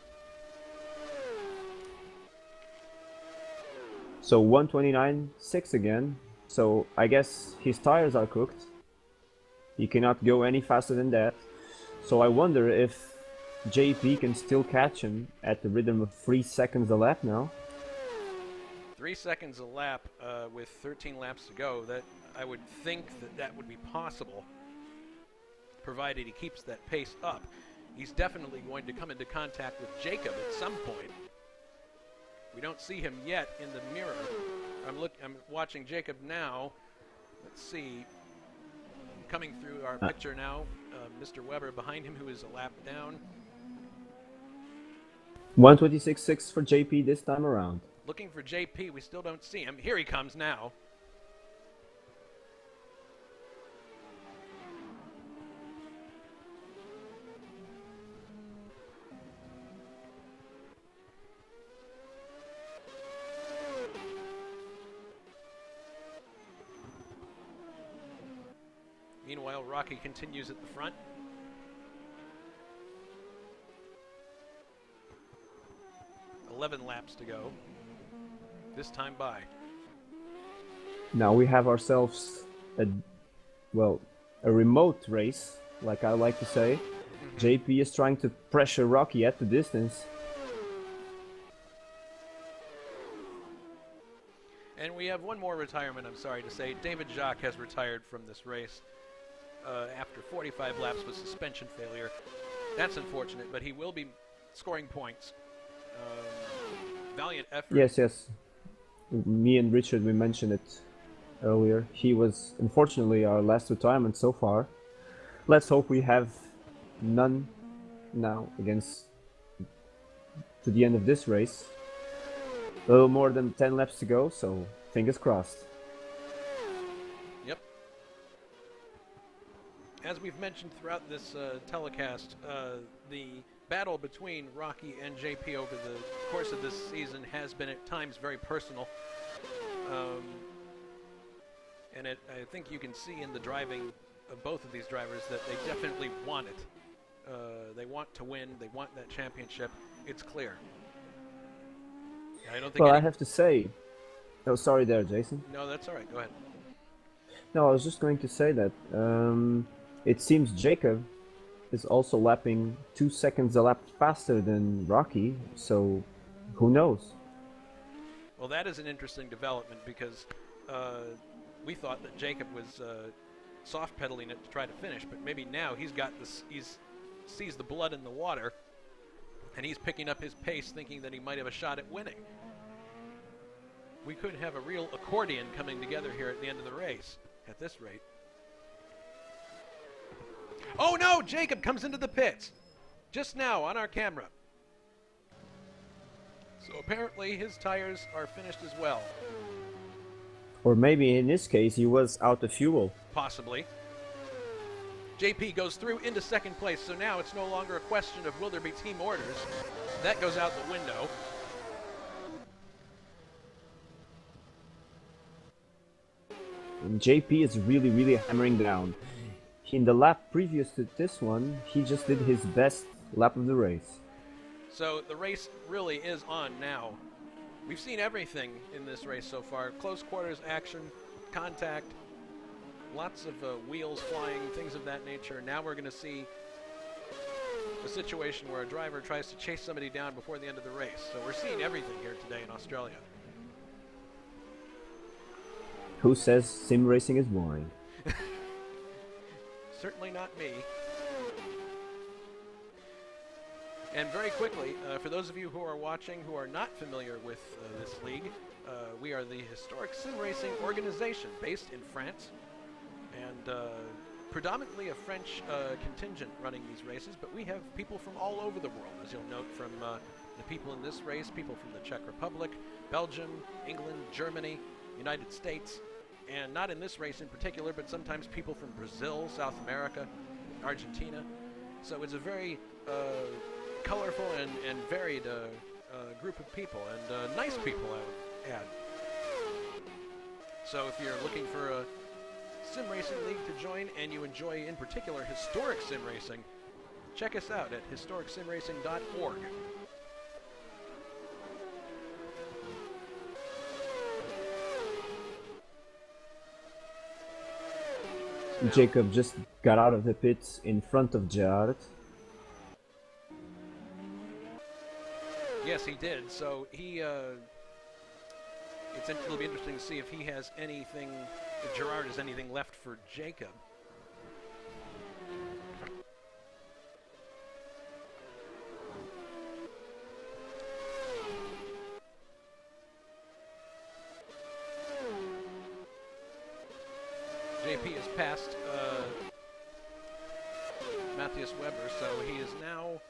B: So 1:29.6 again. So I guess his tires are cooked. He cannot go any faster than that. So I wonder if JP can still catch him at the rhythm of 3 seconds a lap now.
A: 3 seconds a lap with 13 laps to go. That I would think that would be possible, provided he keeps that pace up. He's definitely going to come into contact with Jacob at some point. We don't see him yet in the mirror. I'm watching Jacob now. Let's see. Coming through our picture now, Mr. Weber behind him, who is a lap down.
B: 1:26.6 for JP this time around.
A: Looking for JP, we still don't see him. Here he comes now. Meanwhile, Rocky continues at the front. "11 laps to go. This time by.
B: Now we have ourselves a remote race, like I like to say. JP is trying to pressure Rocky at the distance.
A: And we have one more retirement, I'm sorry to say. David Jacques has retired from this race after 45 laps with suspension failure. That's unfortunate, but he will be scoring points. Valiant effort.
B: Yes. Me and Richard, we mentioned it earlier. He was unfortunately our last retirement so far. Let's hope we have none now against to the end of this race. A little more than 10 laps to go, so fingers crossed.
A: Yep. As we've mentioned throughout this telecast, the battle between Rocky and JP over the course of this season has been at times very personal. And I think you can see in the driving of both of these drivers that they definitely want it. They want to win. They want that championship. It's clear. I don't think.
B: Well, I have to say. Oh, sorry there, Jason.
A: No, that's all right. Go ahead.
B: No, I was just going to say that it seems Jacob is also lapping 2 seconds a lap faster than Rocky, so who knows?
A: Well, that is an interesting development because we thought that Jacob was soft pedaling it to try to finish, but maybe now he's got this. He's sees the blood in the water, and he's picking up his pace, thinking that he might have a shot at winning. We could have a real accordion coming together here at the end of the race, at this rate. Oh no! Jacob comes into the pits! Just now on our camera. So apparently his tires are finished as well.
B: Or maybe in this case he was out of fuel.
A: Possibly. JP goes through into second place, so now it's no longer a question of will there be team orders. That goes out the window.
B: And JP is really hammering down. In the lap previous to this one, he just did his best lap of the race.
A: So the race really is on now. We've seen everything in this race so far. Close quarters action, contact, lots of wheels flying, things of that nature. Now we're going to see a situation where a driver tries to chase somebody down before the end of the race. So we're seeing everything here today in Australia.
B: Who says sim racing is boring?
A: Certainly not me. And very quickly, for those of you who are watching who are not familiar with this league, we are the Historic Sim Racing organization based in France, and predominantly a French contingent running these races, but we have people from all over the world, as you'll note from the people in this race, people from the Czech Republic, Belgium, England, Germany, United States, and not in this race in particular, but sometimes people from Brazil, South America, Argentina. So it's a very colorful and varied group of people, and nice people, I would add. So if you're looking for a sim racing league to join, and you enjoy in particular historic sim racing, check us out at historicsimracing.org.
B: Jacob just got out of the pits in front of Gerard.
A: Yes, he did. So he, it'll be interesting to see if he has anything, if Gerard has anything left for Jacob. JP has passed Matthias Weber, so he is now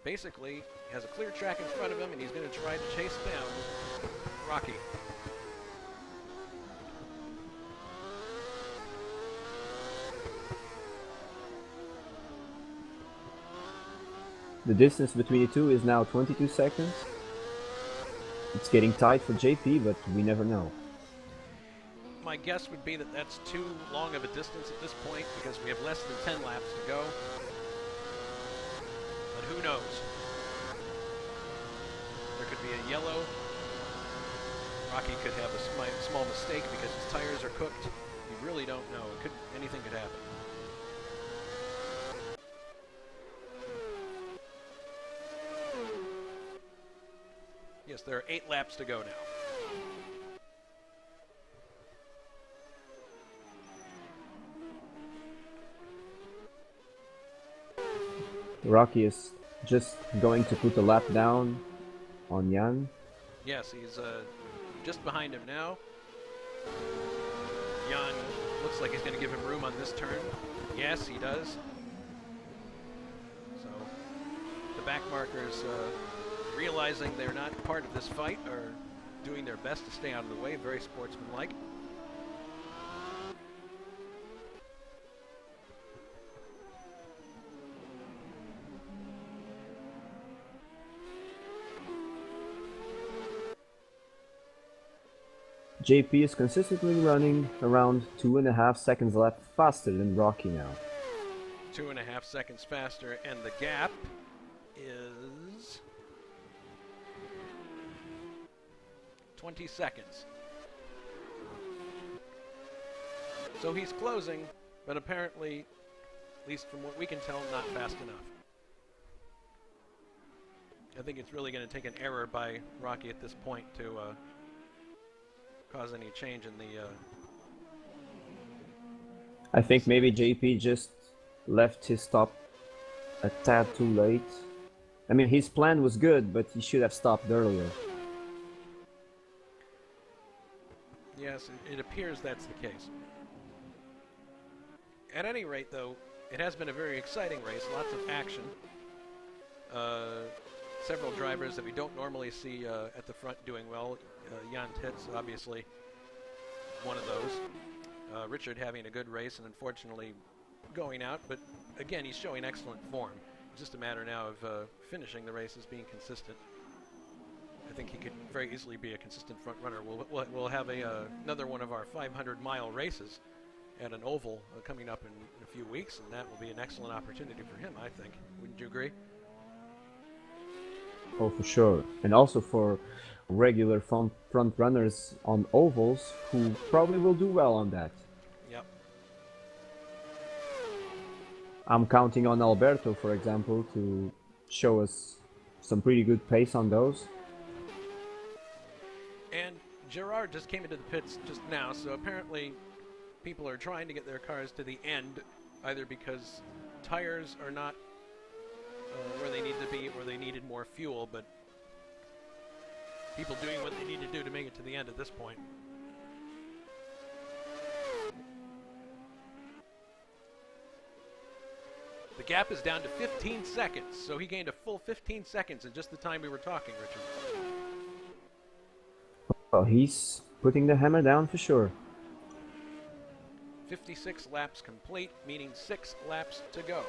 A: basically has a clear track in front of him, and he's going to try to chase down Rocky.
B: The distance between the two is now 22 seconds. It's getting tight for JP, but we never know.
A: My guess would be that that's too long of a distance at this point because we have less than 10 laps to go. But who knows? There could be a yellow. Rocky could have a small mistake because his tires are cooked. You really don't know. Anything could happen. Yes, there are 8 laps to go now.
B: Rocky is just going to put a lap down on Jan.
A: Yes, he's just behind him now. Jan looks like he's going to give him room on this turn. Yes, he does. So the back markers realizing they're not part of this fight, are doing their best to stay out of the way. Very sportsmanlike.
B: JP is consistently running around 2.5 seconds left faster than Rocky now.
A: 2.5 seconds faster, and the gap is 20 seconds. So he's closing, but apparently, at least from what we can tell, not fast enough. I think it's really going to take an error by Rocky at this point to cause any change in the...
B: I think maybe JP just left his stop a tad too late. I mean, his plan was good, but he should have stopped earlier.
A: Yes, it appears that's the case. At any rate, though, it has been a very exciting race, lots of action. Several drivers that we don't normally see at the front doing well. Jan Tits, obviously, one of those. Richard having a good race and unfortunately going out, but again, he's showing excellent form. It's just a matter now of finishing the races, being consistent. I think he could very easily be a consistent front runner. We'll have another one of our 500-mile races at an oval coming up in a few weeks, and that will be an excellent opportunity for him, I think. Wouldn't you agree?
B: Oh, for sure. And also for regular front runners on ovals who probably will do well on that.
A: Yep.
B: I'm counting on Alberto, for example, to show us some pretty good pace on those.
A: And Gerard just came into the pits just now, so apparently people are trying to get their cars to the end, either because tires are not where they need to be or they needed more fuel, but people doing what they need to do to make it to the end at this point. The gap is down to 15 seconds, so he gained a full 15 seconds in just the time we were talking, Richard.
B: Well, he's putting the hammer down for sure.
A: 56 laps complete, meaning 6 laps to go.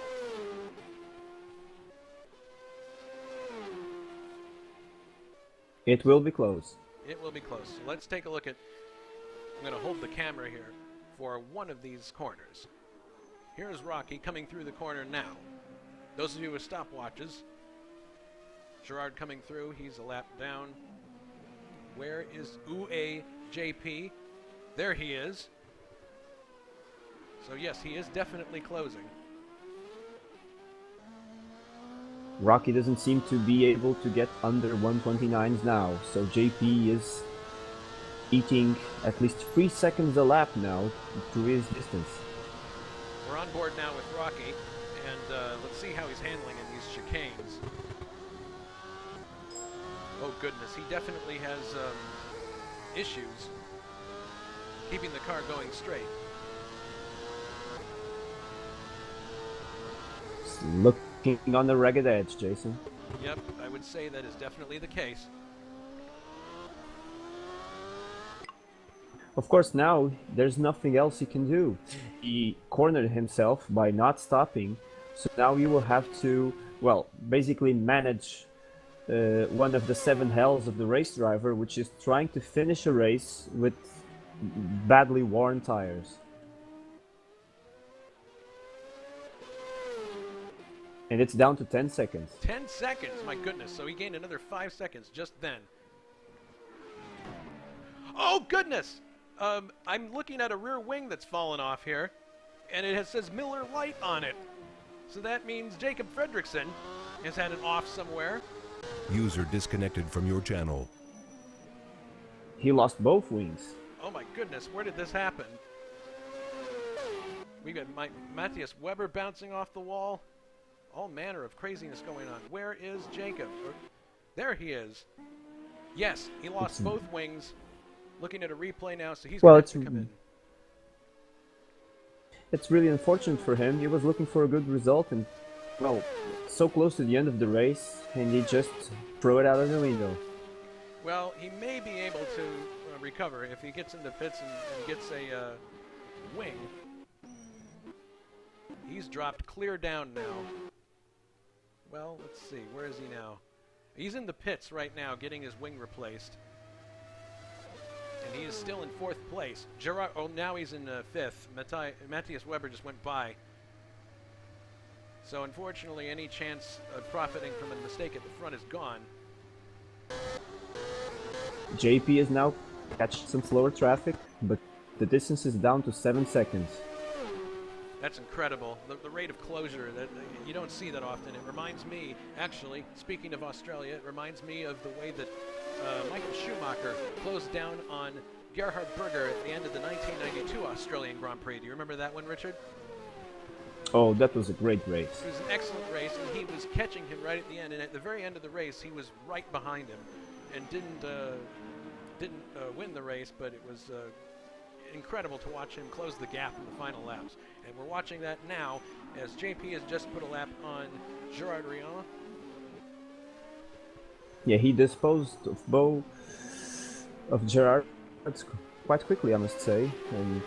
B: It will be close.
A: It will be close. So let's take a look at... I'm going to hold the camera here for one of these corners. Here's Rocky coming through the corner now. Those of you with stopwatches, Gerard coming through, he's a lap down. Where is Ue JP? There he is. So yes, he is definitely closing.
B: Rocky doesn't seem to be able to get under 129s now, so JP is eating at least 3 seconds a lap now to his distance.
A: We're on board now with Rocky, and let's see how he's handling in these chicanes. Oh goodness, he definitely has issues keeping the car going straight.
B: It's looking on the ragged edge, Jason.
A: Yep, I would say that is definitely the case.
B: Of course, now there's nothing else he can do. He cornered himself by not stopping, so now you will have to, well, basically manage one of the 7 hells of the race driver, which is trying to finish a race with badly worn tires. And it's down to 10 seconds.
A: 10 seconds, my goodness. So he gained another 5 seconds just then. Oh, goodness! I'm looking at a rear wing that's fallen off here, and it says Miller Lite on it. So that means Jacob Fredrickson has had an off somewhere.
C: User disconnected from your channel.
B: He lost both wings.
A: Oh my goodness, where did this happen? We got Matthias Weber bouncing off the wall. All manner of craziness going on. Where is Jacob? There he is. Yes, he lost both wings. Looking at a replay now, so he's going to come in.
B: It's really unfortunate for him. He was looking for a good result, and well, so close to the end of the race, and he just throw it out of the window.
A: Well, he may be able to recover if he gets into pits and gets a wing. He's dropped clear down now. Well, let's see. Where is he now? He's in the pits right now getting his wing replaced. And he is still in 4th place. Gerard, oh, now he's in 5th. Matthias Weber just went by. So unfortunately, any chance of profiting from a mistake at the front is gone.
B: JP is now catching some slower traffic, but the distance is down to 7 seconds.
A: That's incredible. The rate of closure, that you don't see that often. It reminds me, actually, speaking of Australia, it reminds me of the way that Michael Schumacher closed down on Gerhard Berger at the end of the 1992 Australian Grand Prix. Do you remember that one, Richard?
B: Oh, that was a great race.
A: It was an excellent race, and he was catching him right at the end. And at the very end of the race, he was right behind him, and didn't win the race, but it was incredible to watch him close the gap in the final laps. And we're watching that now as JP has just put a lap on Gerard Rion.
B: Yeah, he disposed of Gerard quite quickly, I must say, and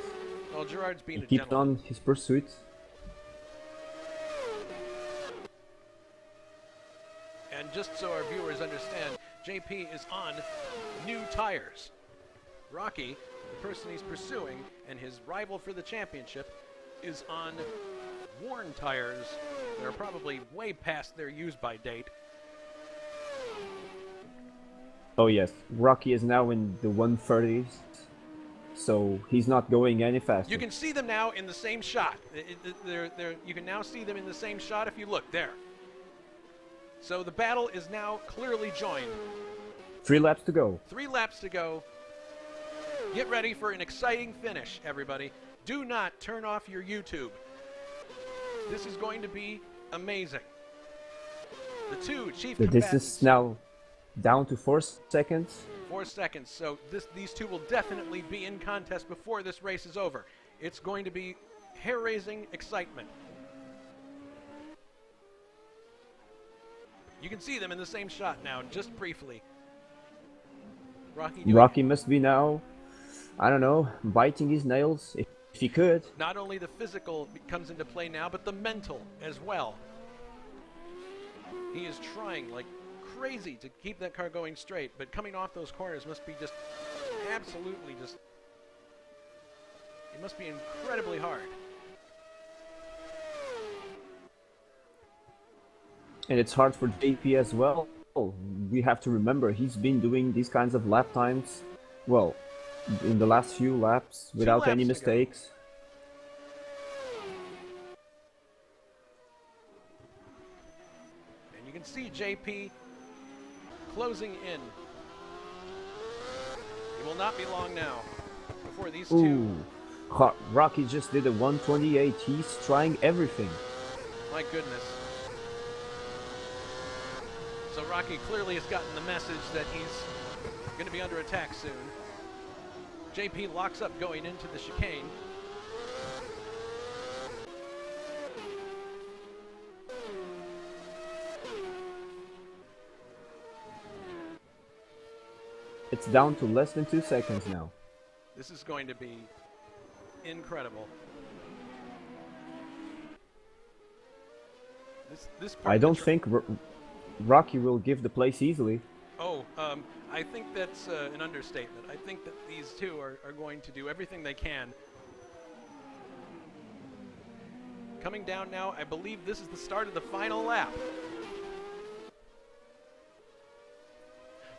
A: Well, Gerard's being
B: he
A: a
B: keeps
A: gentleman.
B: on his pursuit.
A: And just so our viewers understand, JP is on new tires. Rocky, the person he's pursuing, and his rival for the championship, is on worn tires that are probably way past their use-by date.
B: Oh yes, Rocky is now in the 130s, so he's not going any faster.
A: You can see them now in the same shot. You can now see them in the same shot if you look there. So the battle is now clearly joined.
B: 3 laps to go.
A: 3 laps to go. Get ready for an exciting finish, everybody. Do not turn off your YouTube. This is going to be amazing. The two chief
B: The
A: combatants.
B: distance is now down to 4 seconds.
A: 4 seconds. So these two will definitely be in contest before this race is over. It's going to be hair-raising excitement. You can see them in the same shot now, just briefly.
B: Rocky must be now, I don't know, biting his nails, if he could.
A: Not only the physical comes into play now, but the mental as well. He is trying like crazy to keep that car going straight, but coming off those corners must be just absolutely just... It must be incredibly hard.
B: And it's hard for JP as well. We have to remember he's been doing these kinds of lap times, well, in the last few laps without any mistakes.
A: And you can see JP closing in. It will not be long now before these two...
B: Rocky just did a 128. He's trying everything.
A: My goodness. So Rocky clearly has gotten the message that he's going to be under attack soon. JP locks up going into the chicane.
B: It's down to less than 2 seconds now.
A: This is going to be incredible. This part
B: I don't think Rocky will give the place easily.
A: Oh, I think that's an understatement. I think that these two are going to do everything they can. Coming down now, I believe this is the start of the final lap.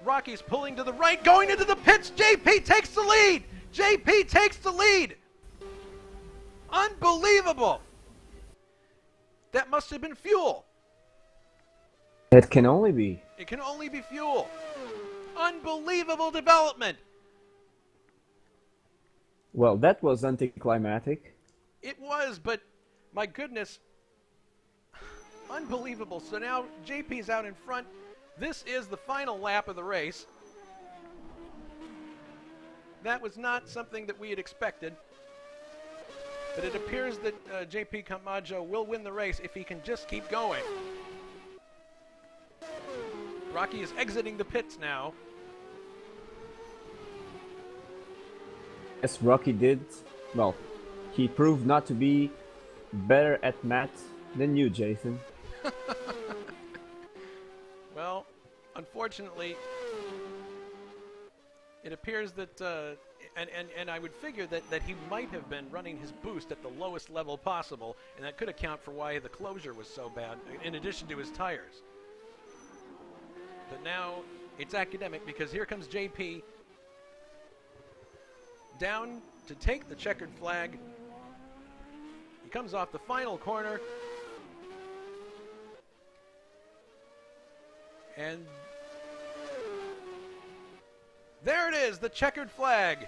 A: Rocky's pulling to the right, going into the pits. JP takes the lead. JP takes the lead. Unbelievable. That must have been fuel.
B: It can only be.
A: It can only be fuel. Unbelievable development.
B: Well, that was anticlimactic.
A: It was, but my goodness. Unbelievable. So now JP's out in front. This is the final lap of the race. That was not something that we had expected. but it appears that JP Camacho will win the race if he can just keep going. Rocky is exiting the pits now.
B: Yes, Rocky did. Well, he proved not to be better at math than you, Jason.
A: Well, unfortunately, it appears that, and I would figure that he might have been running his boost at the lowest level possible, and that could account for why the closure was so bad, in addition to his tires. But now it's academic because here comes JP down to take the checkered flag. He comes off the final corner. And there it is, the checkered flag.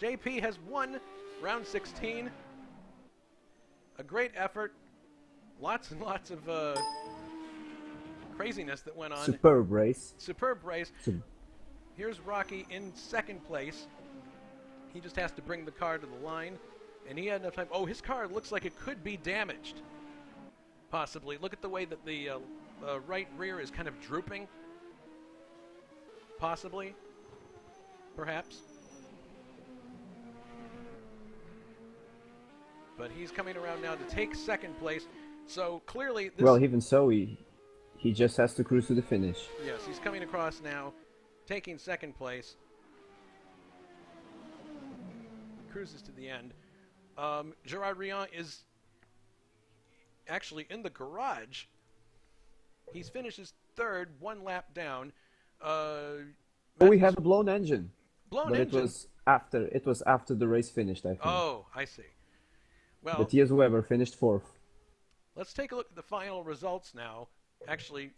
A: JP has won round 16. A great effort. Lots and lots of craziness that went on.
B: Superb race.
A: Superb race. Here's Rocky in second place. He just has to bring the car to the line. And he had enough time. Oh, his car looks like it could be damaged. Possibly. Look at the way that the right rear is kind of drooping. Possibly. Perhaps. But he's coming around now to take second place. So clearly this...
B: Well, even so, he just has to cruise to the finish.
A: Yes, he's coming across now, taking second place. Cruises to the end. Gerard Riant is actually in the garage. He's finishes third, one lap down.
B: We have a blown engine.
A: Blown
B: but
A: engine?
B: It was after the race finished, I think.
A: Oh, I see. Well,
B: Matthias Weber finished fourth.
A: let's take a look at the final results now. Actually,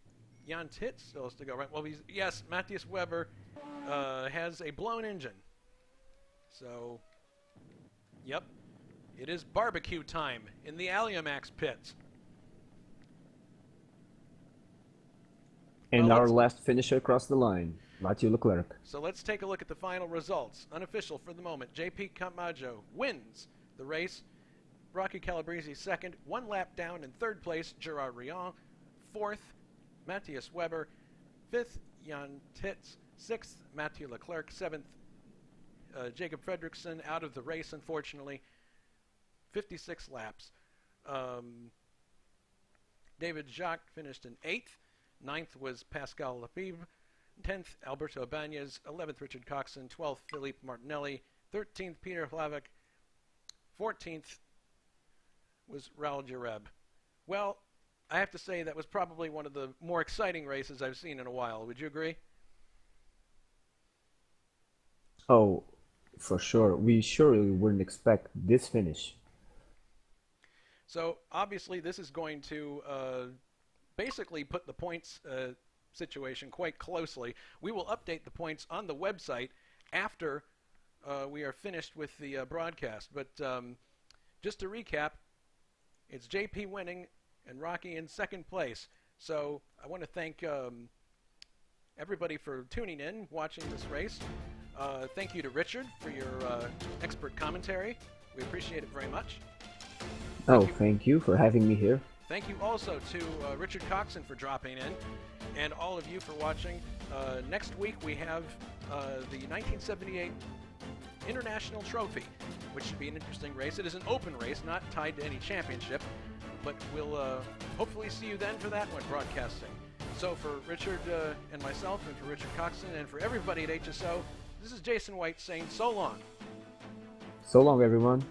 A: Jan Titz still has to go, right? Well, yes, Matthias Weber has a blown engine. So, yep, it is barbecue time in the Alliamax pits.
B: And
A: Well,
B: our
A: let's-
B: last finisher across the line, Mathieu Leclerc.
A: So let's take a look at the final results. Unofficial for the moment. JP Camacho wins the race. Rocky Calabrese second, one lap down in third place. Gerard Riant fourth. Matthias Weber fifth. Jan Titz sixth. Mathieu Leclerc seventh. Jacob Fredrickson out of the race, unfortunately. 56 laps. David Jacques finished in eighth. Ninth was Pascal Lefebvre. 10th, Alberto Ibanez. 11th, Richard Coxon. 12th, Philippe Martinelli. 13th, Peter Hlavik. 14th was Raul Jareb. Well, I have to say that was probably one of the more exciting races I've seen in a while. Would you agree?
B: Oh, for sure. We surely wouldn't expect this finish.
A: So, obviously, this is going to basically put the points situation quite closely. We will update the points on the website after we are finished with the broadcast. But just to recap, it's JP winning and Rocky in second place. So I want to thank everybody for tuning in, watching this race. Thank you to Richard for your expert commentary. We appreciate it very much.
B: Thank you for having me here.
A: Thank you also to Richard Coxon for dropping in, and all of you for watching. Next week we have the 1978 International Trophy, which should be an interesting race. It is an open race, not tied to any championship, but we'll hopefully see you then for that one broadcasting. So for Richard and myself, and for Richard Coxon, and for everybody at HSO, this is Jason White saying so long.
B: So long, everyone.